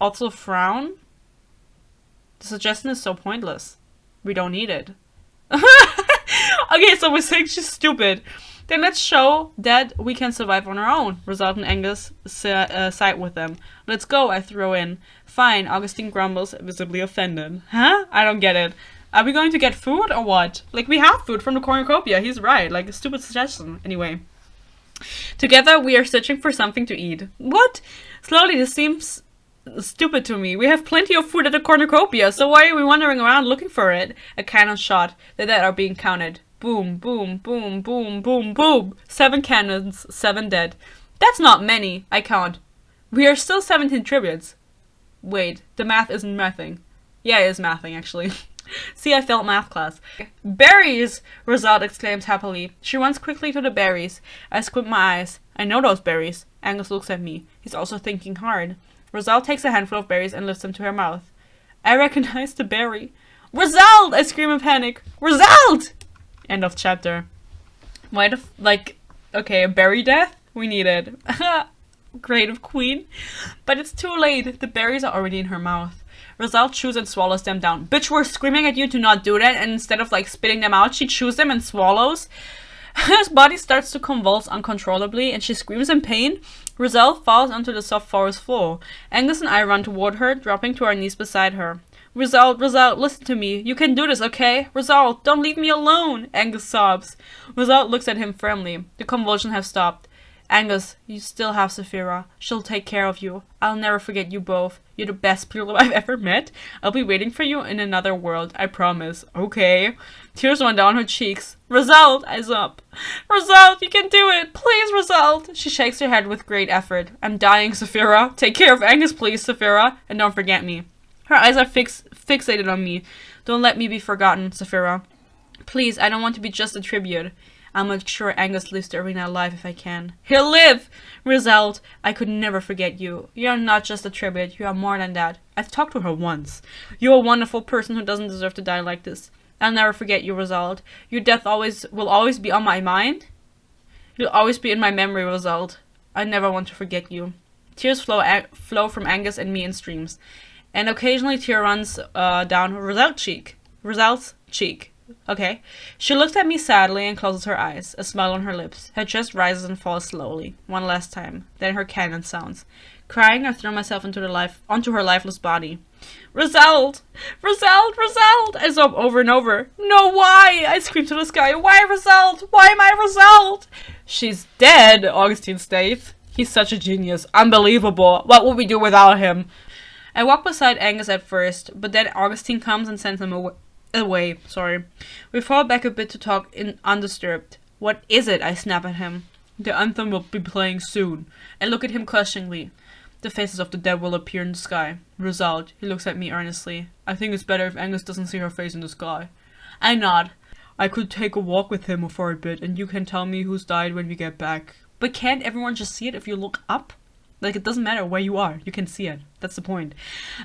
also frown. The suggestion is so pointless. We don't need it. Okay, so we're saying she's stupid. Then let's show that we can survive on our own. Result and Angus side with them. Let's go, I throw in. Fine, Augustine grumbles, visibly offended. Huh? I don't get it. Are we going to get food or what? Like, we have food from the cornucopia. He's right. Like, a stupid suggestion. Anyway. Together, we are searching for something to eat. What? Slowly, this seems stupid to me. We have plenty of food at the cornucopia, so why are we wandering around looking for it? A cannon shot. The dead are being counted. Boom, boom, boom, boom, boom, boom. 7 cannons, 7 dead. That's not many. I count. We are still 17 tributes. Wait, the math isn't mathing. Yeah, it is mathing, actually. See, I failed math class. Berries! Result exclaims happily. She runs quickly to the berries. I squint my eyes. I know those berries. Angus looks at me. He's also thinking hard. Result takes a handful of berries and lifts them to her mouth. I recognize the berry. Result! I scream in panic. Result! End of chapter. Why the okay, a berry death? We need it. Creative queen. But it's too late. The berries are already in her mouth. Result chews and swallows them down. Bitch, we're screaming at you to not do that, and instead of spitting them out, she chews them and swallows. His body starts to convulse uncontrollably, and she screams in pain. Result falls onto the soft forest floor. Angus and I run toward her, dropping to our knees beside her. Result, listen to me. You can do this, okay? Result, don't leave me alone. Angus sobs. Result looks at him firmly. The convulsions have stopped. Angus, you still have Saphira. She'll take care of you. I'll never forget you both. You're the best people I've ever met. I'll be waiting for you in another world, I promise. Okay. Tears run down her cheeks. Result, I sob. Result, you can do it. Please, Result. She shakes her head with great effort. I'm dying, Saphira. Take care of Angus, please, Saphira. And don't forget me. Her eyes are fixated on me. Don't let me be forgotten, Saphira. Please, I don't want to be just a tribute. I'll make sure Angus leaves the arena alive if I can. He'll live! Result, I could never forget you. You're not just a tribute, you are more than that. I've talked to her once. You're a wonderful person who doesn't deserve to die like this. I'll never forget you, Result. Your death will always be on my mind. You'll always be in my memory, Result. I never want to forget you. Tears flow from Angus and me in streams. And occasionally tear runs down Result's cheek. Okay. She looks at me sadly and closes her eyes, a smile on her lips. Her chest rises and falls slowly, one last time. Then her cannon sounds. Crying, I throw myself onto her lifeless body. Result! Result! Result! I sob over and over. No, why? I scream to the sky. Why, Result? Why am I Result? She's dead, Augustine states. He's such a genius. Unbelievable. What would we do without him? I walk beside Angus at first, but then Augustine comes and sends him away. We fall back a bit to talk undisturbed. What is it? I snap at him. The anthem will be playing soon. I look at him questioningly. The faces of the dead will appear in the sky. Result. He looks at me earnestly. I think it's better if Angus doesn't see her face in the sky. I nod. I could take a walk with him for a bit, and you can tell me who's died when we get back. But can't everyone just see it if you look up? It doesn't matter where you are. You can see it. That's the point.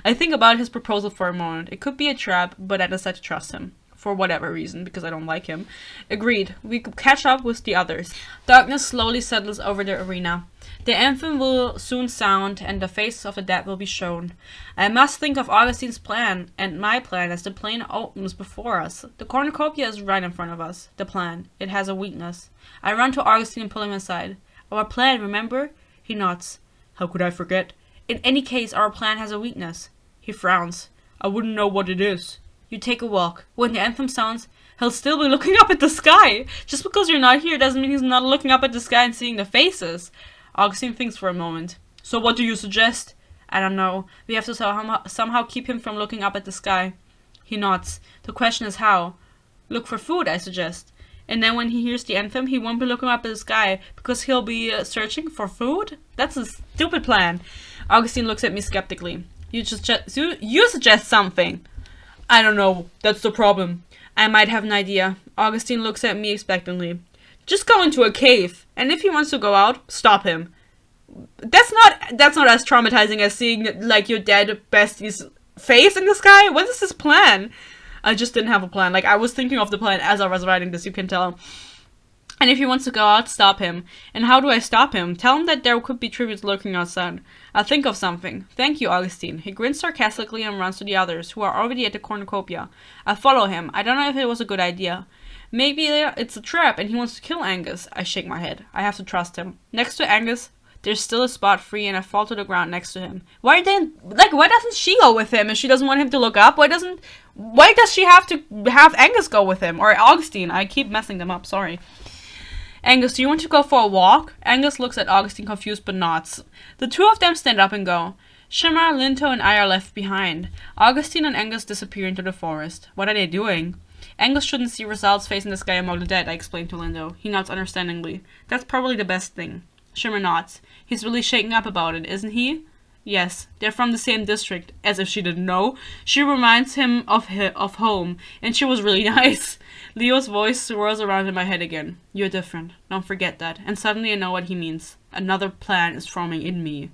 I think about his proposal for a moment. It could be a trap, but I decide to trust him. For whatever reason, because I don't like him. Agreed. We could catch up with the others. Darkness slowly settles over the arena. The anthem will soon sound, and the faces of the dead will be shown. I must think of Augustine's plan, and my plan as the plane opens before us. The cornucopia is right in front of us. The plan. It has a weakness. I run to Augustine and pull him aside. Our plan, remember? He nods. How could I forget? In any case, our plan has a weakness. He frowns. I wouldn't know what it is. You take a walk. When the anthem sounds, he'll still be looking up at the sky. Just because you're not here doesn't mean he's not looking up at the sky and seeing the faces. Augustine thinks for a moment. So what do you suggest? I don't know. We have to somehow keep him from looking up at the sky. He nods. The question is how. Look for food, I suggest. And then when he hears the anthem, he won't be looking up at the sky because he'll be searching for food? That's a stupid plan. Augustine looks at me skeptically. You suggest something. I don't know. That's the problem. I might have an idea. Augustine looks at me expectantly. Just go into a cave, and if he wants to go out, stop him. That's not as traumatizing as seeing like your dead bestie's face in the sky. What is his plan? I just didn't have a plan. Like, I was thinking of the plan as I was writing this, you can tell. And if he wants to go out, stop him. And how do I stop him? Tell him that there could be tributes lurking outside. I'll think of something. Thank you, Augustine. He grins sarcastically and runs to the others, who are already at the cornucopia. I follow him. I don't know if it was a good idea. Maybe it's a trap and he wants to kill Angus. I shake my head. I have to trust him. Next to Angus, there's still a spot free and I fall to the ground next to him. Why doesn't she go with him if she doesn't want him to look up? Why does she have to have Angus go with him? Or Augustine? I keep messing them up, sorry. Angus, do you want to go for a walk? Angus looks at Augustine confused but nods. The two of them stand up and go. Shimmer, Linto, and I are left behind. Augustine and Angus disappear into the forest. What are they doing? Angus shouldn't see Rosal's face in the sky among the dead, I explained to Lindo. He nods understandingly. That's probably the best thing. Shimmer nods. He's really shaken up about it, isn't he? Yes, they're from the same district. As if she didn't know. She reminds him of home, and she was really nice. Leo's voice swirls around in my head again. You're different. Don't forget that. And suddenly I know what he means. Another plan is forming in me.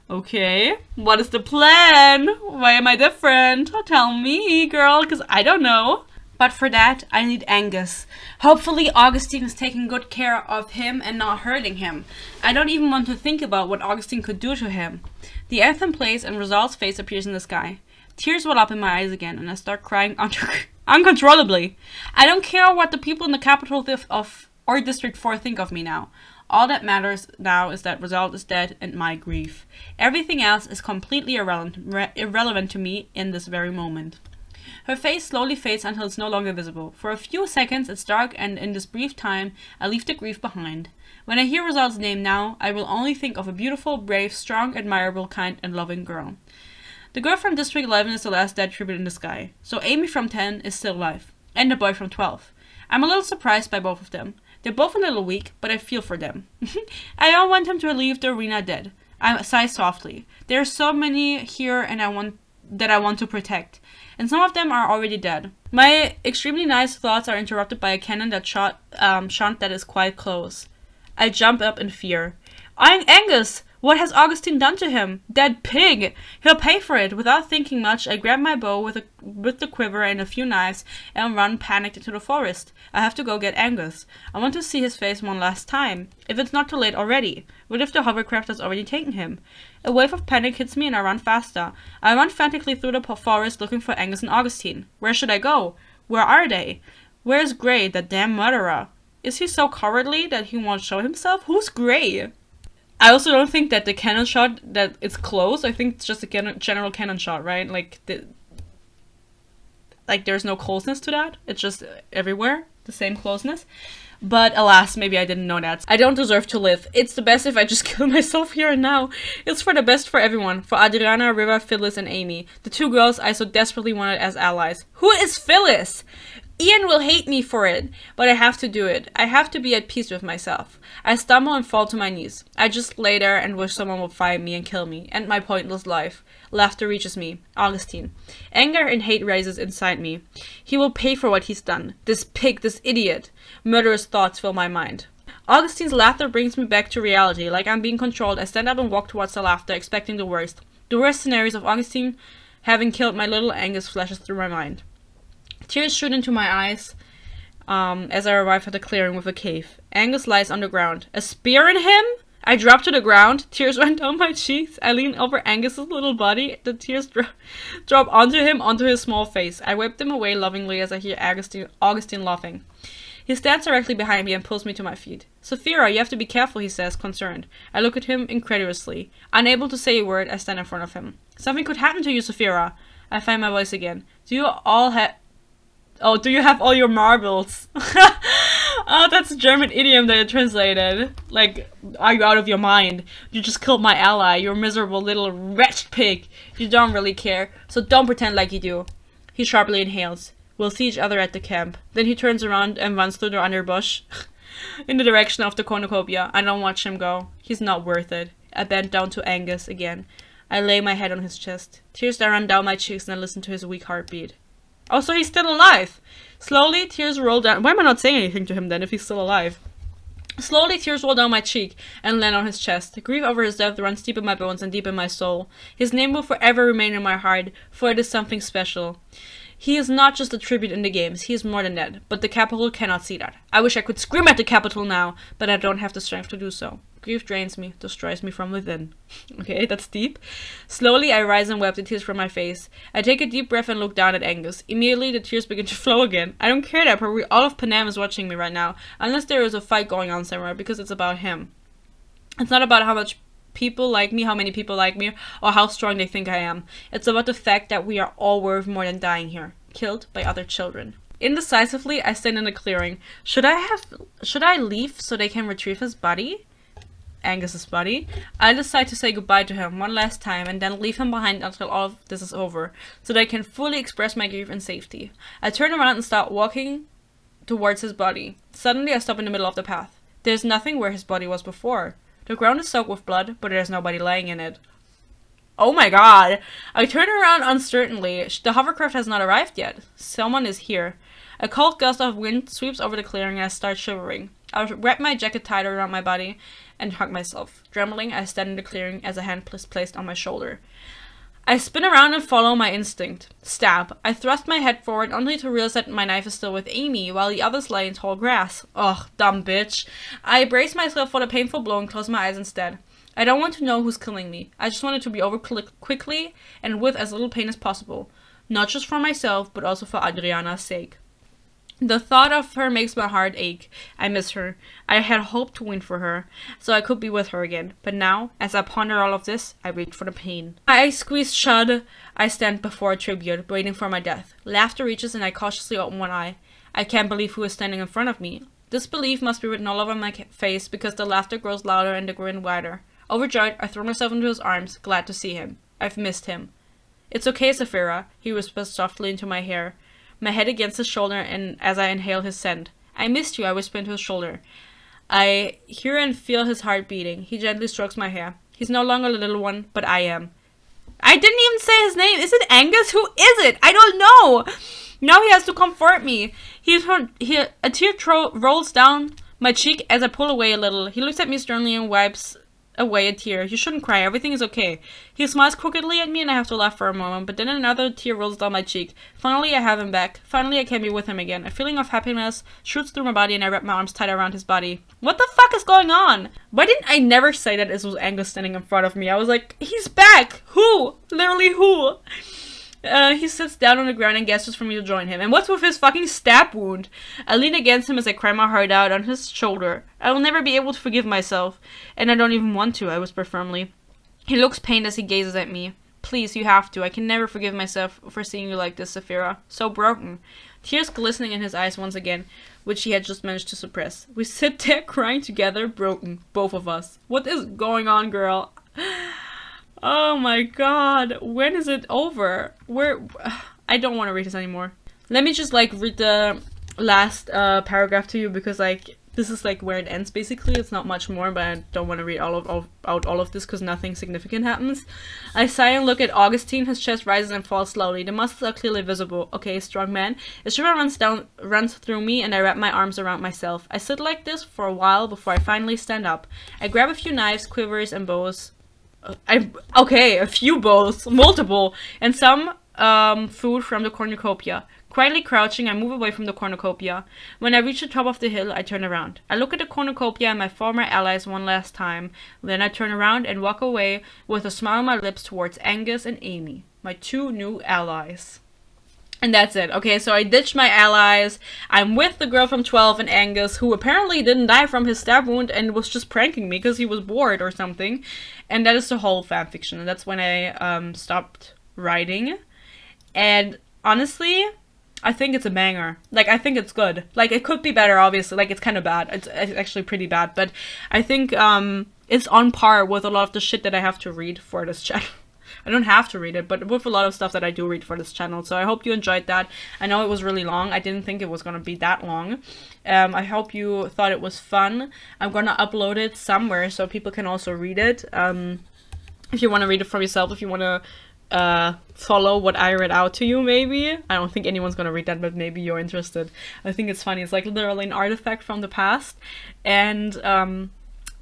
Okay, what is the plan? Why am I different? Tell me, girl, because I don't know. But for that, I need Angus. Hopefully Augustine is taking good care of him and not hurting him. I don't even want to think about what Augustine could do to him. The anthem plays and Rosal's face appears in the sky. Tears well up in my eyes again and I start crying uncontrollably. I don't care what the people in the capital or District 4 think of me now. All that matters now is that Rosal is dead and my grief. Everything else is completely irrelevant to me in this very moment. Her face slowly fades until it's no longer visible. For a few seconds it's dark and in this brief time I leave the grief behind. When I hear Rosal's name now, I will only think of a beautiful, brave, strong, admirable, kind and loving girl. The girl from District 11 is the last dead tribute in the sky. So Amy from 10 is still alive. And the boy from 12. I'm a little surprised by both of them. They're both a little weak, but I feel for them. I don't want them to leave the arena dead. I sigh softly. There are so many here and I want to protect. And some of them are already dead. My extremely nice thoughts are interrupted by a cannon that shunt that is quite close. I jump up in fear. Angus! What has Augustine done to him? That pig! He'll pay for it. Without thinking much, I grab my bow with the quiver and a few knives and run panicked into the forest. I have to go get Angus. I want to see his face one last time. If it's not too late already. What if the hovercraft has already taken him? A wave of panic hits me and I run faster. I run frantically through the forest looking for Angus and Augustine. Where should I go? Where are they? Where's Gray, that damn murderer? Is he so cowardly that he won't show himself? Who's Gray? I also don't think that the cannon shot, that it's close. I think it's just a general cannon shot, right? Like there's no closeness to that. It's just everywhere, the same closeness. But alas, maybe I didn't know that. I don't deserve to live. It's the best if I just kill myself here and now. It's for the best for everyone. For Adriana, Riva, Phyllis, and Amy. The two girls I so desperately wanted as allies. Who is Phyllis? Ian will hate me for it, but I have to do it. I have to be at peace with myself. I stumble and fall to my knees. I just lay there and wish someone would find me and kill me, end my pointless life. Laughter reaches me. Augustine. Anger and hate rises inside me. He will pay for what he's done. This pig, this idiot. Murderous thoughts fill my mind. Augustine's laughter brings me back to reality. Like I'm being controlled, I stand up and walk towards the laughter, expecting the worst. The worst scenarios of Augustine having killed my little Angus flashes through my mind. Tears shoot into my eyes as I arrive at the clearing with a cave. Angus lies on the ground. A spear in him? I drop to the ground. Tears run down my cheeks. I lean over Angus's little body. The tears drop onto him, onto his small face. I wipe them away lovingly as I hear Augustine laughing. He stands directly behind me and pulls me to my feet. Sophia, you have to be careful, he says, concerned. I look at him incredulously. Unable to say a word, I stand in front of him. Something could happen to you, Sophia. I find my voice again. Do you have all your marbles? Oh, that's a German idiom that I translated. Like, are you out of your mind? You just killed my ally. You're a miserable little wretched pig. You don't really care, so don't pretend like you do. He sharply inhales. We'll see each other at the camp. Then he turns around and runs through the underbush in the direction of the cornucopia. I don't watch him go. He's not worth it. I bend down to Angus again. I lay my head on his chest. Tears run down my cheeks and I listen to his weak heartbeat. Oh, so he's still alive! Slowly, tears roll down. Why am I not saying anything to him then if he's still alive? Slowly, tears roll down my cheek and land on his chest. Grief over his death runs deep in my bones and deep in my soul. His name will forever remain in my heart, for it is something special. He is not just a tribute in the games, he is more than that, but the Capitol cannot see that. I wish I could scream at the Capitol now, but I don't have the strength to do so. Grief drains me, destroys me from within. Okay, that's deep. Slowly, I rise and wipe the tears from my face. I take a deep breath and look down at Angus. Immediately, the tears begin to flow again. I don't care that probably all of Panam is watching me right now, unless there is a fight going on somewhere, because it's about him. It's not about how much people like me, how many people like me, or how strong they think I am. It's about the fact that we are all worth more than dying here, killed by other children. Indecisively, I stand in the clearing. Should I leave so they can retrieve his body? Angus's body. I decide to say goodbye to him one last time and then leave him behind until all of this is over, so that I can fully express my grief in safety. I turn around and start walking towards his body. Suddenly, I stop in the middle of the path. There's nothing where his body was before. The ground is soaked with blood, but there's nobody lying in it. Oh my god! I turn around uncertainly. The hovercraft has not arrived yet. Someone is here. A cold gust of wind sweeps over the clearing and I start shivering. I wrap my jacket tighter around my body and hug myself. Trembling, I stand in the clearing as a hand is placed on my shoulder. I spin around and follow my instinct. Stab. I thrust my head forward only to realize that my knife is still with Amy, while the others lie in tall grass. Ugh, dumb bitch. I brace myself for the painful blow and close my eyes instead. I don't want to know who's killing me. I just want it to be over quickly and with as little pain as possible. Not just for myself, but also for Adriana's sake. The thought of her makes my heart ache. I miss her. I had hoped to win for her, so I could be with her again. But now, as I ponder all of this, I wait for the pain. My eyes squeezed shut. I stand before a tribute, waiting for my death. Laughter reaches and I cautiously open one eye. I can't believe who is standing in front of me. Disbelief must be written all over my face because the laughter grows louder and the grin wider. Overjoyed, I throw myself into his arms, glad to see him. I've missed him. It's okay, Saphira, he whispers softly into my hair. My head against his shoulder and as I inhale his scent. I missed you, I whisper into his shoulder. I hear and feel his heart beating. He gently strokes my hair. He's no longer the little one, but I am. I didn't even say his name. Is it Angus? Who is it? I don't know. Now he has to comfort me. A tear rolls down my cheek as I pull away a little. He looks at me sternly and wipes away a tear. You shouldn't cry. Everything is okay. He smiles crookedly at me and I have to laugh for a moment, but then another tear rolls down my cheek. Finally, I have him back. Finally, I can be with him again. A feeling of happiness shoots through my body and I wrap my arms tight around his body. What the fuck is going on? Why didn't I never say that this was Angus standing in front of me? I was like, he's back! Who? Literally who? He sits down on the ground and gestures for me to join him. And what's with his fucking stab wound? I lean against him as I cry my heart out on his shoulder. I will never be able to forgive myself. And I don't even want to, I whisper firmly. He looks pained as he gazes at me. Please, you have to. I can never forgive myself for seeing you like this, Saphira. So broken. Tears glistening in his eyes once again, which he had just managed to suppress. We sit there crying together, broken. Both of us. What is going on, girl? Oh my god, when is it over? I don't want to read this anymore. Let me just read the last paragraph to you because this is where it ends basically. It's not much more, but I don't want to read out all of this because nothing significant happens. I sigh and look at Augustine. His chest rises and falls slowly. The muscles are clearly visible. Okay, strong man. A shiver runs through me and I wrap my arms around myself. I sit like this for a while before I finally stand up. I grab a few knives, quivers, and bows. A few bows, multiple, and some food from the cornucopia. Quietly crouching, I move away from the cornucopia. When I reach the top of the hill, I turn around. I look at the cornucopia and my former allies one last time. Then I turn around and walk away with a smile on my lips towards Angus and Amy, my two new allies. And that's it. Okay, so I ditched my allies. I'm with the girl from 12 and Angus, who apparently didn't die from his stab wound and was just pranking me because he was bored or something. And that is the whole fanfiction. And that's when I stopped writing. And honestly, I think it's a banger. Like, I think it's good. Like, it could be better, obviously. Like, it's kind of bad. It's actually pretty bad. But I think it's on par with a lot of the shit that I have to read for this channel. I don't have to read it, but with a lot of stuff that I do read for this channel. So I hope you enjoyed that. I know it was really long. I didn't think it was going to be that long. I hope you thought it was fun. I'm going to upload it somewhere so people can also read it. If you want to read it for yourself, if you want to follow what I read out to you, maybe. I don't think anyone's going to read that, but maybe you're interested. I think it's funny. It's like literally an artifact from the past. And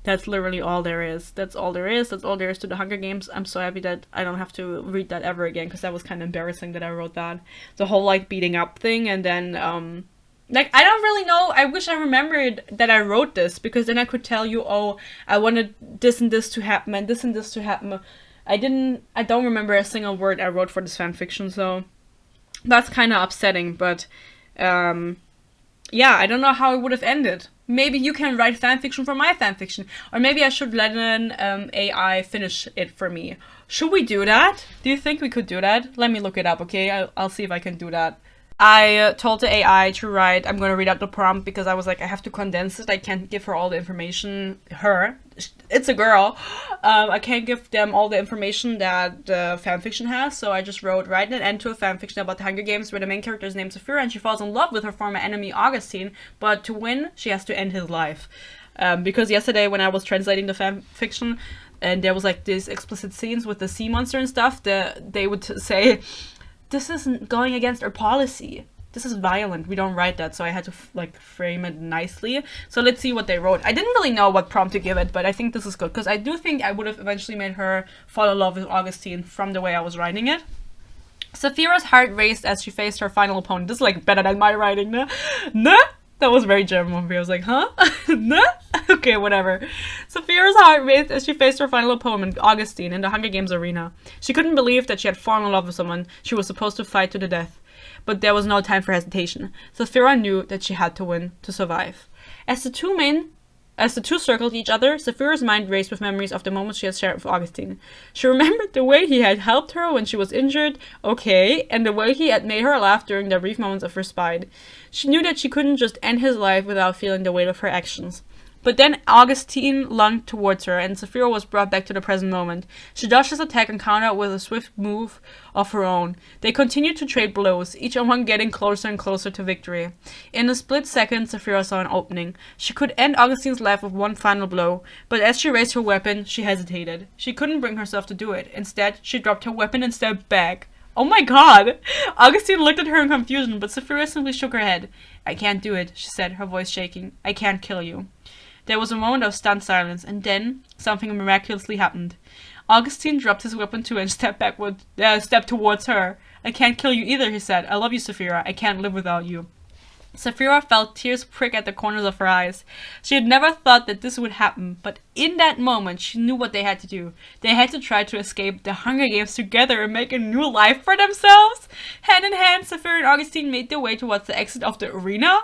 that's literally all there is. That's all there is. That's all there is to the Hunger Games. I'm so happy that I don't have to read that ever again, because that was kind of embarrassing that I wrote that. The whole, like, beating up thing, and then, like, I don't really know. I wish I remembered that I wrote this, because then I could tell you, oh, I wanted this and this to happen, and this to happen. I don't remember a single word I wrote for this fanfiction, so that's kind of upsetting, but, yeah, I don't know how it would have ended. Maybe you can write fanfiction for my fanfiction. Or maybe I should let an AI finish it for me. Should we do that? Do you think we could do that? Let me look it up, okay? I'll see if I can do that. I told the AI to write, I'm going to read out the prompt, because I was like, I have to condense it. I can't give her all the information. It's a girl. I can't give them all the information that the fanfiction has, so I just wrote, write an end to a fanfiction about the Hunger Games where the main character is named Saphira and she falls in love with her former enemy Augustine, but to win, she has to end his life. Because yesterday when I was translating the fanfiction, and there was like these explicit scenes with the sea monster and stuff, they would say, this isn't going against our policy. This is violent. We don't write that. So I had to like frame it nicely. So let's see what they wrote. I didn't really know what prompt to give it, but I think this is good, because I do think I would have eventually made her fall in love with Augustine from the way I was writing it. Saphira's heart raced as she faced her final opponent. This is like better than my writing, no? No? That was very German of me. I was like, huh? No? Okay, whatever. Saphira's heart raced as she faced her final opponent, Augustine, in the Hunger Games arena. She couldn't believe that she had fallen in love with someone she was supposed to fight to the death. But there was no time for hesitation. Saphira knew that she had to win to survive. As the two circled each other, Saphira's mind raced with memories of the moments she had shared with Augustine. She remembered the way he had helped her when she was injured, okay, and the way he had made her laugh during the brief moments of respite. She knew that she couldn't just end his life without feeling the weight of her actions. But then Augustine lunged towards her, and Saphira was brought back to the present moment. She dodged his attack and countered with a swift move of her own. They continued to trade blows, each one getting closer and closer to victory. In a split second, Saphira saw an opening. She could end Augustine's life with one final blow, but as she raised her weapon, she hesitated. She couldn't bring herself to do it. Instead, she dropped her weapon and stepped back. Oh my god! Augustine looked at her in confusion, but Saphira simply shook her head. I can't do it, she said, her voice shaking. I can't kill you. There was a moment of stunned silence, and then something miraculously happened. Augustine dropped his weapon too and stepped towards her. I can't kill you either, he said. I love you, Saphira. I can't live without you. Saphira felt tears prick at the corners of her eyes. She had never thought that this would happen, but in that moment she knew what they had to do. They had to try to escape the Hunger Games together and make a new life for themselves. Hand in hand, Saphira and Augustine made their way towards the exit of the arena.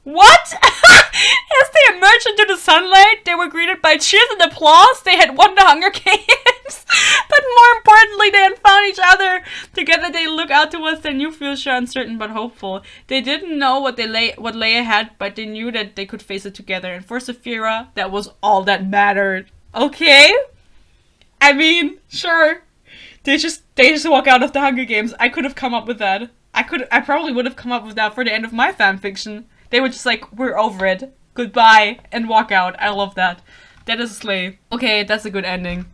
What? As they emerged into the sunlight, they were greeted by cheers and applause. They had won the Hunger Games. But more importantly, they had found each other. Together they looked out towards their new future, uncertain but hopeful. They didn't know what lay ahead, but they knew that they could face it together. And for Saphira, that was all that mattered. Okay? I mean, sure. They just walk out of the Hunger Games. I could have come up with that. I probably would have come up with that for the end of my fanfiction. They were just like, we're over it. Goodbye. And walk out. I love that. That is a slay. Okay, that's a good ending.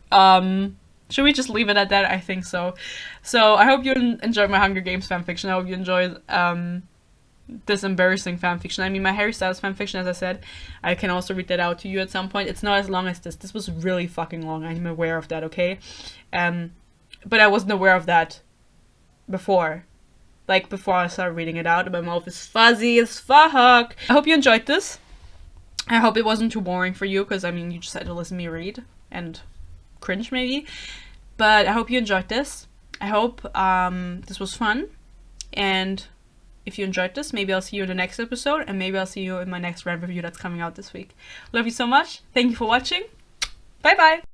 Should we just leave it at that? I think so. So, I hope you enjoyed my Hunger Games fanfiction. I hope you enjoyed, this embarrassing fanfiction. I mean, my Harry Styles fanfiction, as I said. I can also read that out to you at some point. It's not as long as this. This was really fucking long. I'm aware of that, okay? But I wasn't aware of that before. Like, before I started reading it out. My mouth is fuzzy as fuck. I hope you enjoyed this. I hope it wasn't too boring for you, because, I mean, you just had to listen to me read. And cringe, maybe. But I hope you enjoyed this. I hope this was fun. And if you enjoyed this, maybe I'll see you in the next episode. And maybe I'll see you in my next rant review that's coming out this week. Love you so much. Thank you for watching. Bye-bye.